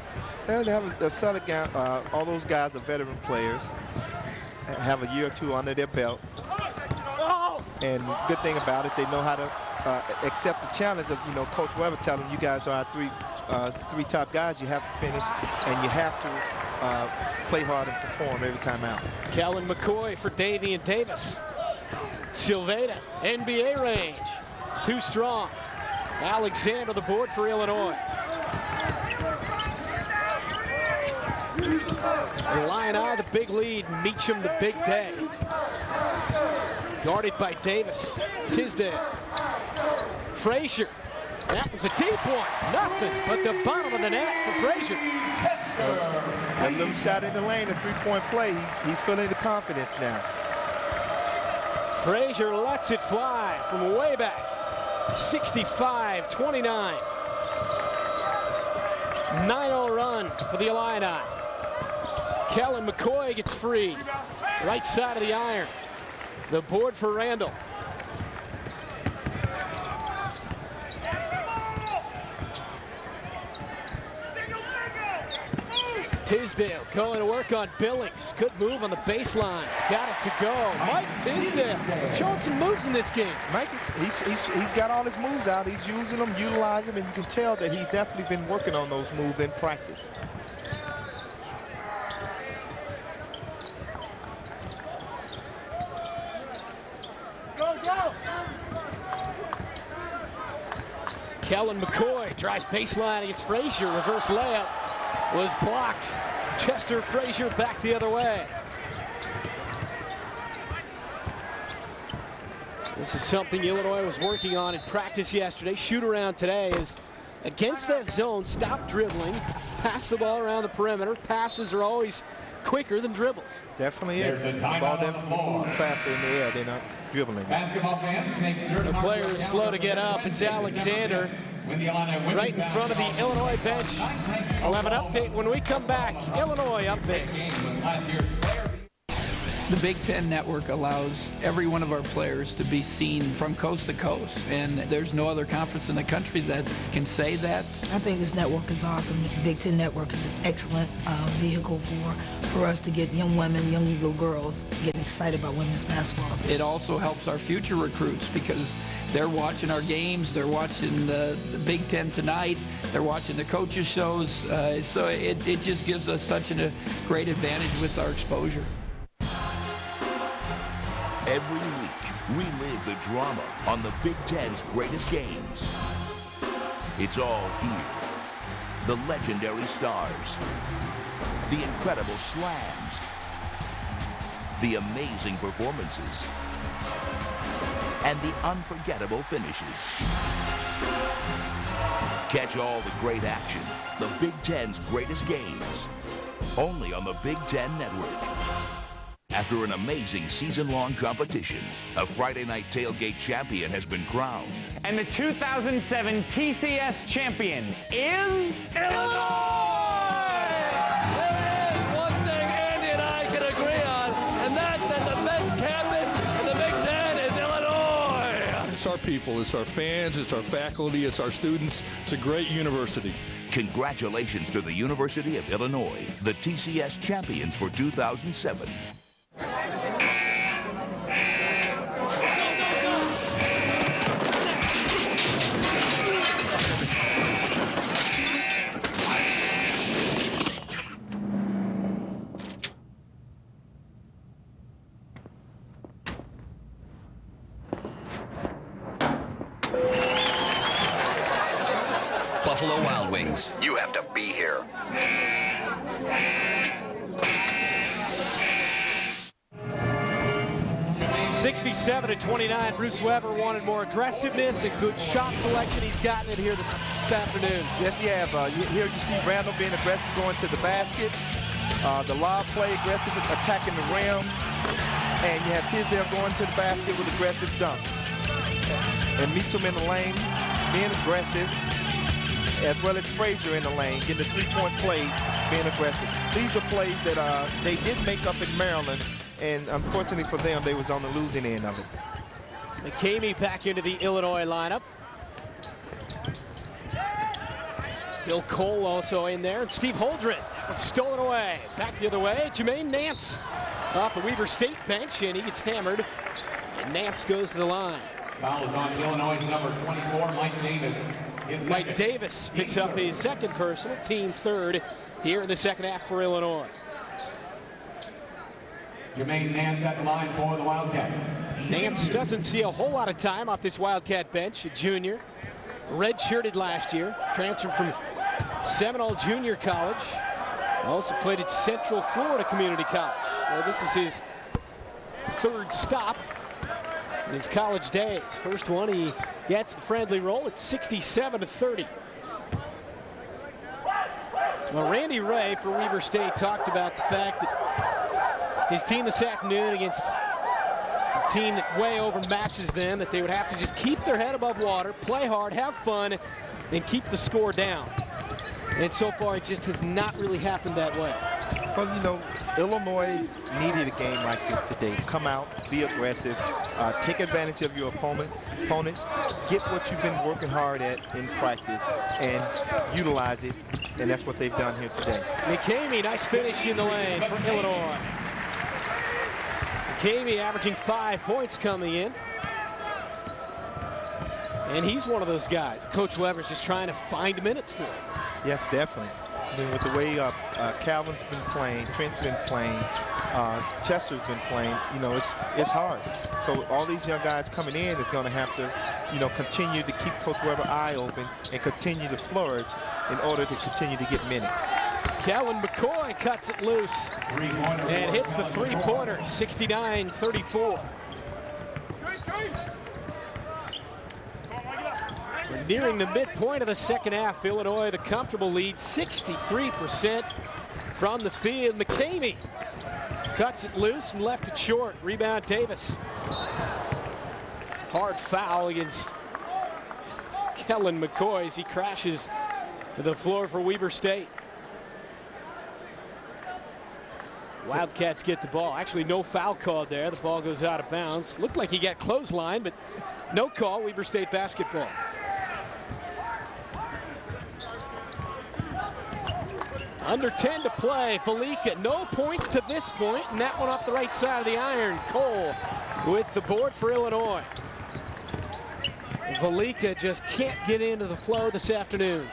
And they have a set of guys, all those guys are veteran players, have a year or 2 under their belt. And good thing about it, they know how to accept the challenge of, Coach Weber telling you guys are our 3 top guys. You have to finish, and you have to play hard and perform every time out. Kellen McCoy for Davey and Davis. Silveda, NBA range. Too strong. Alexander the board for Illinois. Illini the big lead. Meacham the big day. Guarded by Davis. Tisdale. Frazier. That was a deep one. Nothing but the bottom of the net for Frazier. A little shot in the lane, a 3-point play. He's feeling the confidence now. Frazier lets it fly from way back. 65-29. 9-0 run for the Illini. Kellen McCoy gets free. Right side of the iron. The board for Randall. Tisdale going to work on Billings. Good move on the baseline. Got it to go. Mike Tisdale showing some moves in this game. Mike, he's got all his moves out. He's using them, utilizing them, and you can tell that he's definitely been working on those moves in practice. Kellen McCoy drives baseline against Frazier. Reverse layup was blocked. Chester Frazier back the other way. This is something Illinois was working on in practice yesterday. Shoot around today is against that zone. Stop dribbling. Pass the ball around the perimeter. Passes are always quicker than dribbles. Definitely is. The ball definitely moves faster in the air. They're not dribbling. Basketball fans, make sure the player is slow to get up. It's Alexander right in front of the Illinois bench. I'll have an update when we come back. Illinois up there. The Big Ten Network allows every one of our players to be seen from coast to coast, and there's no other conference in the country that can say that. I think this network is awesome. The Big Ten Network is an excellent vehicle for us to get young women, young little girls getting excited about women's basketball. It also helps our future recruits because they're watching our games, they're watching the Big Ten Tonight, they're watching the coaches' shows, so it just gives us such a great advantage with our exposure. Every week, relive the drama on the Big Ten's greatest games. It's all here. The legendary stars, the incredible slams, the amazing performances, and the unforgettable finishes. Catch all the great action, the Big Ten's greatest games, only on the Big Ten Network. After an amazing season-long competition, a Friday night tailgate champion has been crowned. And the 2007 TCS champion is Illinois! There is one thing Andy and I can agree on, and that's that the best campus in the Big Ten is Illinois! It's our people, it's our fans, it's our faculty, it's our students. It's a great university. Congratulations to the University of Illinois, the TCS champions for 2007. Buffalo Wild Wings, you have to be here. (67-29). Bruce Weber wanted more aggressiveness and good shot selection. He's gotten it here this afternoon. Yes, you have. Here you see Randall being aggressive going to the basket. The lob play, aggressive attacking the rim. And you have Tisdale going to the basket with aggressive dunk. And Meacham in the lane, being aggressive, as well as Frazier in the lane, getting the three-point play, being aggressive. These are plays that they did make up in Maryland, and unfortunately for them, they was on the losing end of it. McCamey back into the Illinois lineup. Bill Cole also in there, and Steve Holdren stolen away. Back the other way, Jermaine Nance off the Weber State bench, and he gets hammered, and Nance goes to the line. Foul is on Illinois' number 24, Mike Davis. Mike Davis picks up his second personal, team third here in the second half for Illinois. Jermaine Nance at the line for the Wildcats. Nance doesn't see a whole lot of time off this Wildcat bench, a junior. Red-shirted last year, transferred from Seminole Junior College. Also played at Central Florida Community College. So this is his third stop in his college days. First one, he gets the friendly roll at 67-30. Well, Randy Ray for Weber State talked about the fact that his team this afternoon against a team that way overmatches them, that they would have to just keep their head above water, play hard, have fun, and keep the score down. And so far, it just has not really happened that way. Well, you know, Illinois needed a game like this today. Come out, be aggressive, take advantage of your opponents, get what you've been working hard at in practice, and utilize it. And that's what they've done here today. McCamey, nice finish in the lane for Illinois. McCamey averaging 5 points coming in. And he's one of those guys. Coach Weber's just trying to find minutes for him. Yes, definitely. I mean, with the way Calvin's been playing, Trent's been playing, Chester's been playing, you know, it's hard. So all these young guys coming in is going to have to, you know, continue to keep Coach Weber's eye open and continue to flourish in order to continue to get minutes. Kellen McCoy cuts it loose and hits the three-pointer, 69-34. We're nearing the midpoint of the second half. Illinois, the comfortable lead, 63% from the field. McCamey cuts it loose and left it short. Rebound Davis. Hard foul against Kellen McCoy as he crashes to the floor for Weber State. Wildcats get the ball. Actually, no foul called there. The ball goes out of bounds. Looked like he got clothesline, but no call. Weber State basketball. Under 10 to play. Velika, no points to this point, and that one off the right side of the iron. Cole with the board for Illinois. Velika just can't get into the flow this afternoon.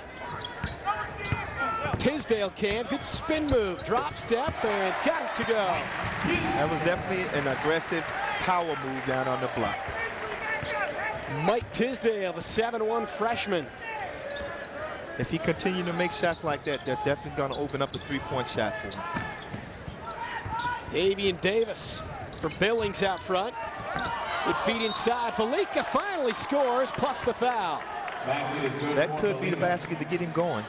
Tisdale can. Good spin move. Drop step and got it to go. That was definitely an aggressive power move down on the block. Mike Tisdale, the 7'1" freshman. If he continues to make shots like that, that definitely is going to open up the three-point shot for him. Davian Davis for Billings out front. Good feed inside. Falika finally scores, plus the foul. That could be the basket to get him going.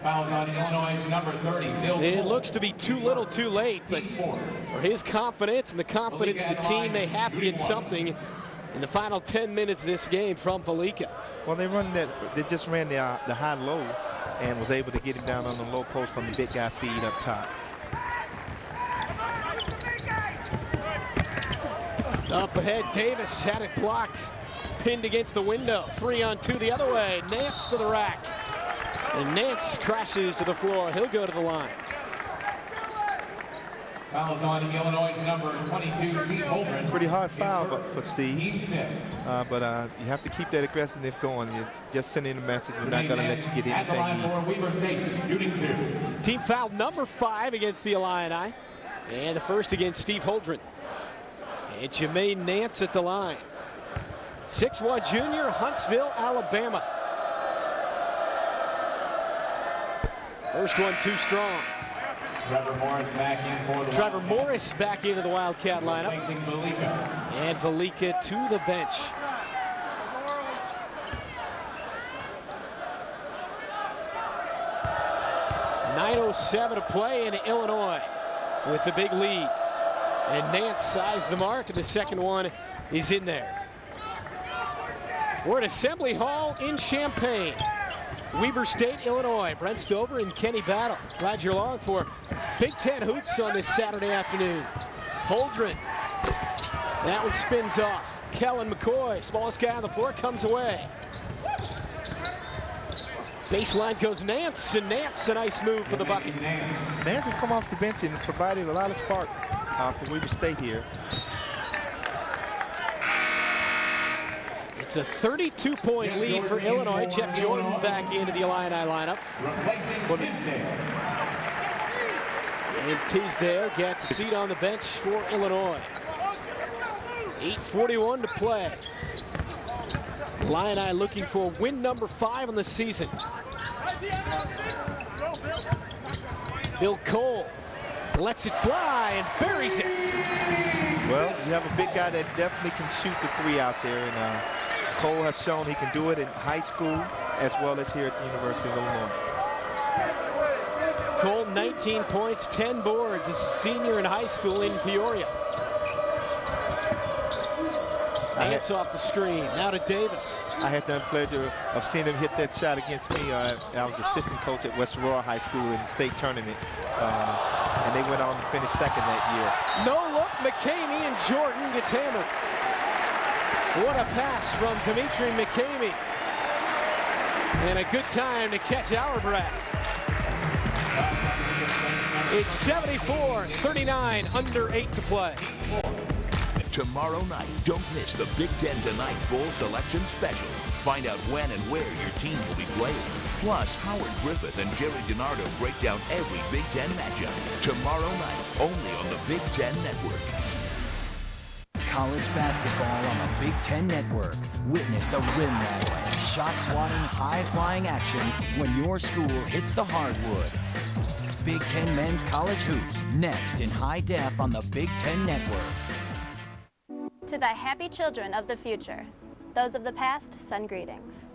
Fouls on Illinois' number 30. It looks to be too little too late, but for his confidence and the confidence of the team, they have to get something in the final 10 minutes of this game from Falika. Well, they just ran the high-low and was able to get him down on the low post from the big guy feed up top. Up ahead, Davis had it blocked, pinned against the window. 3-on-2 the other way. Nance to the rack. And Nance crashes to the floor. He'll go to the line. Fouls on Illinois' number 22, Steve Holdren. Pretty hard foul for Steve. But you have to keep that aggressiveness going. You're just sending a message. We're not going to let you get anything easy. Team foul number 5 against the Illini. And the first against Steve Holdren. And Jermaine Nance at the line. 6'1" junior, Huntsville, Alabama. First one too strong. Trevor Morris back in for the Trevor Morris back into the Wildcat lineup. And Falika to the bench. .907 to play in Illinois with the big lead. And Nance sized the mark, and the second one is in there. We're at Assembly Hall in Champaign. Weber State, Illinois. Brent Stover and Kenny Battle. Glad you're along for Big Ten hoops on this Saturday afternoon. Holdren. That one spins off. Kellen McCoy, smallest guy on the floor, comes away. Baseline goes Nance, and Nance, a nice move for the bucket. Nance has come off the bench and provided a lot of spark for Weber State here. It's a 32-point lead for Illinois. Jeff Jordan back into the Illini lineup. And Teasdale gets a seat on the bench for Illinois. 8:41 to play. Illini looking for win number 5 on the season. Bill Cole lets it fly and buries it. Well, you have a big guy that definitely can shoot the 3 out there, and Cole has shown he can do it in high school as well as here at the University of Illinois. Cole, 19 points, 10 boards, a senior in high school in Peoria. Nance off the screen, now to Davis. I had the pleasure of seeing him hit that shot against me. I was the assistant coach at West Aurora High School in the state tournament, and they went on to finish second that year. No look, McCamey, and Jordan gets hammered. What a pass from Dimitri McCamey. And a good time to catch our breath. It's 74-39, under 8 to play. Tomorrow night, don't miss the Big Ten Tonight Bowl Selection Special. Find out when and where your team will be playing. Plus, Howard Griffith and Jerry DiNardo break down every Big Ten matchup. Tomorrow night, only on the Big Ten Network. College basketball on the Big Ten Network. Witness the rim rattling, shot-swatting, high-flying action when your school hits the hardwood. Big Ten Men's College Hoops, next in high def on the Big Ten Network. To the happy children of the future, those of the past send greetings.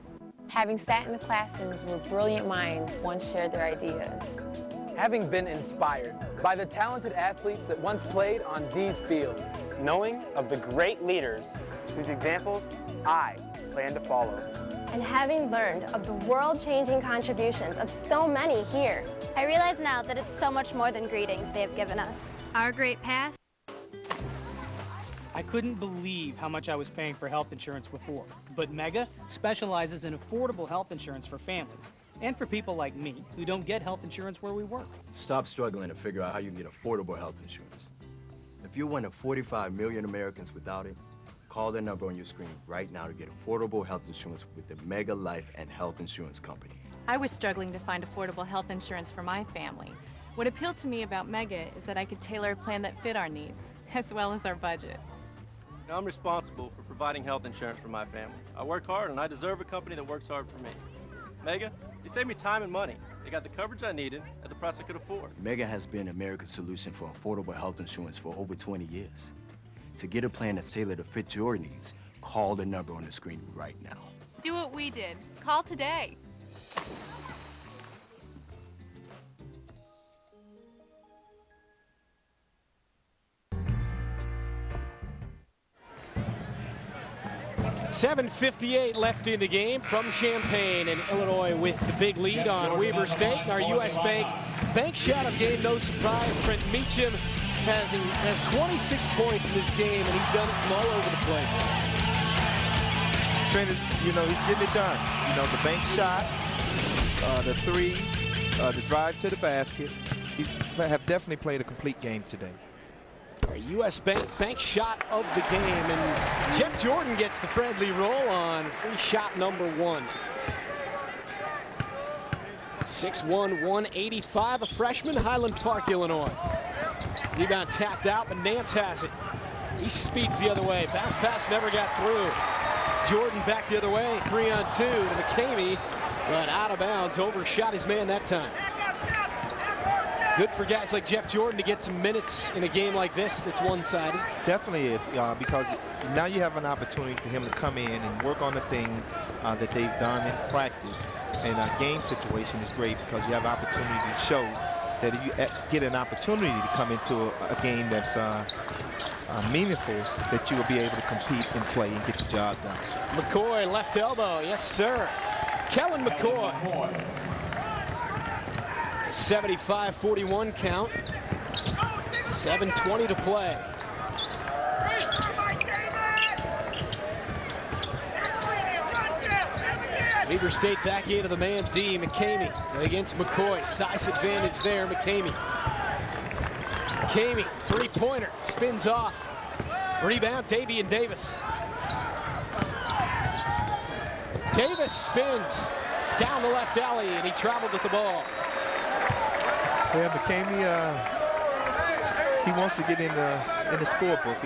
Having sat in the classrooms where brilliant minds once shared their ideas. Having been inspired by the talented athletes that once played on these fields. Knowing of the great leaders whose examples I plan to follow. And having learned of the world-changing contributions of so many here. I realize now that it's so much more than greetings they have given us. Our great past. I couldn't believe how much I was paying for health insurance before, but Mega specializes in affordable health insurance for families and for people like me who don't get health insurance where we work. Stop struggling to figure out how you can get affordable health insurance. If you're one of 45 million Americans without it, call the number on your screen right now to get affordable health insurance with the Mega Life and Health Insurance Company. I was struggling to find affordable health insurance for my family. What appealed to me about Mega is that I could tailor a plan that fit our needs, as well as our budget. I'm responsible for providing health insurance for my family. I work hard and I deserve a company that works hard for me. Mega, they saved me time and money. They got the coverage I needed at the price I could afford. Mega has been America's solution for affordable health insurance for over 20 years. To get a plan that's tailored to fit your needs, call the number on the screen right now. Do what we did. Call today. .758 left in the game from Champaign, and Illinois with the big lead on Weber State. And our U.S. Bank shot of game, no surprise. Trent Meacham has 26 points in this game, and he's done it from all over the place. Trent is, he's getting it done. The bank shot, the three, the drive to the basket. He have definitely played a complete game today. Our U.S. Bank shot of the game, and Jeff Jordan gets the friendly roll on free shot number 1. 6'1", 185, a freshman, Highland Park, Illinois. Rebound tapped out, but Nance has it. He speeds the other way. Bounce pass never got through. Jordan back the other way, 3-on-2 to McCamey, but out of bounds, overshot his man that time. Good for guys like Jeff Jordan to get some minutes in a game like this that's one-sided. Definitely is, because now you have an opportunity for him to come in and work on the things that they've done in practice. And a game situation is great because you have opportunity to show that if you get an opportunity to come into a game that's meaningful, that you will be able to compete and play and get the job done. McCoy, left elbow, yes sir. Kellen McCoy. 75-41 count. 7:20 to play. Weber State back into the man D. McCamey against McCoy. Size advantage there, McCamey. McCamey, three-pointer, spins off. Rebound, Davian Davis. Davis spins down the left alley, and he traveled with the ball. Yeah, McCamey, he wants to get in the scorebook.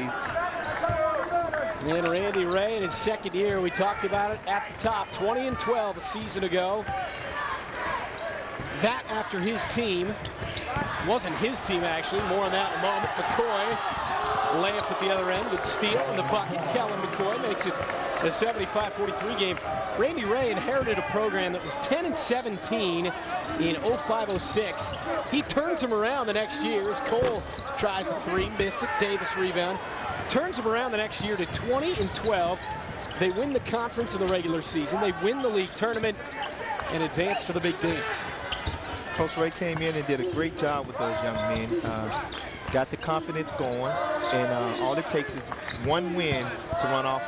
And Randy Ray in his second year, we talked about it at the top, 20-12 a season ago. That after his team, wasn't his team actually, more on that in a moment. McCoy, layup at the other end, good steal in the bucket. Kellen McCoy makes it a 75-43 game. Randy Ray inherited a program that was 10-17 in 05-06. He turns him around the next year as Cole tries the three, missed it, Davis rebound. Turns him around the next year to 20-12. They win the conference in the regular season. They win the league tournament and advance to the big dance. Coach Ray came in and did a great job with those young men. Got the confidence going, and all it takes is one win to run off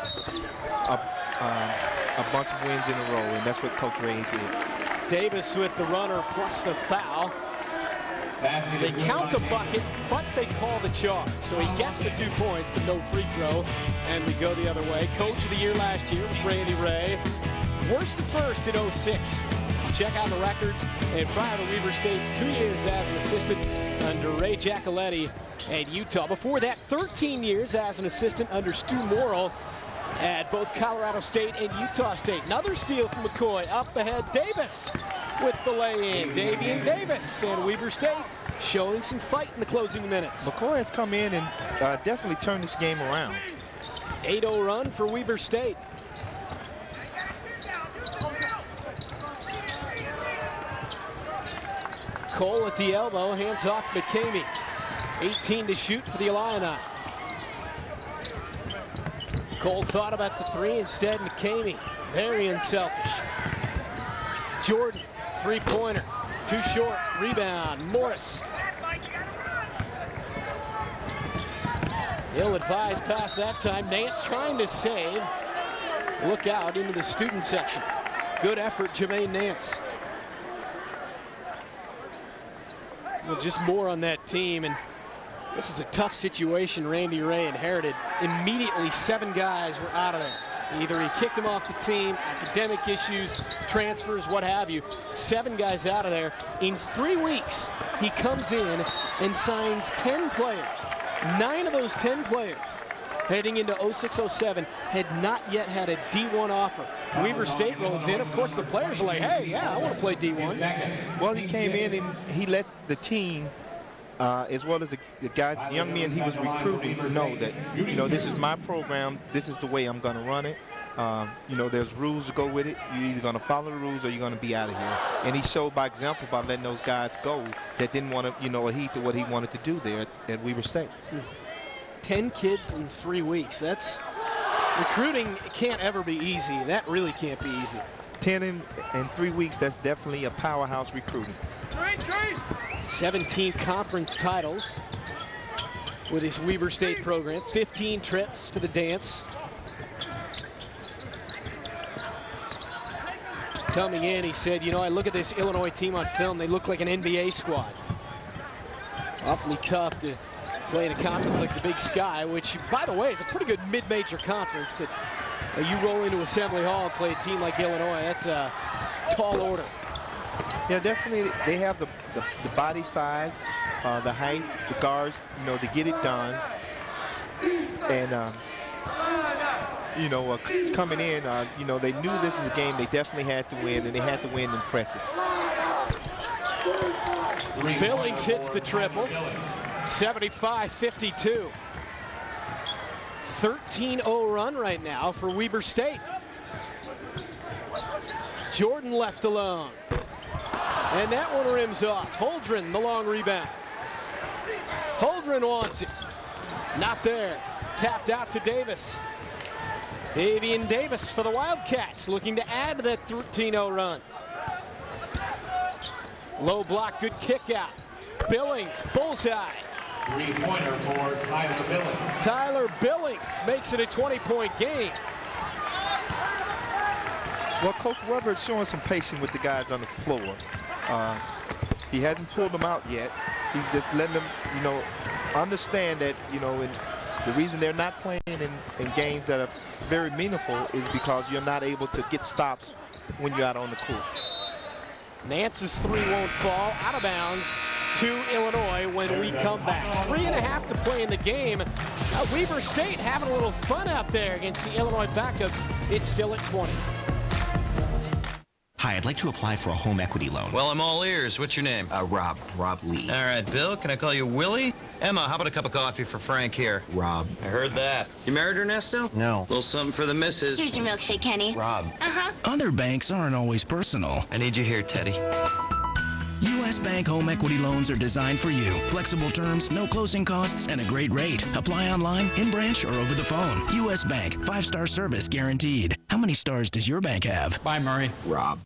a bunch of wins in a row, and that's what Coach Ray did. Davis with the runner plus the foul. They count the bucket, but they call the charge. So he gets the 2 points, but no free throw. And we go the other way. Coach of the year last year was Randy Ray. Worst to first in 06. Check out the records. And prior to Weber State, 2 years as an assistant under Ray Giacoletti at Utah. Before that, 13 years as an assistant under Stu Morrill at both Colorado State and Utah State. Another steal from McCoy. Up ahead, Davis with the lay-in. Davian Davis, and Weber State showing some fight in the closing minutes. McCoy has come in and definitely turned this game around. 8-0 run for Weber State. Cole at the elbow, hands off McCamey. 18 to shoot for the Illini. Cole thought about the three, instead McCamey, very unselfish. Jordan, three-pointer, too short, rebound, Morris. Ill-advised pass that time. Nance trying to save. Look out into the student section. Good effort, Jermaine Nance. Well, just more on that team, and this is a tough situation Randy Ray inherited. Immediately, 7 guys were out of there. Either he kicked them off the team, academic issues, transfers, what have you. 7 guys out of there. In 3 weeks, he comes in and signs 10 players. 9 of those 10 players heading into 06-07, had not yet had a D1 offer. Weber State rolls in. Of course, the players are like, hey, yeah, I want to play D1. Well, he came in and he let the team, as well as the guys, the young men he was recruiting, know that, you know, this is my program. This is the way I'm going to run it. You know, there's rules to go with it. You're either going to follow the rules or you're going to be out of here. And he showed by example by letting those guys go that didn't want to, you know, adhere to what he wanted to do there at Weber State. 10 kids in 3 weeks. That's recruiting can't ever be easy. That really can't be easy. 10 in 3 weeks, that's definitely a powerhouse recruiting. 17 conference titles with his Weber State program. 15 trips to the dance. Coming in, he said, you know, I look at this Illinois team on film, they look like an NBA squad. Awfully tough to play in a conference like the Big Sky, which, by the way, is a pretty good mid-major conference, but you roll into Assembly Hall and play a team like Illinois, that's a tall order. Yeah, definitely, they have the body size, the height, the guards, you know, to get it done. And, you know, coming in, you know, they knew this is a game they definitely had to win, and they had to win impressive. Billings hits the triple, 75-52. 13-0 run right now for Weber State. Jordan left alone. And that one rims off. Holdren, the long rebound. Holdren wants it. Not there. Tapped out to Davis. Davian Davis for the Wildcats, looking to add to that 13-0 run. Low block, good kick out. Billings, bullseye. Three-pointer for Tyler Billings. Tyler Billings makes it a 20-point game. Well, Coach Weber is showing some patience with the guys on the floor. He hasn't pulled them out yet. He's just letting them, you know, understand that, you know, the reason they're not playing in games that are very meaningful is because you're not able to get stops when you're out on the court. Nance's three won't fall. Out of bounds to Illinois when we come back. 3.5 to play in the game. Weber State having a little fun out there against the Illinois backups. It's still at 20. Hi, I'd like to apply for a home equity loan. Well, I'm all ears. What's your name? Rob Lee. All right, Bill, can I call you Willie? Emma, how about a cup of coffee for Frank here? Rob. I heard that. You married Ernesto? No. Little something for the missus. Here's your milkshake, Kenny. Rob. Uh-huh. Other banks aren't always personal. I need you here, Teddy. U.S. Bank home equity loans are designed for you. Flexible terms, no closing costs, and a great rate. Apply online, in branch, or over the phone. U.S. Bank, 5-star service guaranteed. How many stars does your bank have? Bye, Murray. Rob.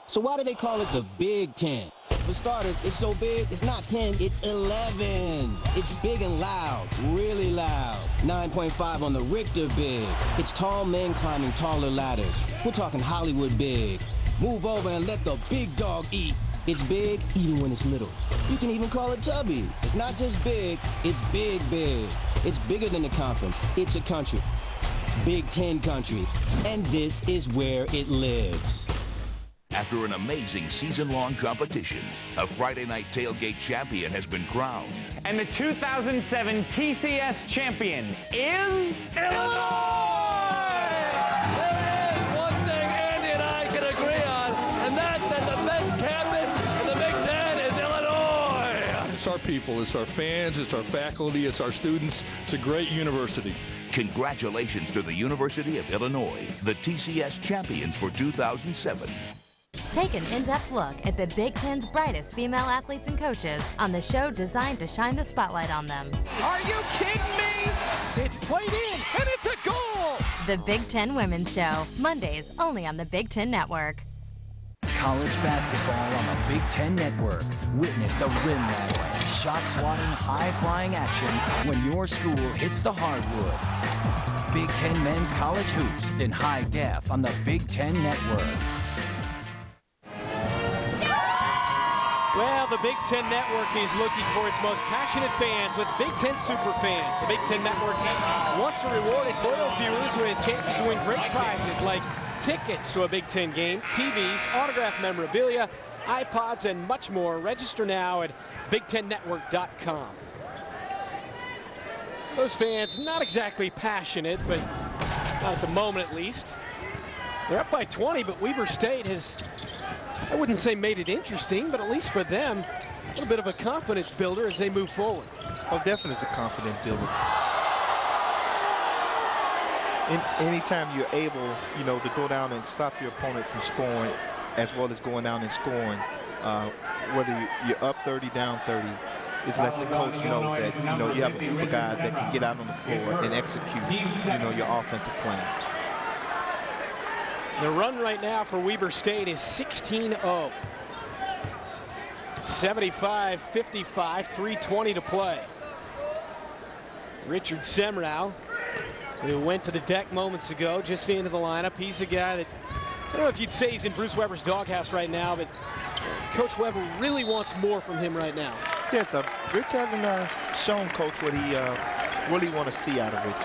So why do they call it the Big Ten? For starters, it's so big, it's not 10, it's 11. It's big and loud, really loud. 9.5 on the Richter big. It's tall men climbing taller ladders. We're talking Hollywood big. Move over and let the big dog eat. It's big even when it's little. You can even call it tubby. It's not just big, it's big, big. It's bigger than the conference. It's a country. Big Ten country. And this is where it lives. After an amazing season-long competition, a Friday night tailgate champion has been crowned. And the 2007 TCS champion is Illinois! There is one thing Andy and I can agree on, and that's that the best campus in the Big Ten is Illinois! It's our people, it's our fans, it's our faculty, it's our students. It's a great university. Congratulations to the University of Illinois, the TCS champions for 2007. Take an in-depth look at the Big Ten's brightest female athletes and coaches on the show designed to shine the spotlight on them. Are you kidding me? It's played in, and it's a goal! The Big Ten Women's Show, Mondays only on the Big Ten Network. College basketball on the Big Ten Network. Witness the rim rattling, shot-swatting, high-flying action when your school hits the hardwood. Big Ten men's college hoops in high def on the Big Ten Network. Well, the Big Ten Network is looking for its most passionate fans with Big Ten super fans. The Big Ten Network wants to reward its loyal viewers with chances to win great prizes like tickets to a Big Ten game, TVs, autographed memorabilia, iPods, and much more. Register now at BigTenNetwork.com. Those fans not exactly passionate, but not at the moment at least. They're up by 20, but Weber State has, I wouldn't say made it interesting, but at least for them, a little bit of a confidence builder as they move forward. Oh, definitely it's a confidence builder. Anytime you're able, you know, to go down and stop your opponent from scoring, as well as going down and scoring, whether you're up 30, down 30, it lets the coach know that, you know, you have a group of guys that can get out on the floor and execute, you know, your offensive plan. The run right now for Weber State is 16-0. 75-55, 3:20 to play. Richard Semrau, who went to the deck moments ago, just into the lineup. He's a guy that, I don't know if you'd say he's in Bruce Weber's doghouse right now, but Coach Weber really wants more from him right now. Yes, Rich hasn't shown Coach what he really want to see out of Rich.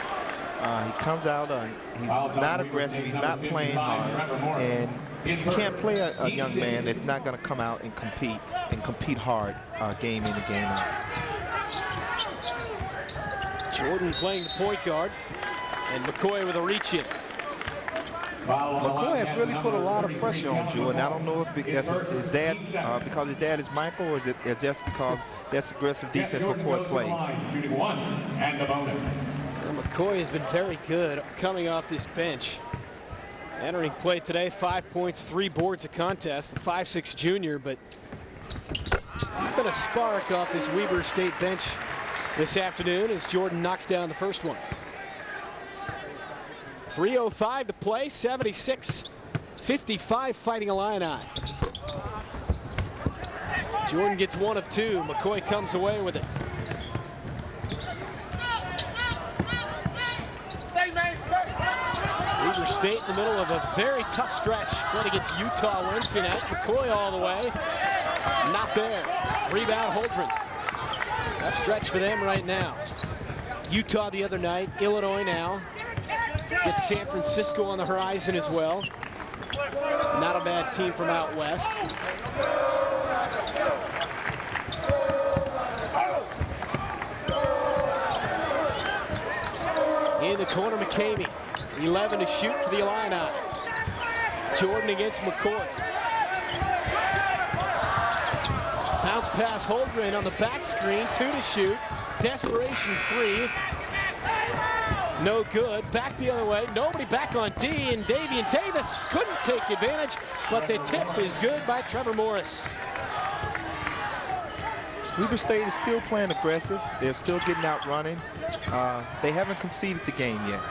He comes out, he's not aggressive, he's not playing hard, and you can't play a young man that's not going to come out and compete hard game in and game out. Jordan playing the point guard, and McCoy with a reach in. McCoy has really put a lot of pressure on Jordan. I don't know if his dad, because his dad is Michael, or is it just because that's aggressive defense McCoy plays. Well, McCoy has been very good coming off this bench. Entering play today, 5 points, 3 boards a contest, the 5'6" junior, but he's been a spark off this Weber State bench this afternoon as Jordan knocks down the first one. 3:05 to play, 76-55 Fighting Illini. Jordan gets 1 of 2. McCoy comes away with it. Weber State in the middle of a very tough stretch. Playing against Utah Wednesday night. McCoy all the way. Not there. Rebound Holdren. Tough stretch for them right now. Utah the other night. Illinois now. Gets San Francisco on the horizon as well. Not a bad team from out west. In the corner, McCamey. 11 to shoot for the Illini. Jordan against McCoy. Bounce pass Holdren on the back screen. 2 to shoot. Desperation 3. No good. Back the other way. Nobody back on D, and Davian Davis couldn't take advantage, but the tip is good by Trevor Morris. Weber State is still playing aggressive. They're still getting out running. They haven't conceded the game yet.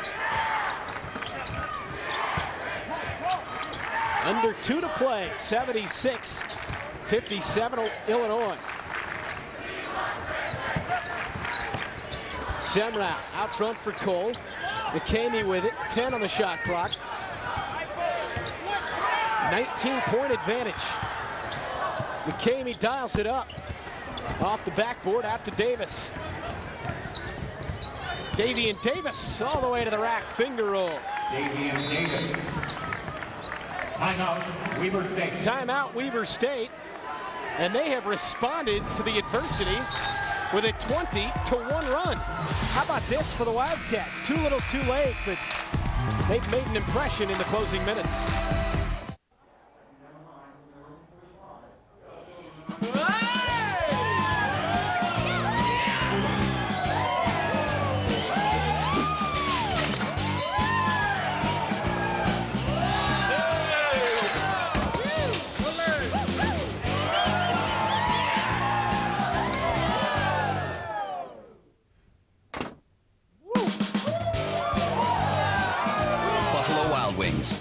Under 2 to play. 76-57 Illinois. Semrau out front for Cole. McCamey with it. 10 on the shot clock. 19-point advantage. McCamey dials it up. Off the backboard out to Davis. Davian Davis all the way to the rack. Finger roll. Davian Davis. Timeout, Weber State. Timeout, Weber State. And they have responded to the adversity with a 20-1 run. How about this for the Wildcats? Too little, too late, but they've made an impression in the closing minutes.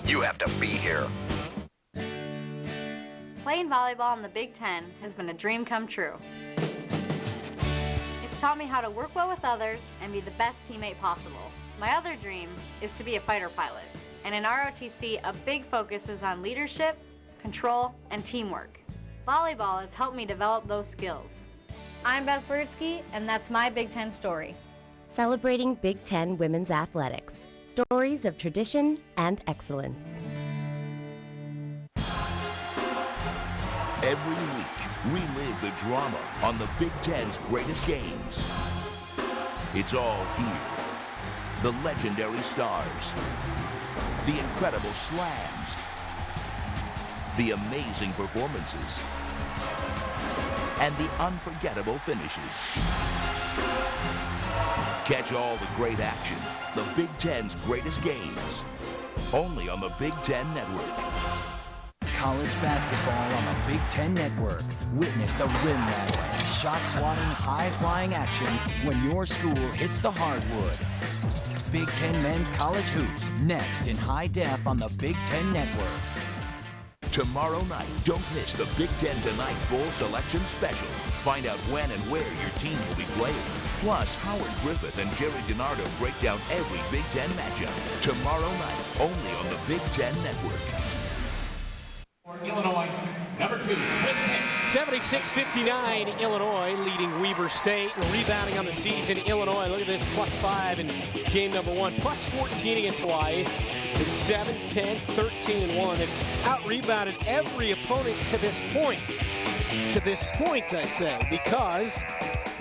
You have to be here. Playing volleyball in the Big Ten has been a dream come true. It's taught me how to work well with others and be the best teammate possible. My other dream is to be a fighter pilot. And in ROTC, a big focus is on leadership, control, and teamwork. Volleyball has helped me develop those skills. I'm Beth Bertsky, and that's my Big Ten story. Celebrating Big Ten women's athletics. Stories of tradition and excellence. Every week, relive the drama on the Big Ten's greatest games. It's all here. The legendary stars, the incredible slams, the amazing performances, and the unforgettable finishes. Catch all the great action, the Big Ten's greatest games, only on the Big Ten Network. College basketball on the Big Ten Network. Witness the rim rattling, shot-swatting, high-flying action when your school hits the hardwood. Big Ten men's college hoops, next in high def on the Big Ten Network. Tomorrow night, don't miss the Big Ten Tonight Bowl Selection Special. Find out when and where your team will be playing. Plus, Howard Griffith and Jerry DiNardo break down every Big Ten matchup. Tomorrow night, only on the Big Ten Network. Illinois, number 2, 76-59, Illinois leading Weber State. And rebounding on the season, Illinois, look at this, +5 in game number 1, +14 against Hawaii. It's 7, 10, 13, and 1. They've out-rebounded every opponent to this point. To this point, I say, because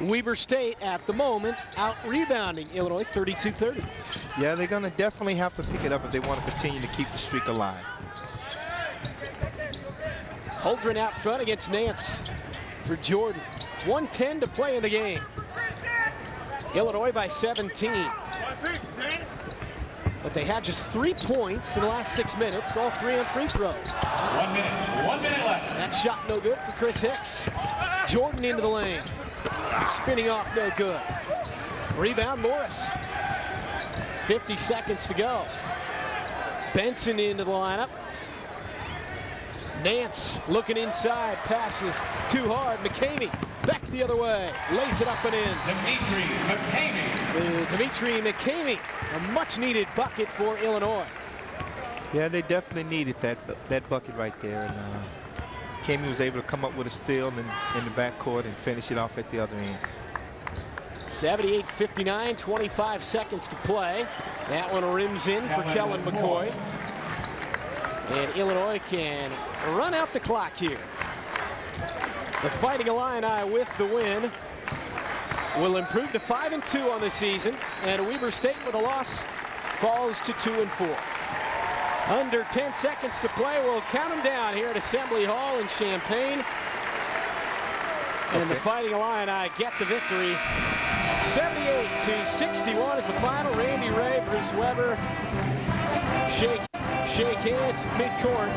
Weber State, at the moment, out-rebounding Illinois 32-30. Yeah, they're going to definitely have to pick it up if they want to continue to keep the streak alive. Holdren out front against Nance for Jordan. 1:10 to play in the game. Illinois by 17. But they had just 3 points in the last 6 minutes, all 3 on free throws. 1 minute left. That shot no good for Chris Hicks. Jordan into the lane. Spinning off, no good. Rebound, Morris. 50 seconds to go. Benson into the lineup. Nance looking inside, passes too hard. McCamey back the other way, lays it up and in. Dimitri McCamey, a much-needed bucket for Illinois. Yeah, they definitely needed that bucket right there. And McCamey was able to come up with a steal in the backcourt and finish it off at the other end. 78-59, 25 seconds to play. That one rims in for Kellen McCoy. And Illinois can run out the clock here. The Fighting Illini with the win will improve to 5-2 on the season, and Weber State with a loss falls to 2-4. Under 10 seconds to play. We'll count them down here at Assembly Hall in Champaign. And the Fighting Illini get the victory. 78-61 is the final. Randy Ray, Bruce Weber, shake hands at midcourt.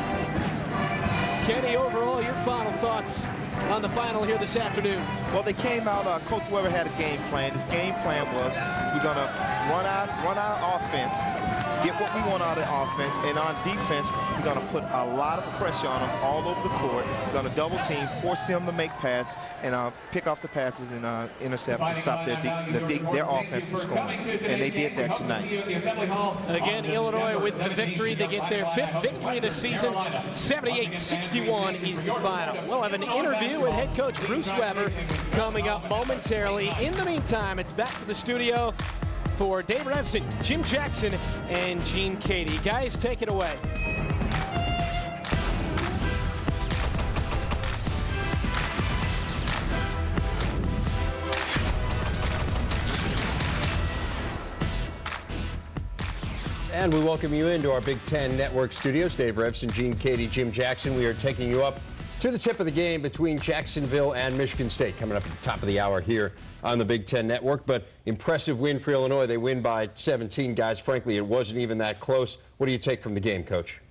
Kenny, overall, your final thoughts on the final here this afternoon? Well, they came out, Coach Weber had a game plan. His game plan was we're going to run our offense, get what we want out of the offense, and on defense, we're going to put a lot of pressure on them all over the court. We're going to double team, force them to make pass, and pick off the passes and intercept and stop their offense from scoring. And they did that tonight. Again, Illinois with the victory. They get their 5th victory of the season. 78-61 is the final. We'll have an interview with head coach Bruce Weber coming up momentarily. In the meantime, it's back to the studio for Dave Revson, Jim Jackson, and Gene Cady. Guys, take it away. And we welcome you into our Big Ten Network studios. Dave Revson, Gene Cady, Jim Jackson. We are taking you up to the tip of the game between Jacksonville and Michigan State, coming up at the top of the hour here on the Big Ten Network. But impressive win for Illinois. They win by 17, guys. Frankly, it wasn't even that close. What do you take from the game, Coach?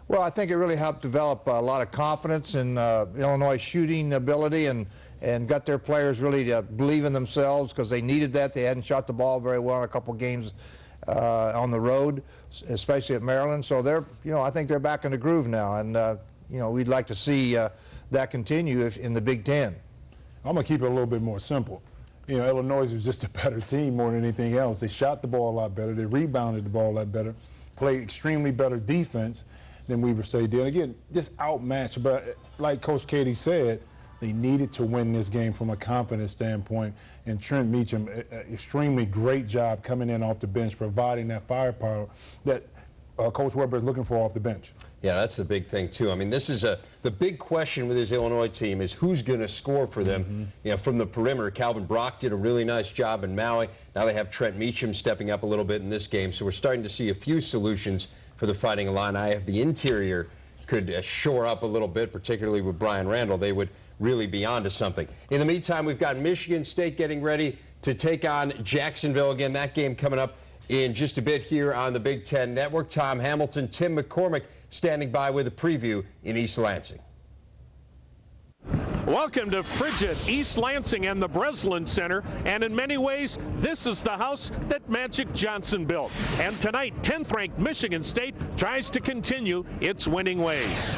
Well, I think it really helped develop a lot of confidence in Illinois' shooting ability and got their players really to believe in themselves because they needed that. They hadn't shot the ball very well in a couple games on the road, especially at Maryland. So they're, I think they're back in the groove now, and we'd like to see that continue in the Big Ten. I'm gonna keep it a little bit more simple. Illinois was just a better team more than anything else. They shot the ball a lot better. They rebounded the ball a lot better. Played extremely better defense than Weber State did. Again, just outmatched. But like Coach Cady said, they needed to win this game from a confidence standpoint. And Trent Meacham, extremely great job coming in off the bench, providing that firepower that Coach Weber is looking for off the bench. Yeah, that's the big thing, too. I mean, this is the big question with this Illinois team is who's going to score for them, you know, from the perimeter. Calvin Brock did a really nice job in Maui. Now they have Trent Meacham stepping up a little bit in this game. So we're starting to see a few solutions for the Fighting Illini. If the interior could shore up a little bit, particularly with Brian Randall, they would really be onto something. In the meantime, we've got Michigan State getting ready to take on Jacksonville again. That game coming up in just a bit here on the Big Ten Network. Tom Hamilton, Tim McCormick standing by with a preview in East Lansing. Welcome to frigid East Lansing and the Breslin Center, and in many ways, this is the house that Magic Johnson built. And tonight, 10th-ranked Michigan State tries to continue its winning ways.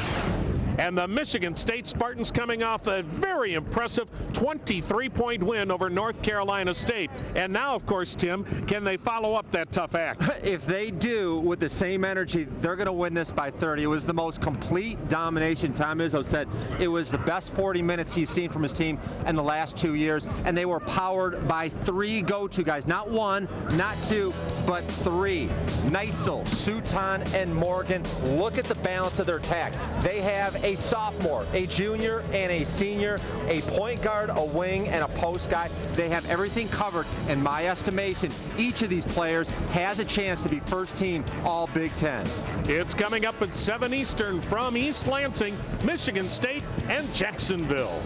And the Michigan State Spartans coming off a very impressive 23-point win over North Carolina State. And now, of course, Tim, can they follow up that tough act? If they do with the same energy, they're going to win this by 30. It was the most complete domination. Tom Izzo said it was the best 40 minutes he's seen from his team in the last 2 years. And they were powered by 3 go-to guys. Not 1, not 2, but 3. Neitzel, Suton, and Morgan. Look at the balance of their attack. They have a sophomore, a junior, and a senior, a point guard, a wing, and a post guy. They have everything covered. In my estimation, each of these players has a chance to be first team All Big Ten. It's coming up at 7 Eastern from East Lansing, Michigan State, and Jacksonville.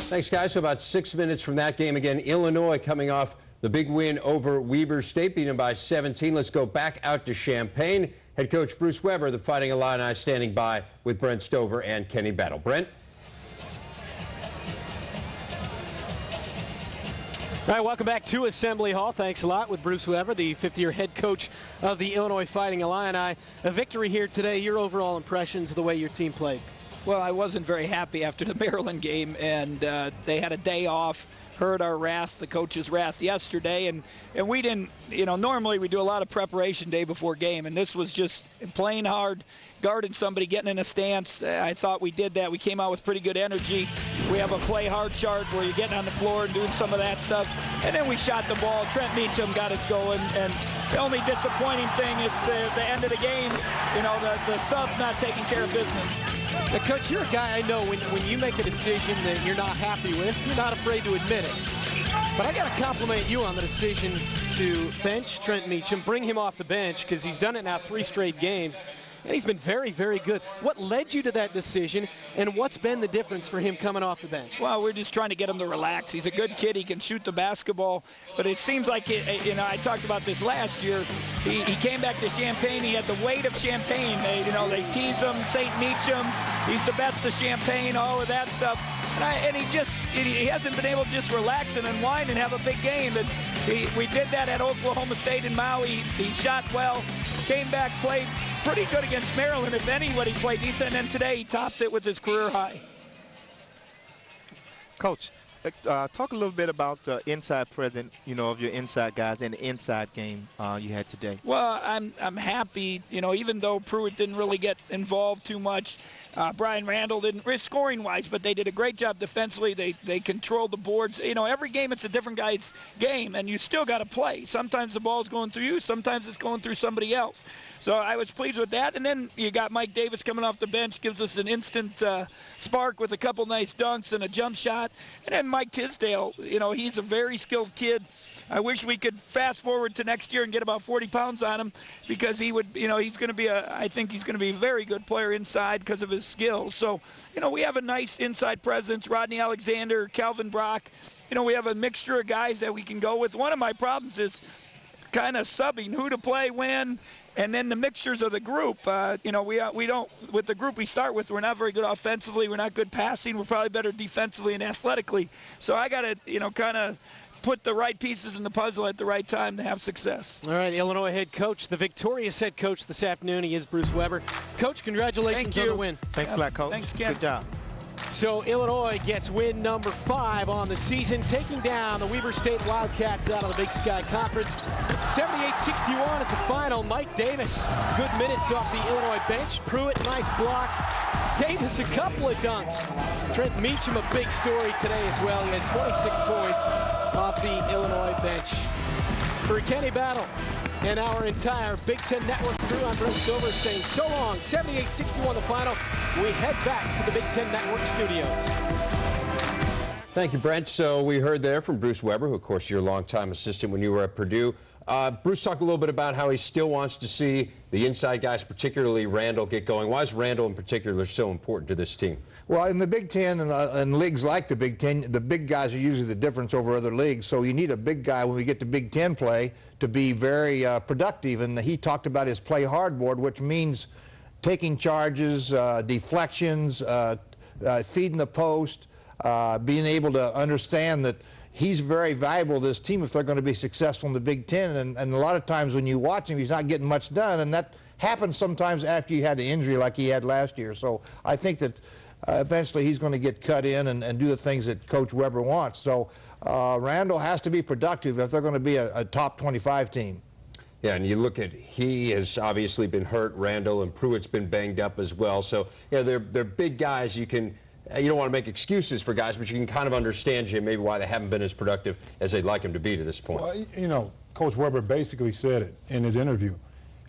Thanks, guys. So about 6 minutes from that game again, Illinois coming off the big win over Weber State, beating them by 17. Let's go back out to Champaign. Head coach Bruce Weber, the Fighting Illini, standing by with Brent Stover and Kenny Battle. Brent? All right, welcome back to Assembly Hall. Thanks a lot with Bruce Weber, the 5th-year head coach of the Illinois Fighting Illini. A victory here today. Your overall impressions of the way your team played? Well, I wasn't very happy after the Maryland game, and they had a day off. Heard our wrath, the coach's wrath yesterday, and we didn't, you know, normally we do a lot of preparation day before game, and this was just playing hard, guarding somebody, getting in a stance. I thought we did that. We came out with pretty good energy. We have a play hard chart where you're getting on the floor and doing some of that stuff, and then we shot the ball. Trent Meacham got us going, and the only disappointing thing is the end of the game, you know, the subs not taking care of business. Now, Coach, you're a guy I know when you make a decision that you're not happy with, you're not afraid to admit it. But I got to compliment you on the decision to bench Trent Meacham, bring him off the bench, because he's done it now 3 straight games, and he's been very, very good. What led you to that decision, and what's been the difference for him coming off the bench? Well, we're just trying to get him to relax. He's a good kid. He can shoot the basketball, but it seems like, you know, I talked about this last year. He came back to Champaign. He had the weight of Champaign. They tease him, St. Meacham. He's the best of Champaign, all of that stuff. And he hasn't been able to just relax and unwind and have a big game. And we did that at Oklahoma State in Maui. He shot well, came back, played pretty good against Maryland. If anybody played decent, and today he topped it with his career high. Coach, talk a little bit about the inside presence, you know, of your inside guys and the inside game you had today. Well, I'm happy, you know, even though Pruitt didn't really get involved too much. Brian Randall didn't, scoring-wise, but they did a great job defensively. They controlled the boards. You know, every game it's a different guy's game, and you still got to play. Sometimes the ball's going through you. Sometimes it's going through somebody else. So I was pleased with that. And then you got Mike Davis coming off the bench, gives us an instant spark with a couple nice dunks and a jump shot. And then Mike Tisdale, you know, he's a very skilled kid. I wish we could fast forward to next year and get about 40 pounds on him, because he would, you know, he's going to be I think he's going to be a very good player inside because of his skills. So, you know, we have a nice inside presence. Rodney Alexander, Calvin Brock. You know, we have a mixture of guys that we can go with. One of my problems is kind of subbing who to play when, and then the mixtures of the group. You know, we don't, with the group we start with, we're not very good offensively. We're not good passing. We're probably better defensively and athletically. So I got to, you know, kind of put the right pieces in the puzzle at the right time to have success. All right, Illinois head coach, the victorious head coach this afternoon, he is Bruce Weber. Coach, congratulations on the win. Thanks a lot, Coach. Thanks, Ken. Good job. So Illinois gets win number 5 on the season, taking down the Weber State Wildcats out of the Big Sky Conference. 78-61 at the final. Mike Davis, good minutes off the Illinois bench. Pruitt, nice block. Davis, a couple of dunks. Trent Meacham, a big story today as well. He had 26 points off the Illinois bench. For Kenny Battle And our entire Big Ten Network crew, I'm Brent Stover saying so long. 78-61 the final. We head back to the Big Ten Network studios. Thank you, Brent. So we heard there from Bruce Weber, who, of course, your longtime assistant when you were at Purdue. Bruce talked a little bit about how he still wants to see the inside guys, particularly Randall, get going. Why is Randall in particular so important to this team? Well, in the Big Ten and leagues like the Big Ten, the big guys are usually the difference over other leagues. So you need a big guy when we get to Big Ten play to be very productive. And he talked about his play hard board, which means taking charges, deflections, feeding the post, being able to understand that he's very valuable to this team if they're going to be successful in the Big Ten. And a lot of times when you watch him, he's not getting much done. And that happens sometimes after you had an injury like he had last year. So I think that eventually he's going to get cut in and do the things that Coach Weber wants. So Randall has to be productive if they're going to be a top 25 team. Yeah, and you look at, he has obviously been hurt, Randall, and Pruitt's been banged up as well. So, yeah, they're big guys. You don't want to make excuses for guys, but you can kind of understand, Jim, maybe why they haven't been as productive as they'd like them to be to this point. Well, you know, Coach Weber basically said it in his interview.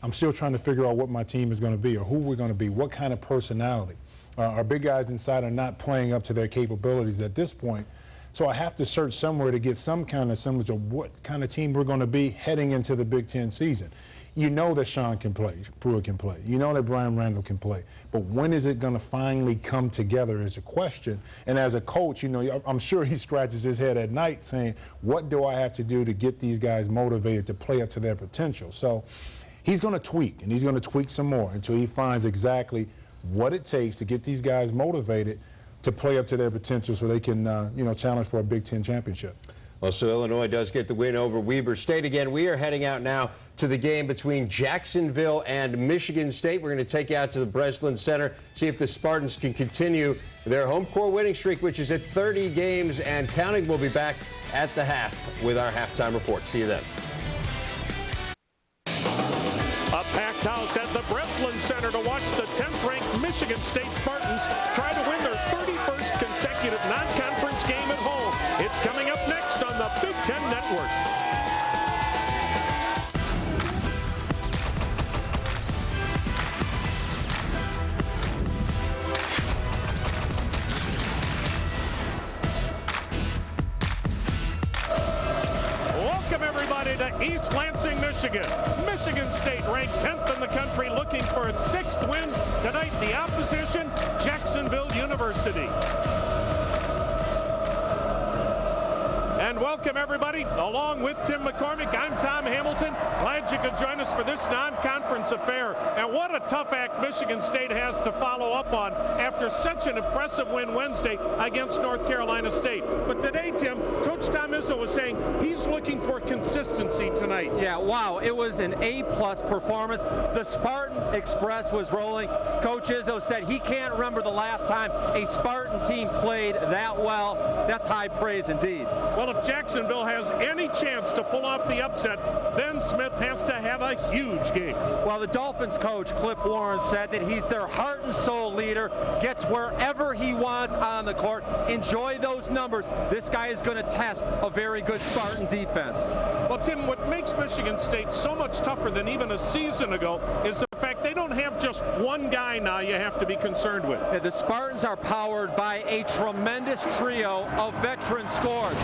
I'm still trying to figure out what my team is going to be or who we're going to be, what kind of personality. Our big guys inside are not playing up to their capabilities at this point. So I have to search somewhere to get some kind of semblance of what kind of team we're going to be heading into the Big Ten season. You know that Sean can play, Pruitt can play. You know that Brian Randall can play. But when is it going to finally come together is a question. And as a coach, you know, I'm sure he scratches his head at night saying, what do I have to do to get these guys motivated to play up to their potential? So he's going to tweak, and he's going to tweak some more until he finds exactly what it takes to get these guys motivated to play up to their potential so they can, you know, challenge for a Big Ten championship. Well, so Illinois does get the win over Weber State again. We are heading out now to the game between Jacksonville and Michigan State. We're going to take you out to the Breslin Center, see if the Spartans can continue their home court winning streak, which is at 30 games and counting. We'll be back at the half with our halftime report. See you then. A packed house at the Breslin Center to watch the 10th-ranked Michigan State Spartans try to win their 31st consecutive non-conference game at home. It's coming up next on the Big Ten Network. Welcome, everybody, to East Lansing, Michigan. Michigan State ranked 10th in the country, looking for its 6th win. Tonight, the opposition, Jacksonville University. And welcome, everybody. Along with Tim McCormick, I'm Tom Hamilton. Glad you could join us for this non-conference affair. And what a tough act Michigan State has to follow up on after such an impressive win Wednesday against North Carolina State. But today, Tim, Coach Tom Izzo was saying he's looking for consistency tonight. Yeah, wow, it was an A-plus performance. The Spartan Express was rolling. Coach Izzo said he can't remember the last time a Spartan team played that well. That's high praise indeed. Well, if Jacksonville has any chance to pull off the upset, then Smith has to have a huge game. Well, the Dolphins coach, Cliff Warren, said that he's their heart and soul leader, gets wherever he wants on the court. Enjoy those numbers. This guy is going to test a very good Spartan defense. Well, Tim, what makes Michigan State so much tougher than even a season ago is the fact they don't have just one guy now you have to be concerned with. Yeah, the Spartans are powered by a tremendous trio of veteran scorers.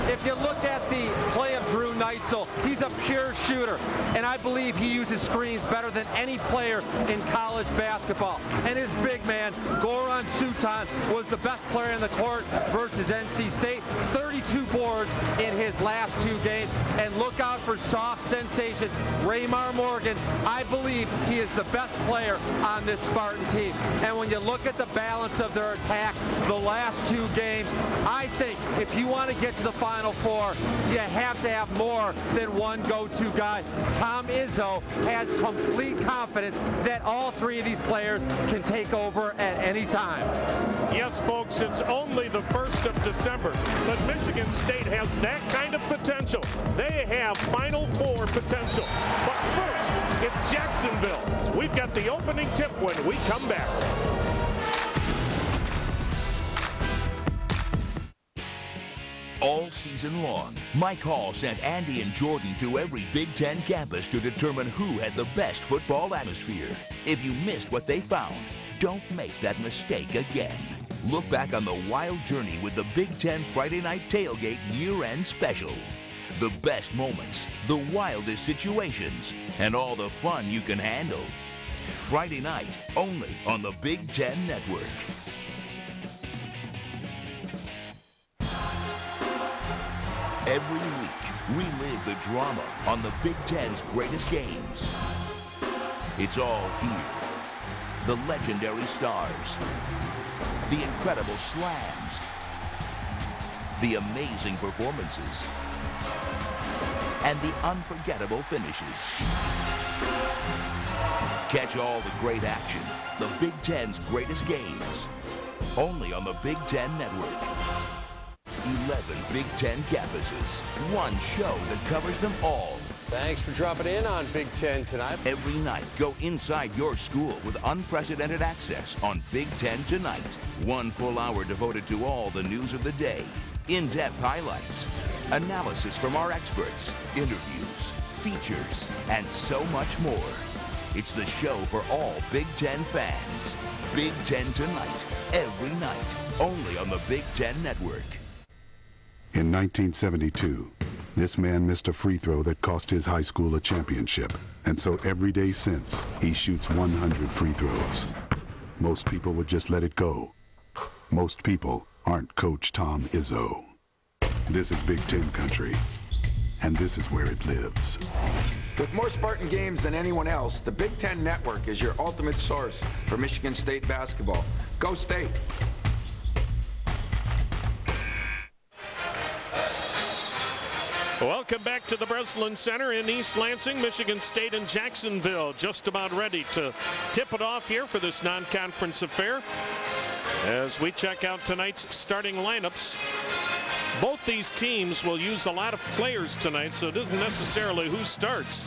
If you look at the play of Drew Neitzel, he's a pure shooter, and I believe he uses screens better than any player in college basketball. And his big man, Goran Sutan, was the best player in the court versus NC State. 32 boards in his last 2 games. And look out for soft sensation, Raymar Morgan. I believe he is the best player on this Spartan team. And when you look at the balance of their attack the last 2 games, I think if you want to get to the Final Four, you have to have more than one go-to guy. Tom Izzo has complete confidence that all 3 of these players can take over at any time. Yes, folks, it's only the 1st of December, but Michigan State has that kind of potential. They have Final Four potential. But first, it's Jacksonville. We've got the opening tip when we come back. all season long. Mike Hall sent Andy and Jordan to every Big Ten campus to determine who had the best football atmosphere. If you missed what they found, don't make that mistake again. Look back on the wild journey with the Big Ten Friday Night Tailgate Year-End Special. The best moments, the wildest situations, and all the fun you can handle. Friday night, only on the Big Ten Network. Every week, relive the drama on the Big Ten's greatest games. It's all here. The legendary stars, the incredible slams, the amazing performances, and the unforgettable finishes. Catch all the great action, the Big Ten's greatest games, only on the Big Ten Network. 11 Big Ten campuses, one show that covers them all. Thanks for dropping in on Big Ten tonight. Every night, go inside your school with unprecedented access on Big Ten Tonight. 1 full hour devoted to all the news of the day. In-depth highlights, analysis from our experts, interviews, features, and so much more. It's the show for all Big Ten fans. Big Ten Tonight, every night, only on the Big Ten Network. In 1972, this man missed a free throw that cost his high school a championship. And so every day since, he shoots 100 free throws. Most people would just let it go. Most people aren't Coach Tom Izzo. This is Big Ten country, and this is where it lives. With more Spartan games than anyone else, the Big Ten Network is your ultimate source for Michigan State basketball. Go State! Welcome back to the Breslin Center in East Lansing. Michigan State and Jacksonville just about ready to tip it off here for this non-conference affair. As we check out tonight's starting lineups, both these teams will use a lot of players tonight, so it isn't necessarily who starts.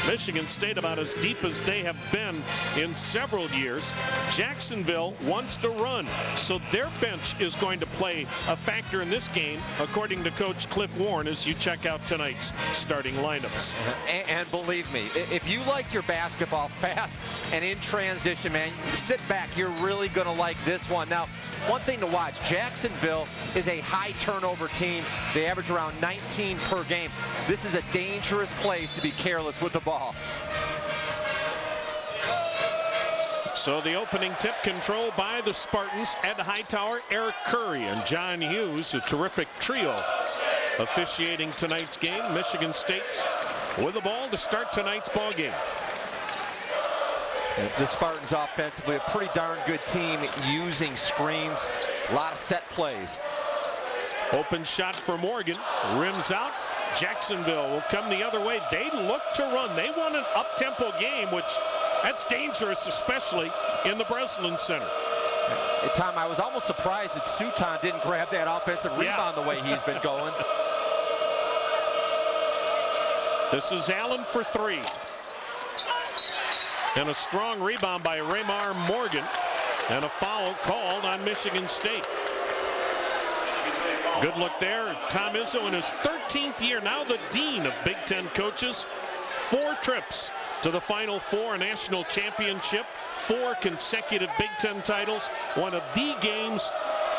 Michigan State about as deep as they have been in several years. Jacksonville wants to run, so their bench is going to play a factor in this game, according to Coach Cliff Warren, as you check out tonight's starting lineups. And believe me, if you like your basketball fast and in transition, man, sit back. You're really going to like this one. Now, one thing to watch, Jacksonville is a high turnover team. They average around 19 per game. This is a dangerous place to be careless with the ball. So the opening tip controlled by the Spartans. Ed Hightower, Eric Curry, and John Hughes, a terrific trio officiating tonight's game. Michigan State with the ball to start tonight's ball game. The Spartans offensively a pretty darn good team using screens, a lot of set plays. Open shot for Morgan, rims out. Jacksonville will come the other way. They look to run. They want an up-tempo game, which that's dangerous, especially in the Breslin Center. Hey, Tom, I was almost surprised that Suton didn't grab that offensive rebound the way he's been going. This is Allen for three. And a strong rebound by Raymar Morgan. And a foul called on Michigan State. Good look there. Tom Izzo in his 13th year, now the dean of Big Ten coaches. 4 trips to the Final Four, a national championship, 4 consecutive Big Ten titles, one of the game's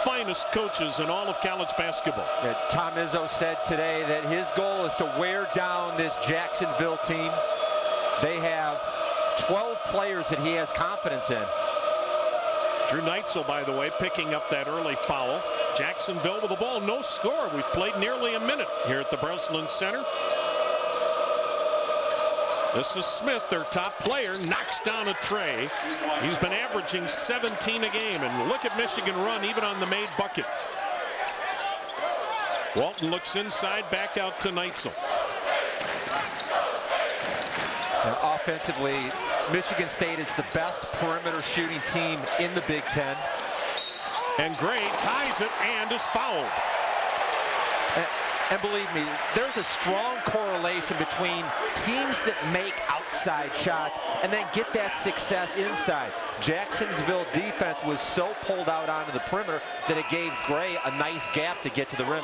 finest coaches in all of college basketball. Yeah, Tom Izzo said today that his goal is to wear down this Jacksonville team. They have 12 players that he has confidence in. Drew Neitzel, by the way, picking up that early foul. Jacksonville with the ball, no score. We've played nearly a minute here at the Breslin Center. This is Smith, their top player, knocks down a tray. He's been averaging 17 a game, and look at Michigan run even on the made bucket. Walton looks inside, back out to Neitzel. And offensively, Michigan State is the best perimeter shooting team in the Big Ten. And Gray ties it and is fouled. And believe me, there's a strong correlation between teams that make outside shots and then get that success inside. Jacksonville defense was so pulled out onto the perimeter that it gave Gray a nice gap to get to the rim.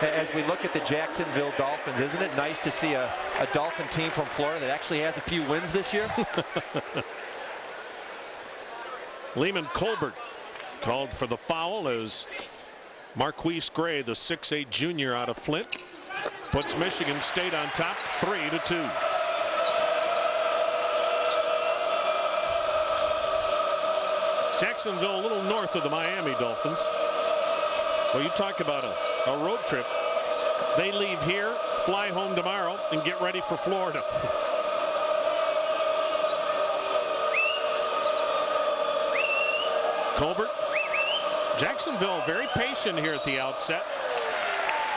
as we look at the Jacksonville Dolphins, isn't it nice to see a Dolphin team from Florida that actually has a few wins this year? Lehman Colbert called for the foul as Marquise Gray, the 6'8" junior out of Flint, puts Michigan State on top 3-2. Jacksonville a little north of the Miami Dolphins. Well, you talk about a road trip. They leave here, fly home tomorrow, and get ready for Florida. Colbert. Jacksonville very patient here at the outset.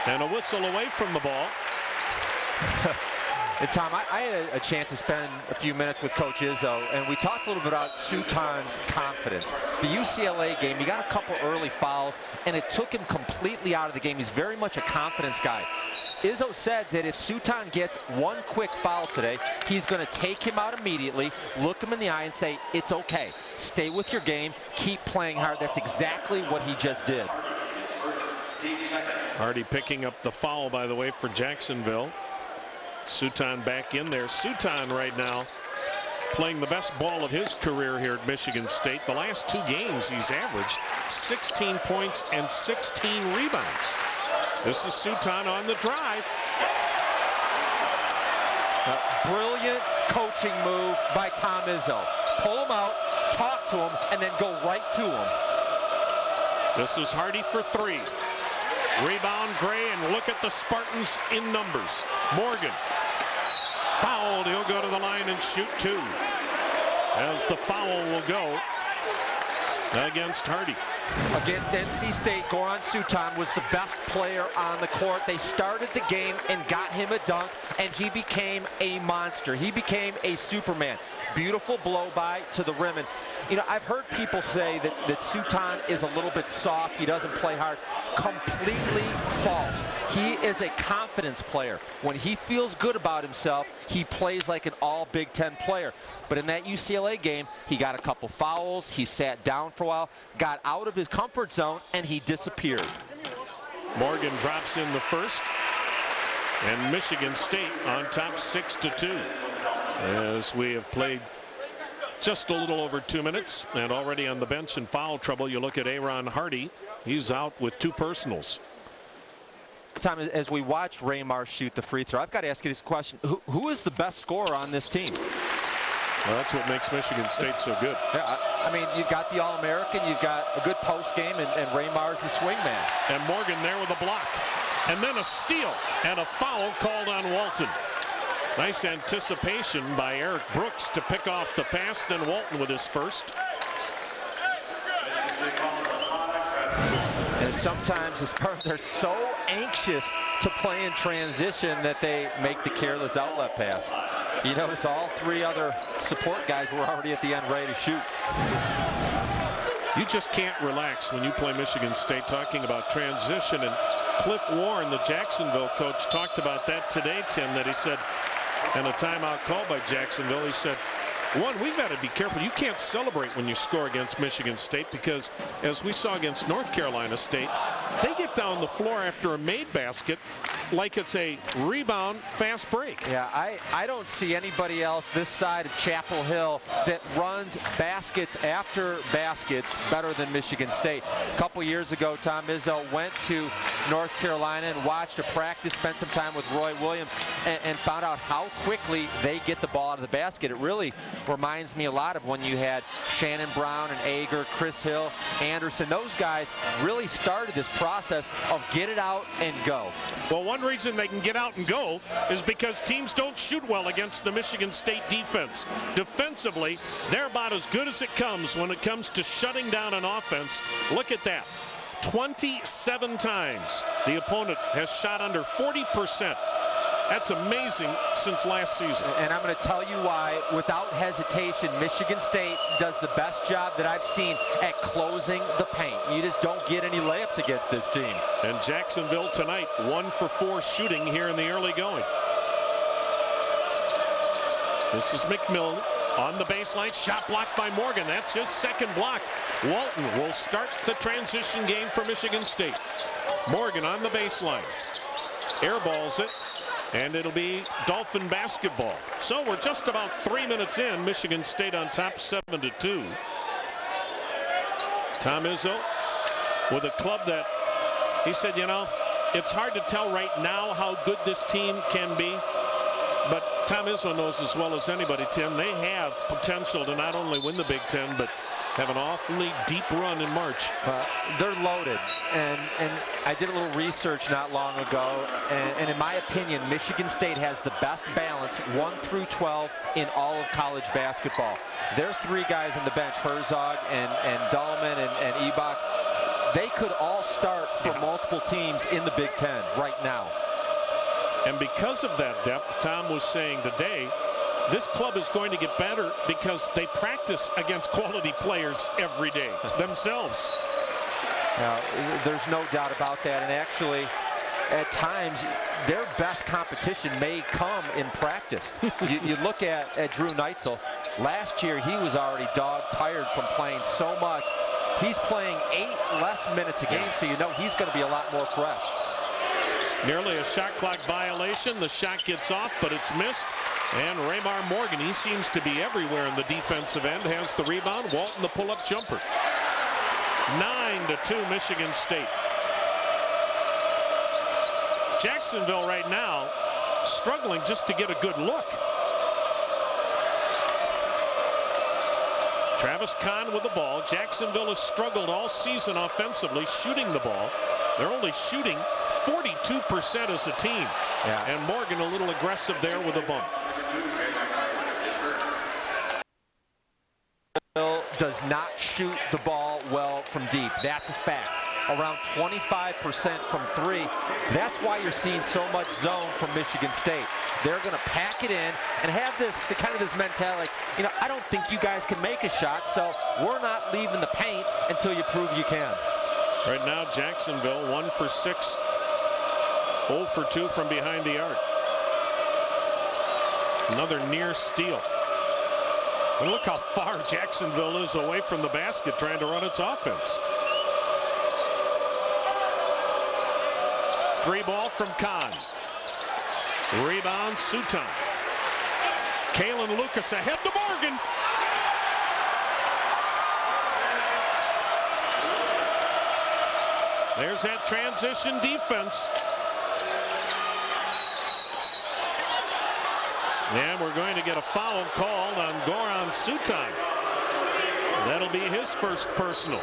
And a whistle away from the ball. And Tom, I had a chance to spend a few minutes with Coach Izzo, and we talked a little bit about Sutan's confidence. The UCLA game, he got a couple early fouls, and it took him completely out of the game. He's very much a confidence guy. Izzo said that if Sutan gets one quick foul today, he's going to take him out immediately, look him in the eye, and say, it's okay. Stay with your game. Keep playing hard. That's exactly what he just did. Hardy picking up the foul, by the way, for Jacksonville. Sutan back in there. Sutan right now playing the best ball of his career here at Michigan State. The last 2 games he's averaged 16 points and 16 rebounds. This is Sutan on the drive. Brilliant coaching move by Tom Izzo. Pull him out, talk to him, and then go right to him. This is Hardy for 3. Rebound Gray, and look at the Spartans in numbers. Morgan fouled. He'll go to the line and shoot 2. As the foul will go against Hardy. Against NC State, Goran Sutan was the best player on the court. They started the game and got him a dunk, and he became a monster. He became a Superman. Beautiful blow by to the rim. And you know, I've heard people say that Sutan is a little bit soft. He doesn't play hard. Completely false. He is a confidence player. When he feels good about himself, he plays like an all Big Ten player. But in that UCLA game, he got a couple fouls. He sat down for a while, got out of his comfort zone, and he disappeared. Morgan drops in the first, and Michigan State on top 6-2. As we have played just a little over 2 minutes, and already on the bench in foul trouble. You look at Aaron Hardy. He's out with 2 personals. Tom, as we watch Raymar shoot the free throw, I've got to ask you this question. Who is the best scorer on this team? Well, that's what makes Michigan State so good. Yeah, I mean, you've got the All-American, you've got a good post game, and Raymar's the swing man. And Morgan there with a block. And then a steal and a foul called on Walton. Nice anticipation by Eric Brooks to pick off the pass, then Walton with his first. And sometimes the Spartans are so anxious to play in transition that they make the careless outlet pass. You notice all 3 other support guys were already at the end ready to shoot. You just can't relax when you play Michigan State, talking about transition. And Cliff Warren, the Jacksonville coach, talked about that today, Tim, that he said, and a timeout called by Jacksonville, he said, one, we've got to be careful. You can't celebrate when you score against Michigan State, because as we saw against North Carolina State, they get down the floor after a made basket like it's a rebound fast break. Yeah, I don't see anybody else this side of Chapel Hill that runs baskets after baskets better than Michigan State. A couple years ago, Tom Izzo went to North Carolina and watched a practice, spent some time with Roy Williams, and found out how quickly they get the ball out of the basket. It really reminds me a lot of when you had Shannon Brown and Ager, Chris Hill, Anderson. Those guys really started this process of get it out and go. Well, one reason they can get out and go is because teams don't shoot well against the Michigan State defense. Defensively, they're about as good as it comes when it comes to shutting down an offense. Look at that. 27 times the opponent has shot under 40%. That's amazing since last season. And I'm going to tell you why, without hesitation, Michigan State does the best job that I've seen at closing the paint. You just don't get any layups against this team. And Jacksonville tonight, 1 for 4 shooting here in the early going. This is McMillan on the baseline. Shot blocked by Morgan. That's his second block. Walton will start the transition game for Michigan State. Morgan on the baseline. Airballs it, and it'll be Dolphin basketball. So we're just about 3 minutes in. Michigan State on top 7-2. Tom Izzo with a club that he said, you know, it's hard to tell right now how good this team can be. But Tom Izzo knows as well as anybody, Tim, they have potential to not only win the Big Ten, but have an awfully deep run in March. They're loaded, and I did a little research not long ago, and in my opinion, Michigan State has the best balance 1 through 12 in all of college basketball. Their 3 guys on the bench, Herzog and Dahlman and Ebach, they could all start for multiple teams in the Big Ten right now. And because of that depth, Tom was saying today, this club is going to get better because they practice against quality players every day themselves. Now, there's no doubt about that. And actually, at times, their best competition may come in practice. you look at Drew Neitzel. Last year, he was already dog-tired from playing so much. He's playing 8 less minutes a game, so you know he's going to be a lot more fresh. Nearly a shot clock violation. The shot gets off, but it's missed. And Raymar Morgan, he seems to be everywhere in the defensive end, has the rebound. Walton the pull-up jumper. 9-2 Michigan State. Jacksonville right now struggling just to get a good look. Travis Kahn with the ball. Jacksonville has struggled all season offensively shooting the ball. They're only shooting 42% as a team. Yeah. And Morgan a little aggressive there with a bump. Does not shoot the ball well from deep. That's a fact. Around 25% from 3. That's why you're seeing so much zone from Michigan State. They're going to pack it in and have this kind of this mentality, you know, I don't think you guys can make a shot, so we're not leaving the paint until you prove you can. Right now, Jacksonville 1 for 6, 0 for 2 from behind the arc. Another near steal. And look how far Jacksonville is away from the basket trying to run its offense. Free ball from Kahn. Rebound, Sutan. Kalen Lucas ahead to Morgan. There's that transition defense. And we're going to get a foul called on Goran Sutan. That'll be his first personal.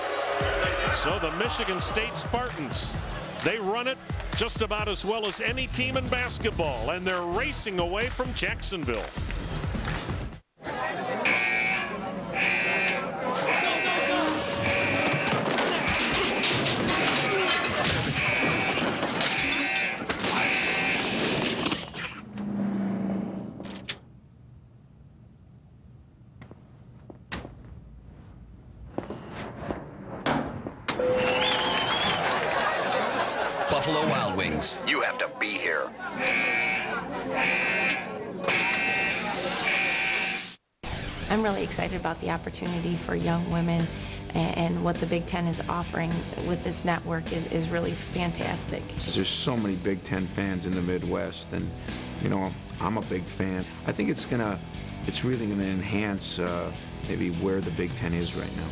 So the Michigan State Spartans, they run it just about as well as any team in basketball, and they're racing away from Jacksonville. Buffalo Wild Wings. You have to be here. I'm really excited about the opportunity for young women, and what the Big Ten is offering with this network is really fantastic. There's so many Big Ten fans in the Midwest, and you know, I'm a big fan. I think it's really gonna enhance maybe where the Big Ten is right now.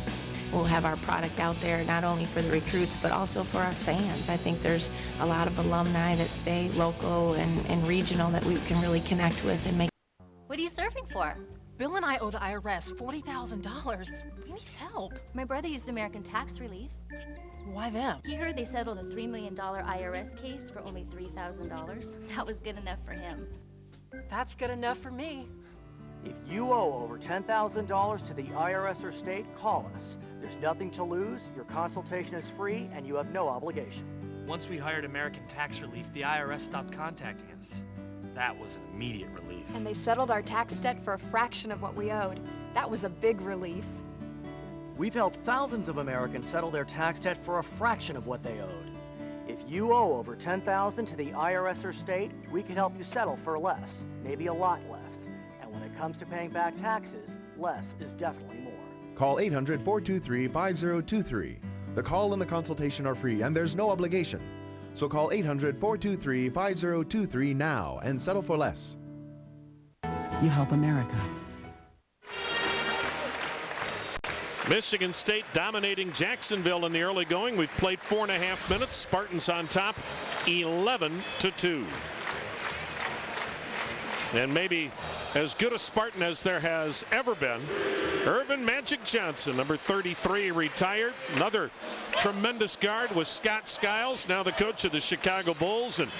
We'll have our product out there not only for the recruits but also for our fans. I think there's a lot of alumni that stay local and regional that we can really connect with and make. What are you surfing for? Bill and I owe the IRS $40,000. We need help. My brother used American Tax Relief. Why them? He heard they settled a $3 million IRS case for only $3,000. That was good enough for him. That's good enough for me. If you owe over $10,000 to the IRS or state, call us. There's nothing to lose, your consultation is free, and you have no obligation. Once we hired American Tax Relief, the IRS stopped contacting us. That was an immediate relief. And they settled our tax debt for a fraction of what we owed. That was a big relief. We've helped thousands of Americans settle their tax debt for a fraction of what they owed. If you owe over $10,000 to the IRS or state, we can help you settle for less, maybe a lot less. And when it comes to paying back taxes, less is definitely more. Call 800-423-5023. The call and the consultation are free, and there's no obligation. So call 800-423-5023 now and settle for less. You help America. Michigan State dominating Jacksonville in the early going. We've played 4.5 minutes. Spartans on top, 11-2. And maybe as good a Spartan as there has ever been, Irvin Magic Johnson, number 33, retired. Another tremendous guard was Scott Skiles, now the coach of the Chicago Bulls. And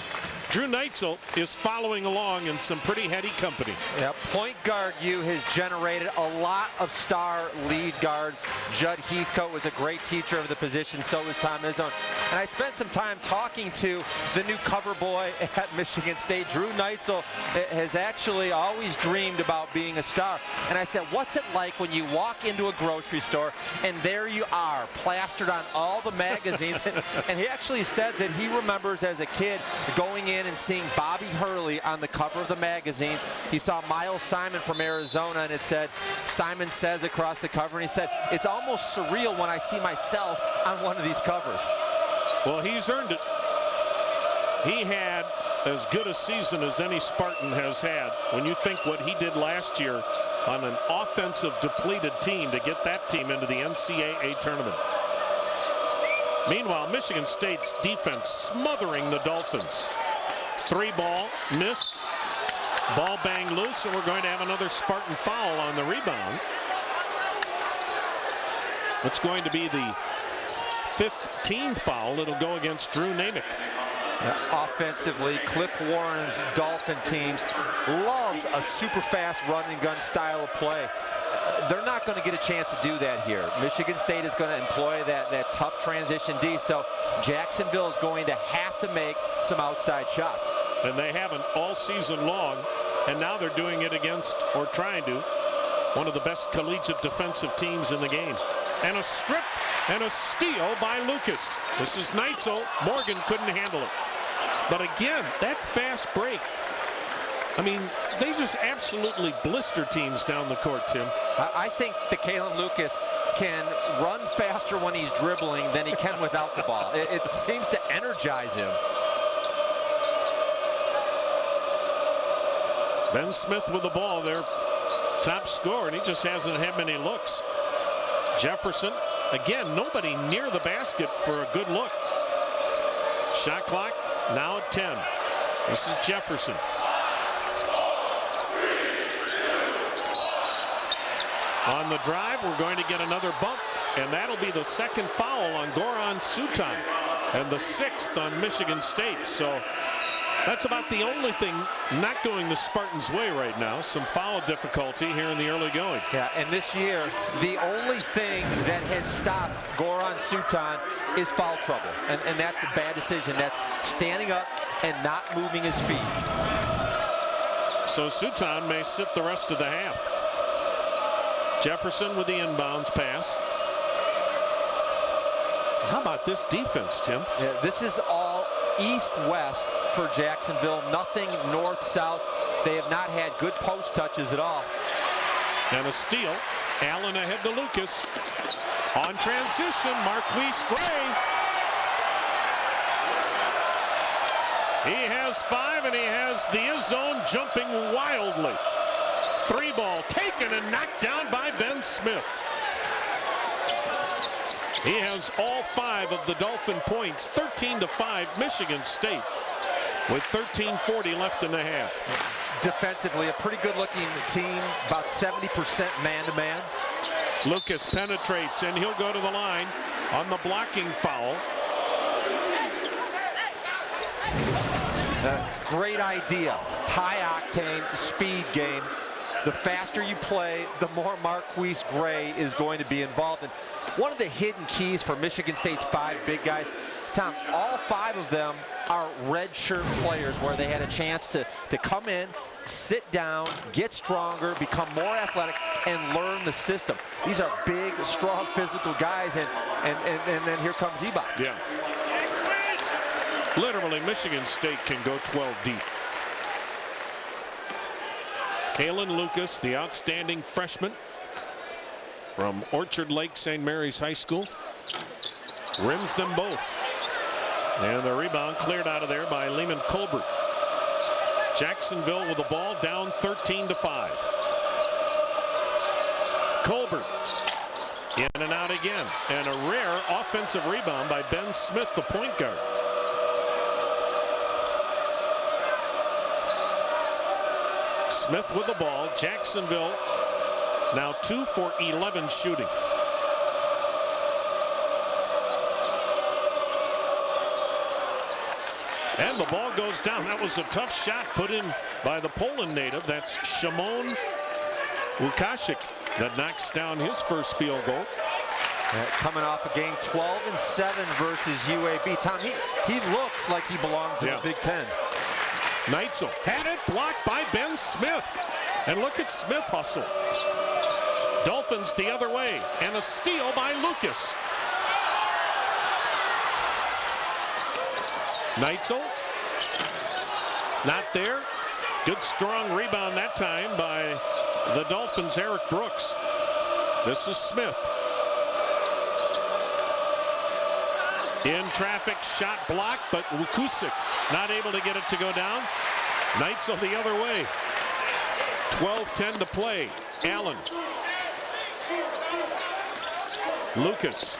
Drew Neitzel is following along in some pretty heady company. Yeah, point guard U has generated a lot of star lead guards. Judd Heathcote was a great teacher of the position, so was Tom Izzo. And I spent some time talking to the new cover boy at Michigan State. Drew Neitzel has actually always dreamed about being a star. And I said, what's it like when you walk into a grocery store and there you are, plastered on all the magazines? And he actually said that he remembers as a kid going in and seeing Bobby Hurley on the cover of the magazines. He saw Miles Simon from Arizona, and it said Simon Says across the cover, and he said it's almost surreal when I see myself on one of these covers. Well, he's earned it. He had as good a season as any Spartan has had. When you think what he did last year on an offensive depleted team to get that team into the NCAA tournament. Meanwhile, Michigan State's defense smothering the Dolphins. 3-ball missed. Ball banged loose, and we're going to have another Spartan foul on the rebound. It's going to be the 15th foul. It'll go against Drew Namick. Offensively, Cliff Warren's Dolphin teams loves a super fast run and gun style of play. They're not going to get a chance to do that here. Michigan State is going to employ that tough transition D, so Jacksonville is going to have to make some outside shots. And they haven't all season long, and now they're doing it against, or trying to, one of the best collegiate defensive teams in the game. And a strip and a steal by Lucas. This is Neitzel. Morgan couldn't handle it. But again, that fast break. I mean, they just absolutely blister teams down the court, Tim. I think that Kalen Lucas can run faster when he's dribbling than he can without the ball. It seems to energize him. Ben Smith with the ball, their top scorer, and he just hasn't had many looks. Jefferson, again, nobody near the basket for a good look. Shot clock now at 10. This is Jefferson. On the drive, we're going to get another bump, and that'll be the second foul on Goran Sutan and the 6th on Michigan State. So that's about the only thing not going the Spartans' way right now. Some foul difficulty here in the early going. Yeah, and this year, the only thing that has stopped Goran Sutan is foul trouble. And that's a bad decision. That's standing up and not moving his feet. So Sutan may sit the rest of the half. Jefferson with the inbounds pass. How about this defense, Tim? Yeah, this is all east-west for Jacksonville, nothing north-south. They have not had good post touches at all. And a steal. Allen ahead to Lucas. On transition, Marquise Gray. He has 5, and he has the zone jumping wildly. 3-ball taken and knocked down by Ben Smith. He has all 5 of the Dolphin points. 13-5 Michigan State with 13:40 left in the half. Defensively, a pretty good-looking team, about 70% man-to-man. Lucas penetrates, and he'll go to the line on the blocking foul. Great idea. High-octane speed game. The faster you play, the more Marquise Gray is going to be involved. And one of the hidden keys for Michigan State's 5 big guys, Tom, all 5 of them are redshirt players where they had a chance to come in, sit down, get stronger, become more athletic, and learn the system. These are big, strong, physical guys, and then here comes Ebot. Yeah. Literally, Michigan State can go 12 deep. Kalen Lucas, the outstanding freshman from Orchard Lake St. Mary's High School, rims them both. And the rebound cleared out of there by Lehman Colbert. Jacksonville with the ball down 13-5. Colbert in and out again. And a rare offensive rebound by Ben Smith, the point guard. Smith with the ball. Jacksonville now 2 for 11 shooting. And the ball goes down. That was a tough shot put in by the Poland native. That's Szymon Łukasik that knocks down his first field goal. Coming off a game 12-7 versus UAB. Tom, he looks like he belongs in the Big Ten. Neitzel had it blocked by Ben Smith. And look at Smith hustle. Dolphins the other way. And a steal by Lucas. Neitzel. Not there. Good strong rebound that time by the Dolphins' Eric Brooks. This is Smith. In traffic, shot blocked, but Łukasik not able to get it to go down. Neitzel the other way. 12-10 to play. Allen. Lucas.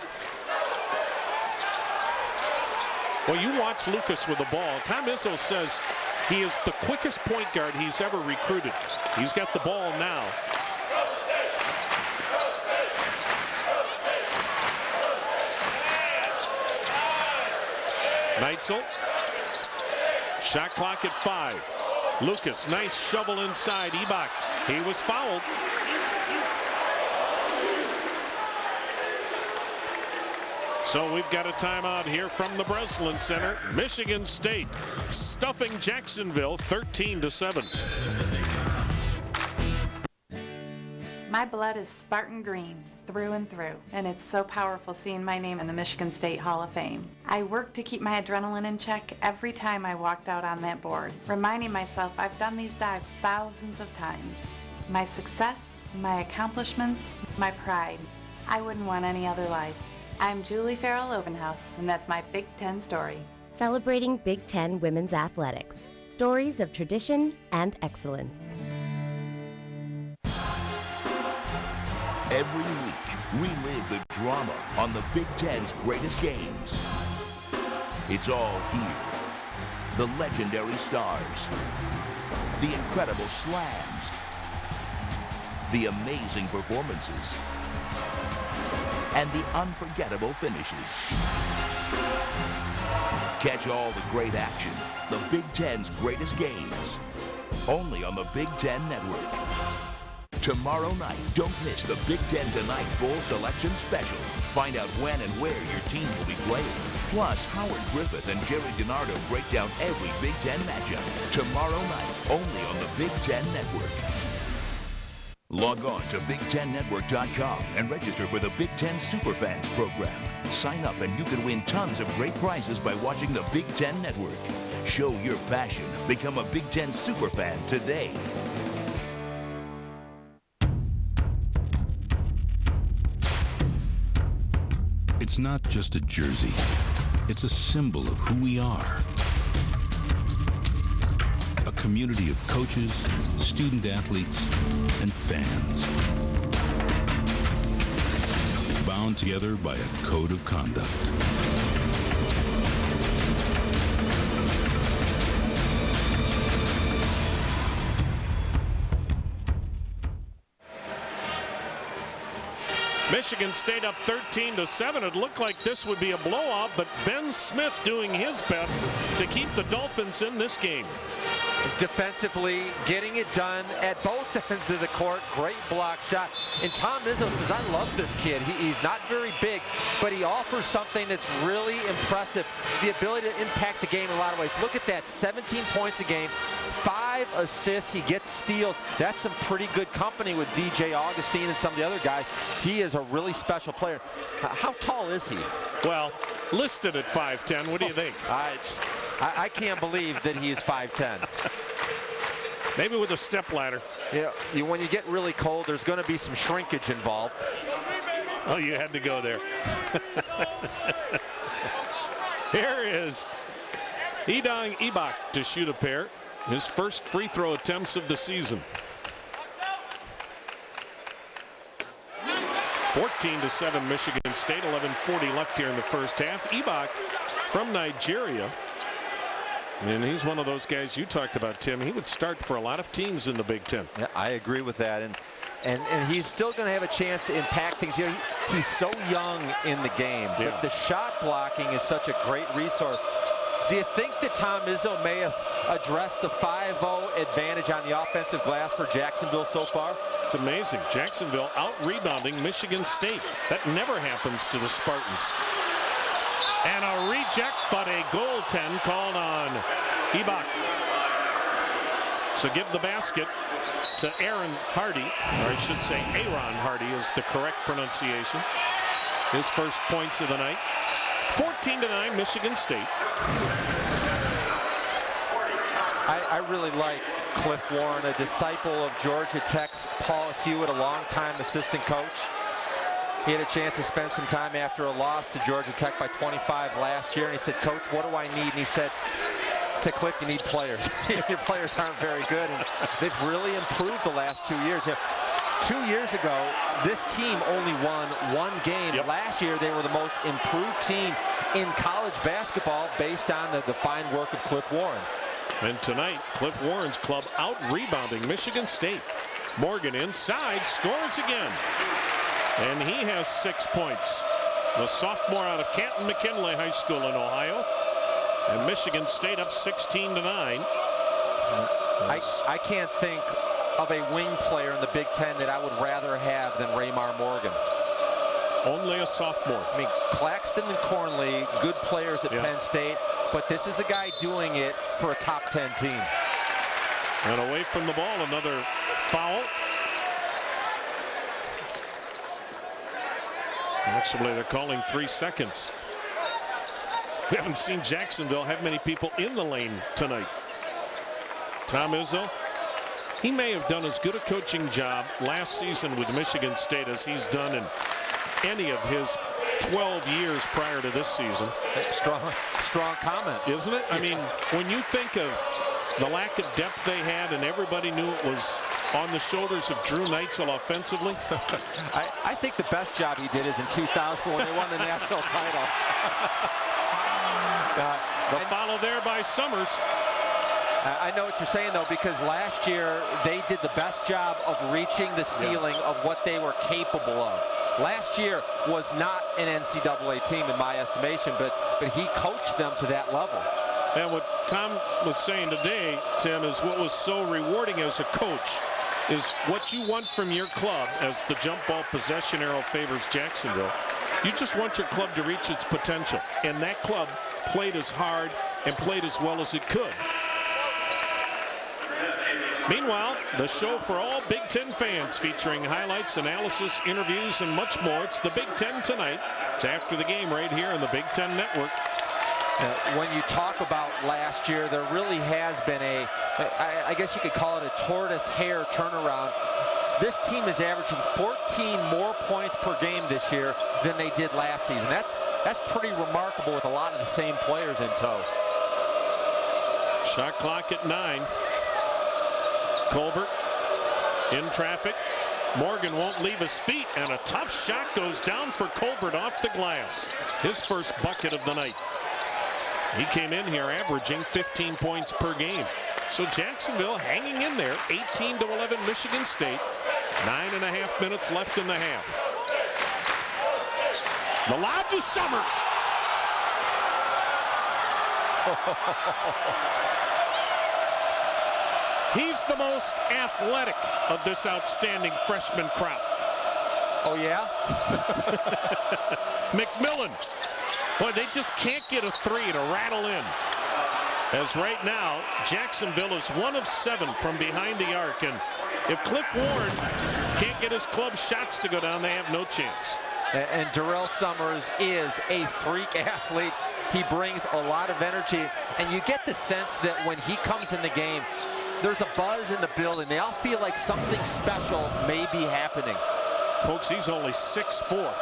Well, you watch Lucas with the ball. Tom Izzo says he is the quickest point guard he's ever recruited. He's got the ball now. Neitzel. Shot clock at 5. Lucas, nice shovel inside. Ibach, he was fouled. So we've got a timeout here from the Breslin Center. Michigan State stuffing Jacksonville 13-7. My blood is Spartan green through and through, and it's so powerful seeing my name in the Michigan State Hall of Fame. I worked to keep my adrenaline in check every time I walked out on that board, reminding myself I've done these dives thousands of times. My success, my accomplishments, my pride. I wouldn't want any other life. I'm Julie Farrell-Ovenhouse, and that's my Big Ten story. Celebrating Big Ten women's athletics. Stories of tradition and excellence. Every week, relive the drama on the Big Ten's greatest games. It's all here. The legendary stars, the incredible slams, the amazing performances, and the unforgettable finishes. Catch all the great action, the Big Ten's greatest games, only on the Big Ten Network. Tomorrow night, don't miss the Big Ten Tonight Bowl Selection Special. Find out when and where your team will be playing. Plus, Howard Griffith and Jerry DiNardo break down every Big Ten matchup. Tomorrow night, only on the Big Ten Network. Log on to BigTenNetwork.com and register for the Big Ten Superfans program. Sign up and you can win tons of great prizes by watching the Big Ten Network. Show your passion. Become a Big Ten Superfan today. It's not just a jersey. It's a symbol of who we are. A community of coaches, student athletes, and fans. Bound together by a code of conduct. Michigan State up 13-7. It looked like this would be a blowout, but Ben Smith doing his best to keep the Dolphins in this game. Defensively, getting it done at both ends of the court. Great block shot. And Tom Izzo says, I love this kid. He's not very big, but he offers something that's really impressive. The ability to impact the game in a lot of ways. Look at that, 17 points a game, 5 assists. He gets steals. That's some pretty good company with DJ Augustine and some of the other guys. He is a really special player. How tall is he? Well, listed at 5'10". What do you think? I can't believe that he is 5'10". Maybe with a step ladder. Yeah, when you get really cold, there's going to be some shrinkage involved. Oh, you had to go there. Here is Idang Ibak to shoot a pair. His first free throw attempts of the season. 14-7 Michigan State. 11:40 left here in the first half. Ibak from Nigeria. And he's one of those guys you talked about, Tim. He would start for a lot of teams in the Big Ten. Yeah, I agree with that. And he's still going to have a chance to impact things. You know, he's so young in the game. Yeah. But the shot blocking is such a great resource. Do you think that Tom Izzo may have addressed the 5-0 advantage on the offensive glass for Jacksonville so far? It's amazing. Jacksonville out-rebounding Michigan State. That never happens to the Spartans. And a reject, but a goaltend called on Ibak. So give the basket to Aaron Hardy, or I should say Aaron Hardy is the correct pronunciation. His first points of the night. 14-9 Michigan State. I really like Cliff Warren, a disciple of Georgia Tech's Paul Hewitt, a longtime assistant coach. He had a chance to spend some time after a loss to Georgia Tech by 25 last year, and he said, "Coach, what do I need?" And he said, "Cliff, you need players. Your players aren't very good," and they've really improved the last 2 years. 2 years ago, this team only won one game. Yep. Last year, they were the most improved team in college basketball based on the fine work of Cliff Warren. And tonight, Cliff Warren's club out-rebounding Michigan State. Morgan inside, scores again. And he has 6 points. The sophomore out of Canton McKinley High School in Ohio. And Michigan State up 16-9. I can't think of a wing player in the Big Ten that I would rather have than Raymar Morgan. Only a sophomore. I mean, Claxton and Cornley, good players at Penn State, but this is a guy doing it for a top 10 team. And away from the ball, another foul. Actually, they're calling 3 seconds. We haven't seen Jacksonville have many people in the lane tonight. Tom Izzo, he may have done as good a coaching job last season with Michigan State as he's done in any of his 12 years prior to this season. Strong comment. Isn't it? I mean, when you think of the lack of depth they had and everybody knew it was on the shoulders of Drew Neitzel offensively. I think the best job he did is in 2000 when they won the national title. The follow there by Summers. I know what you're saying, though, because last year they did the best job of reaching the ceiling of what they were capable of. Last year was not an NCAA team in my estimation, but he coached them to that level. And what Tom was saying today, Tim, is what was so rewarding as a coach is what you want from your club as the jump ball possession arrow favors Jacksonville. You just want your club to reach its potential. And that club played as hard and played as well as it could. Meanwhile, the show for all Big Ten fans featuring highlights, analysis, interviews, and much more. It's the Big Ten tonight. It's after the game right here on the Big Ten Network. When you talk about last year, there really has been I guess you could call it a tortoise hare turnaround. This team is averaging 14 more points per game this year than they did last season. That's pretty remarkable with a lot of the same players in tow. Shot clock at 9. Colbert in traffic. Morgan won't leave his feet, and a tough shot goes down for Colbert off the glass. His first bucket of the night. He came in here averaging 15 points per game. So Jacksonville hanging in there, 18-11 Michigan State. 9.5 minutes left in the half. The lob to Summers. He's the most athletic of this outstanding freshman crop. Oh, yeah? McMillan. Boy, they just can't get a three to rattle in. As right now, Jacksonville is 1 of 7 from behind the arc. And if Cliff Warren can't get his club shots to go down, they have no chance. And Darrell Summers is a freak athlete. He brings a lot of energy. And you get the sense that when he comes in the game, there's a buzz in the building. They all feel like something special may be happening. Folks, he's only 6'4".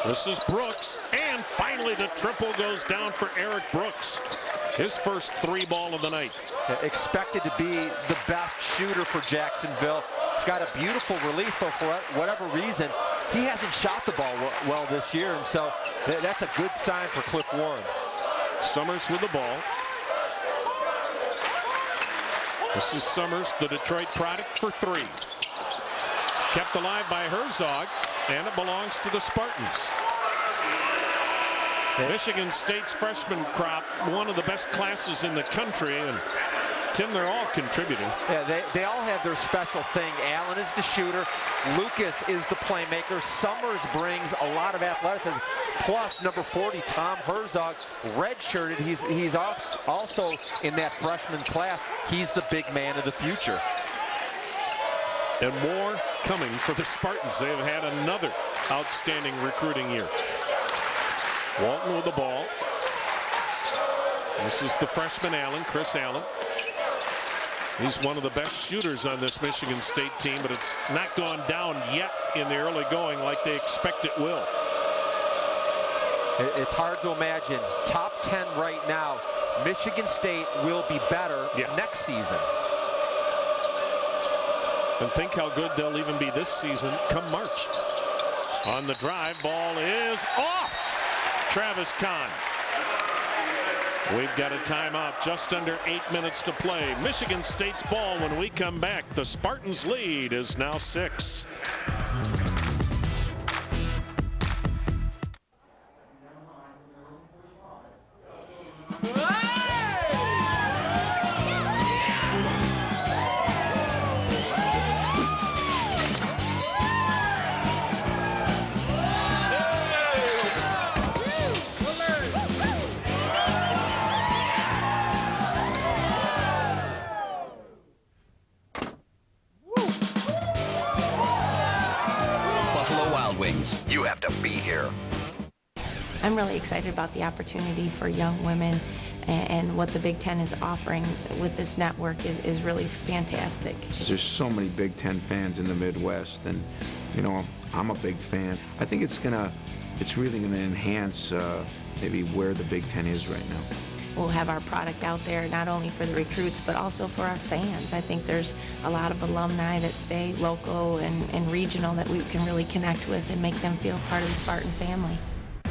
This is Brooks, and finally the triple goes down for Eric Brooks. His first 3-ball of the night. Expected to be the best shooter for Jacksonville. He's got a beautiful release, but for whatever reason, he hasn't shot the ball well this year, and so that's a good sign for Cliff Warren. Summers with the ball. This is Summers, the Detroit product, for 3. Kept alive by Herzog, and it belongs to the Spartans. Michigan State's freshman crop, one of the best classes in the country, and Tim, they're all contributing. Yeah, they all have their special thing. Allen is the shooter. Lucas is the playmaker. Summers brings a lot of athleticism. Plus, number 40, Tom Herzog, redshirted. He's also in that freshman class. He's the big man of the future. And more coming for the Spartans. They have had another outstanding recruiting year. Walton with the ball. This is the freshman Allen, Chris Allen. He's one of the best shooters on this Michigan State team, but it's not gone down yet in the early going like they expect it will. It's hard to imagine. Top 10 right now. Michigan State will be better next season. And think how good they'll even be this season come March. On the drive, ball is off. Travis Kahn. We've got a timeout, just under 8 minutes to play. Michigan State's ball when we come back. The Spartans' lead is now 6. You have to be here. I'm really excited about the opportunity for young women, and what the Big Ten is offering with this network is really fantastic. There's so many Big Ten fans in the Midwest, and you know, I'm a big fan. I think it's really gonna enhance maybe where the Big Ten is right now. We'll have our product out there not only for the recruits but also for our fans. I think there's a lot of alumni that stay local and regional that we can really connect with and make them feel part of the Spartan family.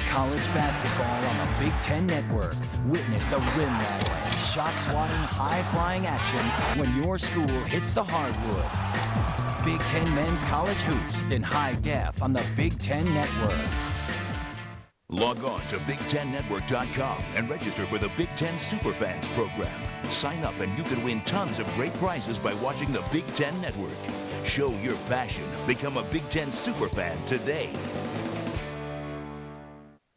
College basketball on the Big Ten Network. Witness the rim rattling, shot-swatting, high-flying action when your school hits the hardwood. Big Ten men's college hoops in high def on the Big Ten Network. Log on to BigTenNetwork.com and register for the Big Ten Superfans program. Sign up and you can win tons of great prizes by watching the Big Ten Network. Show your passion. Become a Big Ten Superfan today.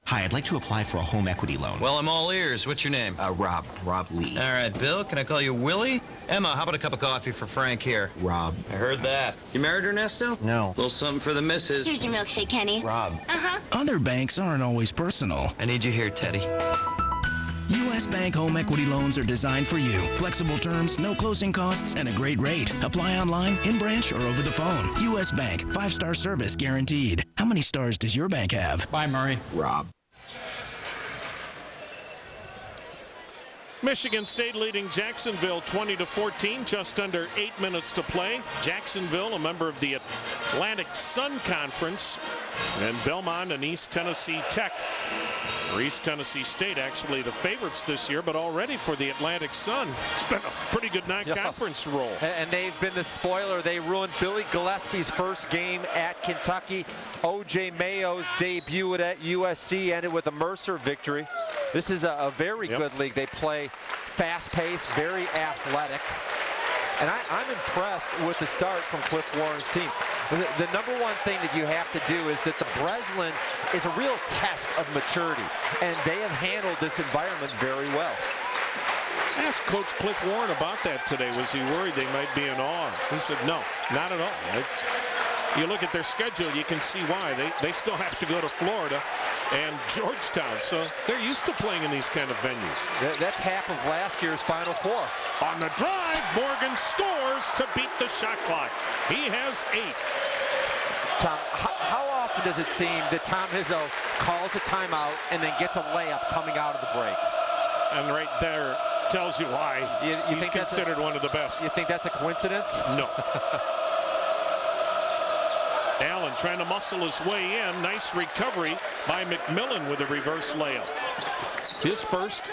Hi, I'd like to apply for a home equity loan. Well, I'm all ears. What's your name? Rob Lee. All right, Bill, can I call you Willie? Emma, how about a cup of coffee for Frank here? Rob. I heard that. You married Ernesto? No. Little something for the missus. Here's your milkshake, Kenny. Rob. Other banks aren't always personal. I need you here, Teddy. U.S. Bank home equity loans are designed for you. Flexible terms, no closing costs, and a great rate. Apply online, in branch, or over the phone. U.S. Bank, 5-star service guaranteed. How many stars does your bank have? Bye, Murray. Rob. Michigan State leading Jacksonville 20-14, just under 8 minutes to play. Jacksonville, a member of the Atlantic Sun Conference, and Belmont and East Tennessee Tech. For East Tennessee State, actually the favorites this year, but already for the Atlantic Sun, it's been a pretty good non-conference roll. And they've been the spoiler. They ruined Billy Gillespie's first game at Kentucky. O.J. Mayo's debut at USC ended with a Mercer victory. This is a very good league. They play fast-paced, very athletic. And I'm impressed with the start from Cliff Warren's team. The number one thing that you have to do is that the Breslin is a real test of maturity, and they have handled this environment very well. I asked Coach Cliff Warren about that today. Was he worried they might be in awe? He said, no, not at all. You look at their schedule, you can see why. They still have to go to Florida and Georgetown, so they're used to playing in these kind of venues. That's half of last year's Final Four. On the drive, Morgan scores to beat the shot clock. He has 8. Tom, how often often does it seem that Tom Izzo calls a timeout and then gets a layup coming out of the break. And right there tells you why he's considered one of the best. You think that's a coincidence? No. Allen trying to muscle his way in. Nice recovery by McMillan with a reverse layup. His first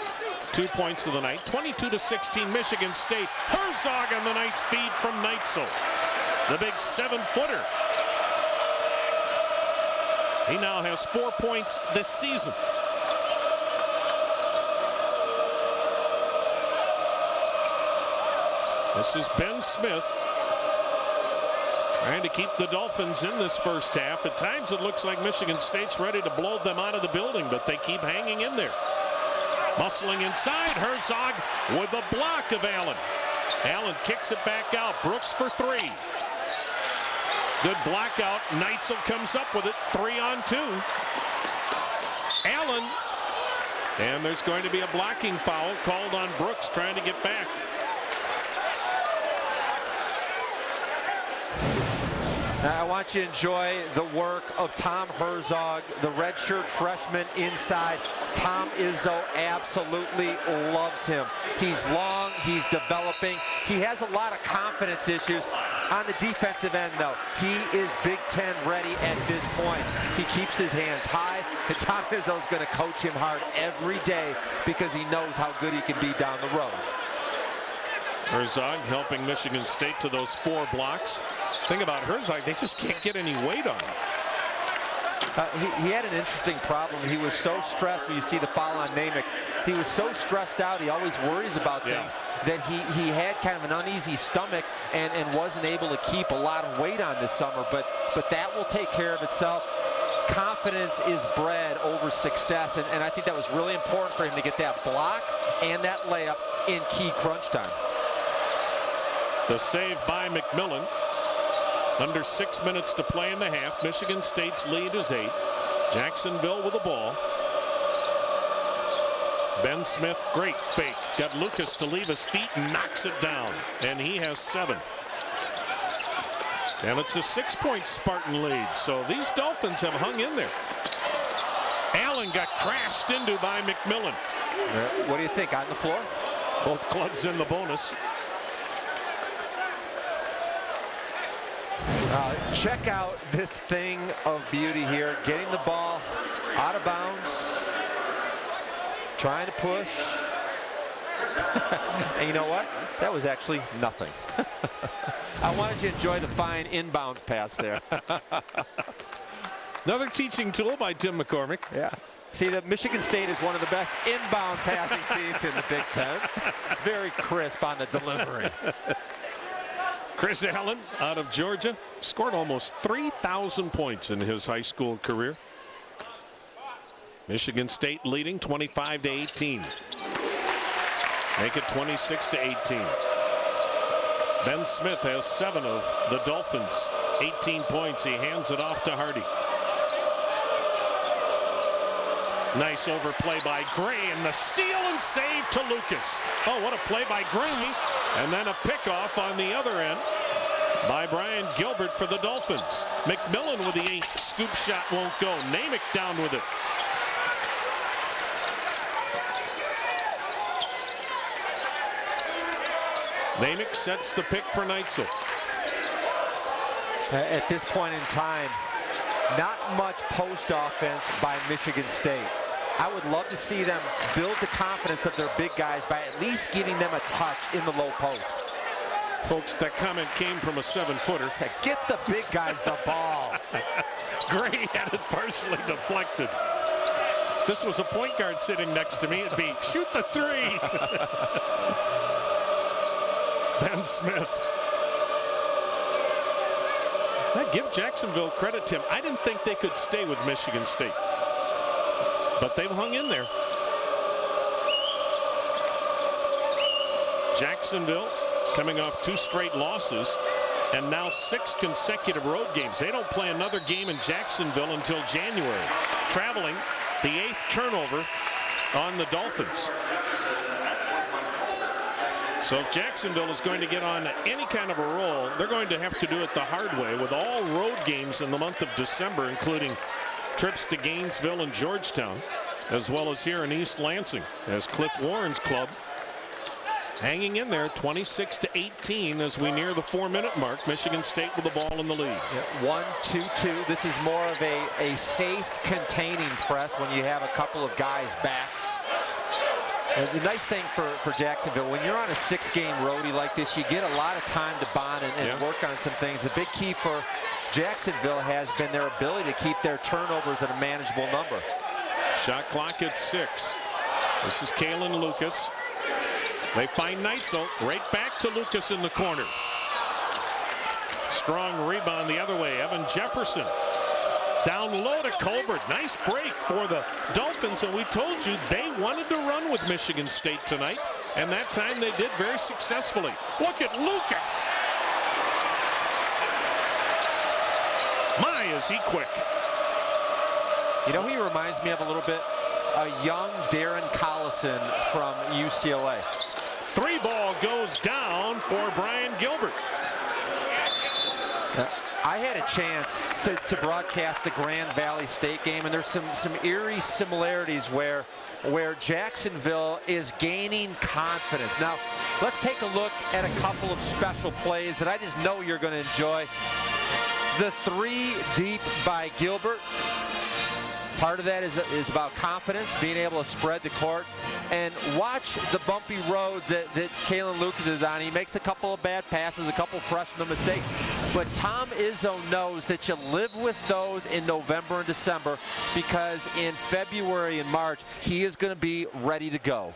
2 points of the night. 22-16 Michigan State. Herzog on the nice feed from Neitzel. The big 7-footer. He now has 4 points this season. This is Ben Smith trying to keep the Dolphins in this first half. At times it looks like Michigan State's ready to blow them out of the building, but they keep hanging in there. Muscling inside, Herzog with the block of Allen. Allen kicks it back out. Brooks for three. Good block out. Neitzel comes up with it. 3-on-2. Allen. And there's going to be a blocking foul called on Brooks trying to get back. I want you to enjoy the work of Tom Herzog, the redshirt freshman inside. Tom Izzo absolutely loves him. He's long, he's developing. He has a lot of confidence issues. On the defensive end, though, he is Big Ten ready at this point. He keeps his hands high, and Tom Izzo's going to coach him hard every day because he knows how good he can be down the road. Herzog helping Michigan State to those 4 blocks. Thing about Herzog, they just can't get any weight on him. He had an interesting problem. He was so stressed when you see the foul on Namick. He was so stressed out. He always worries about things that he had kind of an uneasy stomach and wasn't able to keep a lot of weight on this summer. But that will take care of itself. Confidence is bred over success, and I think that was really important for him to get that block and that layup in key crunch time. The save by McMillan. Under 6 minutes to play in the half. Michigan State's lead is 8. Jacksonville with the ball. Ben Smith, great fake. Got Lucas to leave his feet and knocks it down. And he has 7. And it's a 6-point Spartan lead. So these Dolphins have hung in there. Allen got crashed into by McMillan. What do you think? On the floor? Both clubs in the bonus. Check out this thing of beauty here. Getting the ball out of bounds. Trying to push. And you know what? That was actually nothing. I wanted you to enjoy the fine inbounds pass there. Another teaching tool by Tim McCormick. Yeah. See, the Michigan State is one of the best inbound passing teams in the Big Ten. Very crisp on the delivery. Chris Allen out of Georgia scored almost 3,000 points in his high school career. Michigan State leading 25-18. Make it 26-18. Ben Smith has 7 of the Dolphins. 18 points. He hands it off to Hardy. Nice overplay by Gray, and the steal and save to Lucas. Oh, what a play by Gray. And then a pickoff on the other end by Brian Gilbert for the Dolphins. McMillan with the 8. Scoop shot won't go. Namick down with it. Namick sets the pick for Neitzel. At this point in time, not much post offense by Michigan State. I would love to see them build the confidence of their big guys by at least giving them a touch in the low post. Folks, that comment came from a 7-footer. Get the big guys the ball. Gray had it partially deflected. This was a point guard sitting next to me. It'd be shoot the 3. Ben Smith. I give Jacksonville credit, Tim. I didn't think they could stay with Michigan State, but they've hung in there. Jacksonville coming off 2 straight losses and now 6 consecutive road games. They don't play another game in Jacksonville until January. Traveling, the 8th turnover on the Dolphins. So if Jacksonville is going to get on any kind of a roll, they're going to have to do it the hard way with all road games in the month of December, including trips to Gainesville and Georgetown, as well as here in East Lansing, as Cliff Warren's club hanging in there 26-18 as we near the 4-minute mark. Michigan State with the ball in the lead. Yeah, 1-2-2. This is more of a safe containing press when you have a couple of guys back. The nice thing for Jacksonville, when you're on a 6-game roadie like this, you get a lot of time to bond and work on some things. The big key for Jacksonville has been their ability to keep their turnovers at a manageable number. Shot clock at 6. This is Kalen Lucas. They find Neitzel. Right back to Lucas in the corner. Strong rebound the other way. Evan Jefferson. Down low to Colbert. Nice break for the Dolphins, and we told you they wanted to run with Michigan State tonight, and that time they did very successfully. Look at Lucas. My, is he quick. You know who he reminds me of a little bit? A young Darren Collison from UCLA. 3-ball goes down for Brian Gilbert. I had a chance to broadcast the Grand Valley State game, and there's some eerie similarities where Jacksonville is gaining confidence. Now, let's take a look at a couple of special plays that I just know you're going to enjoy. The 3 deep by Gilbert. Part of that is about confidence, being able to spread the court. And watch the bumpy road that Kalen Lucas is on. He makes a couple of bad passes, a couple freshman mistakes. But Tom Izzo knows that you live with those in November and December, because in February and March, he is going to be ready to go.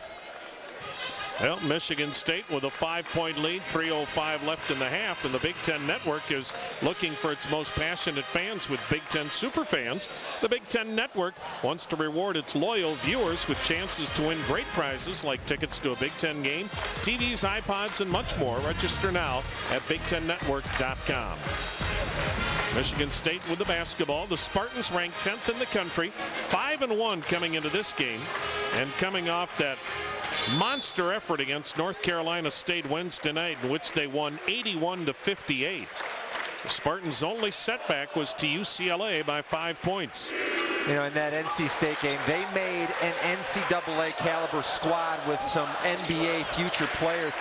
Well, Michigan State with a 5-point lead, 3:05 left in the half, and the Big Ten Network is looking for its most passionate fans with Big Ten super fans. The Big Ten Network wants to reward its loyal viewers with chances to win great prizes like tickets to a Big Ten game, TVs, iPods, and much more. Register now at BigTenNetwork.com. Michigan State with the basketball. The Spartans ranked 10th in the country, 5-1 coming into this game, and coming off that monster effort against North Carolina State Wednesday night, in which they won 81-58. The Spartans' only setback was to UCLA by 5 points. You know, in that NC State game, they made an NCAA caliber squad with some NBA future players.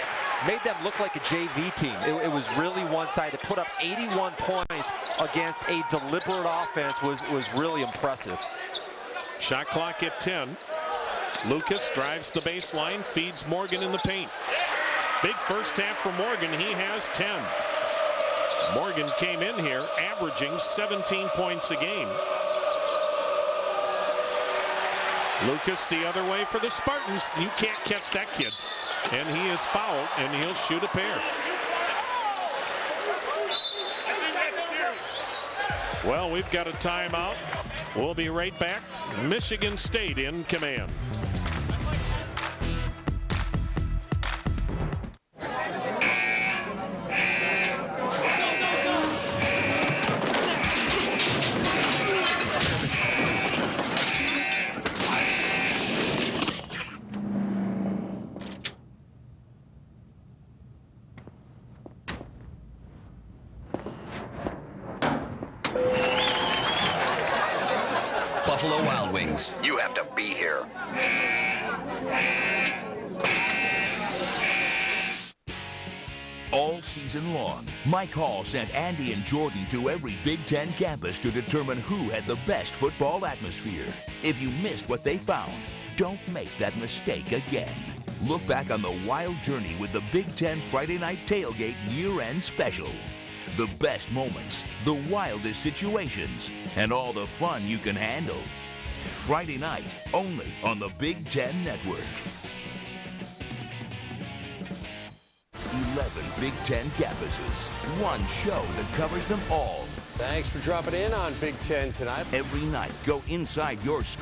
Made them look like a JV team. It was really one-sided. Put up 81 points against a deliberate offense was really impressive. Shot clock at 10. Lucas drives the baseline, feeds Morgan in the paint. Big first half for Morgan. He has 10. Morgan came in here averaging 17 points a game. Lucas the other way for the Spartans. You can't catch that kid. And he is fouled, and he'll shoot a pair. Well, we've got a timeout. We'll be right back. Michigan State in command. Buffalo Wild Wings. You have to be here. All season long, Mike Hall sent Andy and Jordan to every Big Ten campus to determine who had the best football atmosphere. If you missed what they found, don't make that mistake again. Look back on the wild journey with the Big Ten Friday Night Tailgate Year-End Special. The best moments, the wildest situations, and all the fun you can handle. Friday night, only on the Big Ten Network. 11 Big Ten campuses, one show that covers them all. Thanks for dropping in on Big Ten tonight. Every night, go inside your school.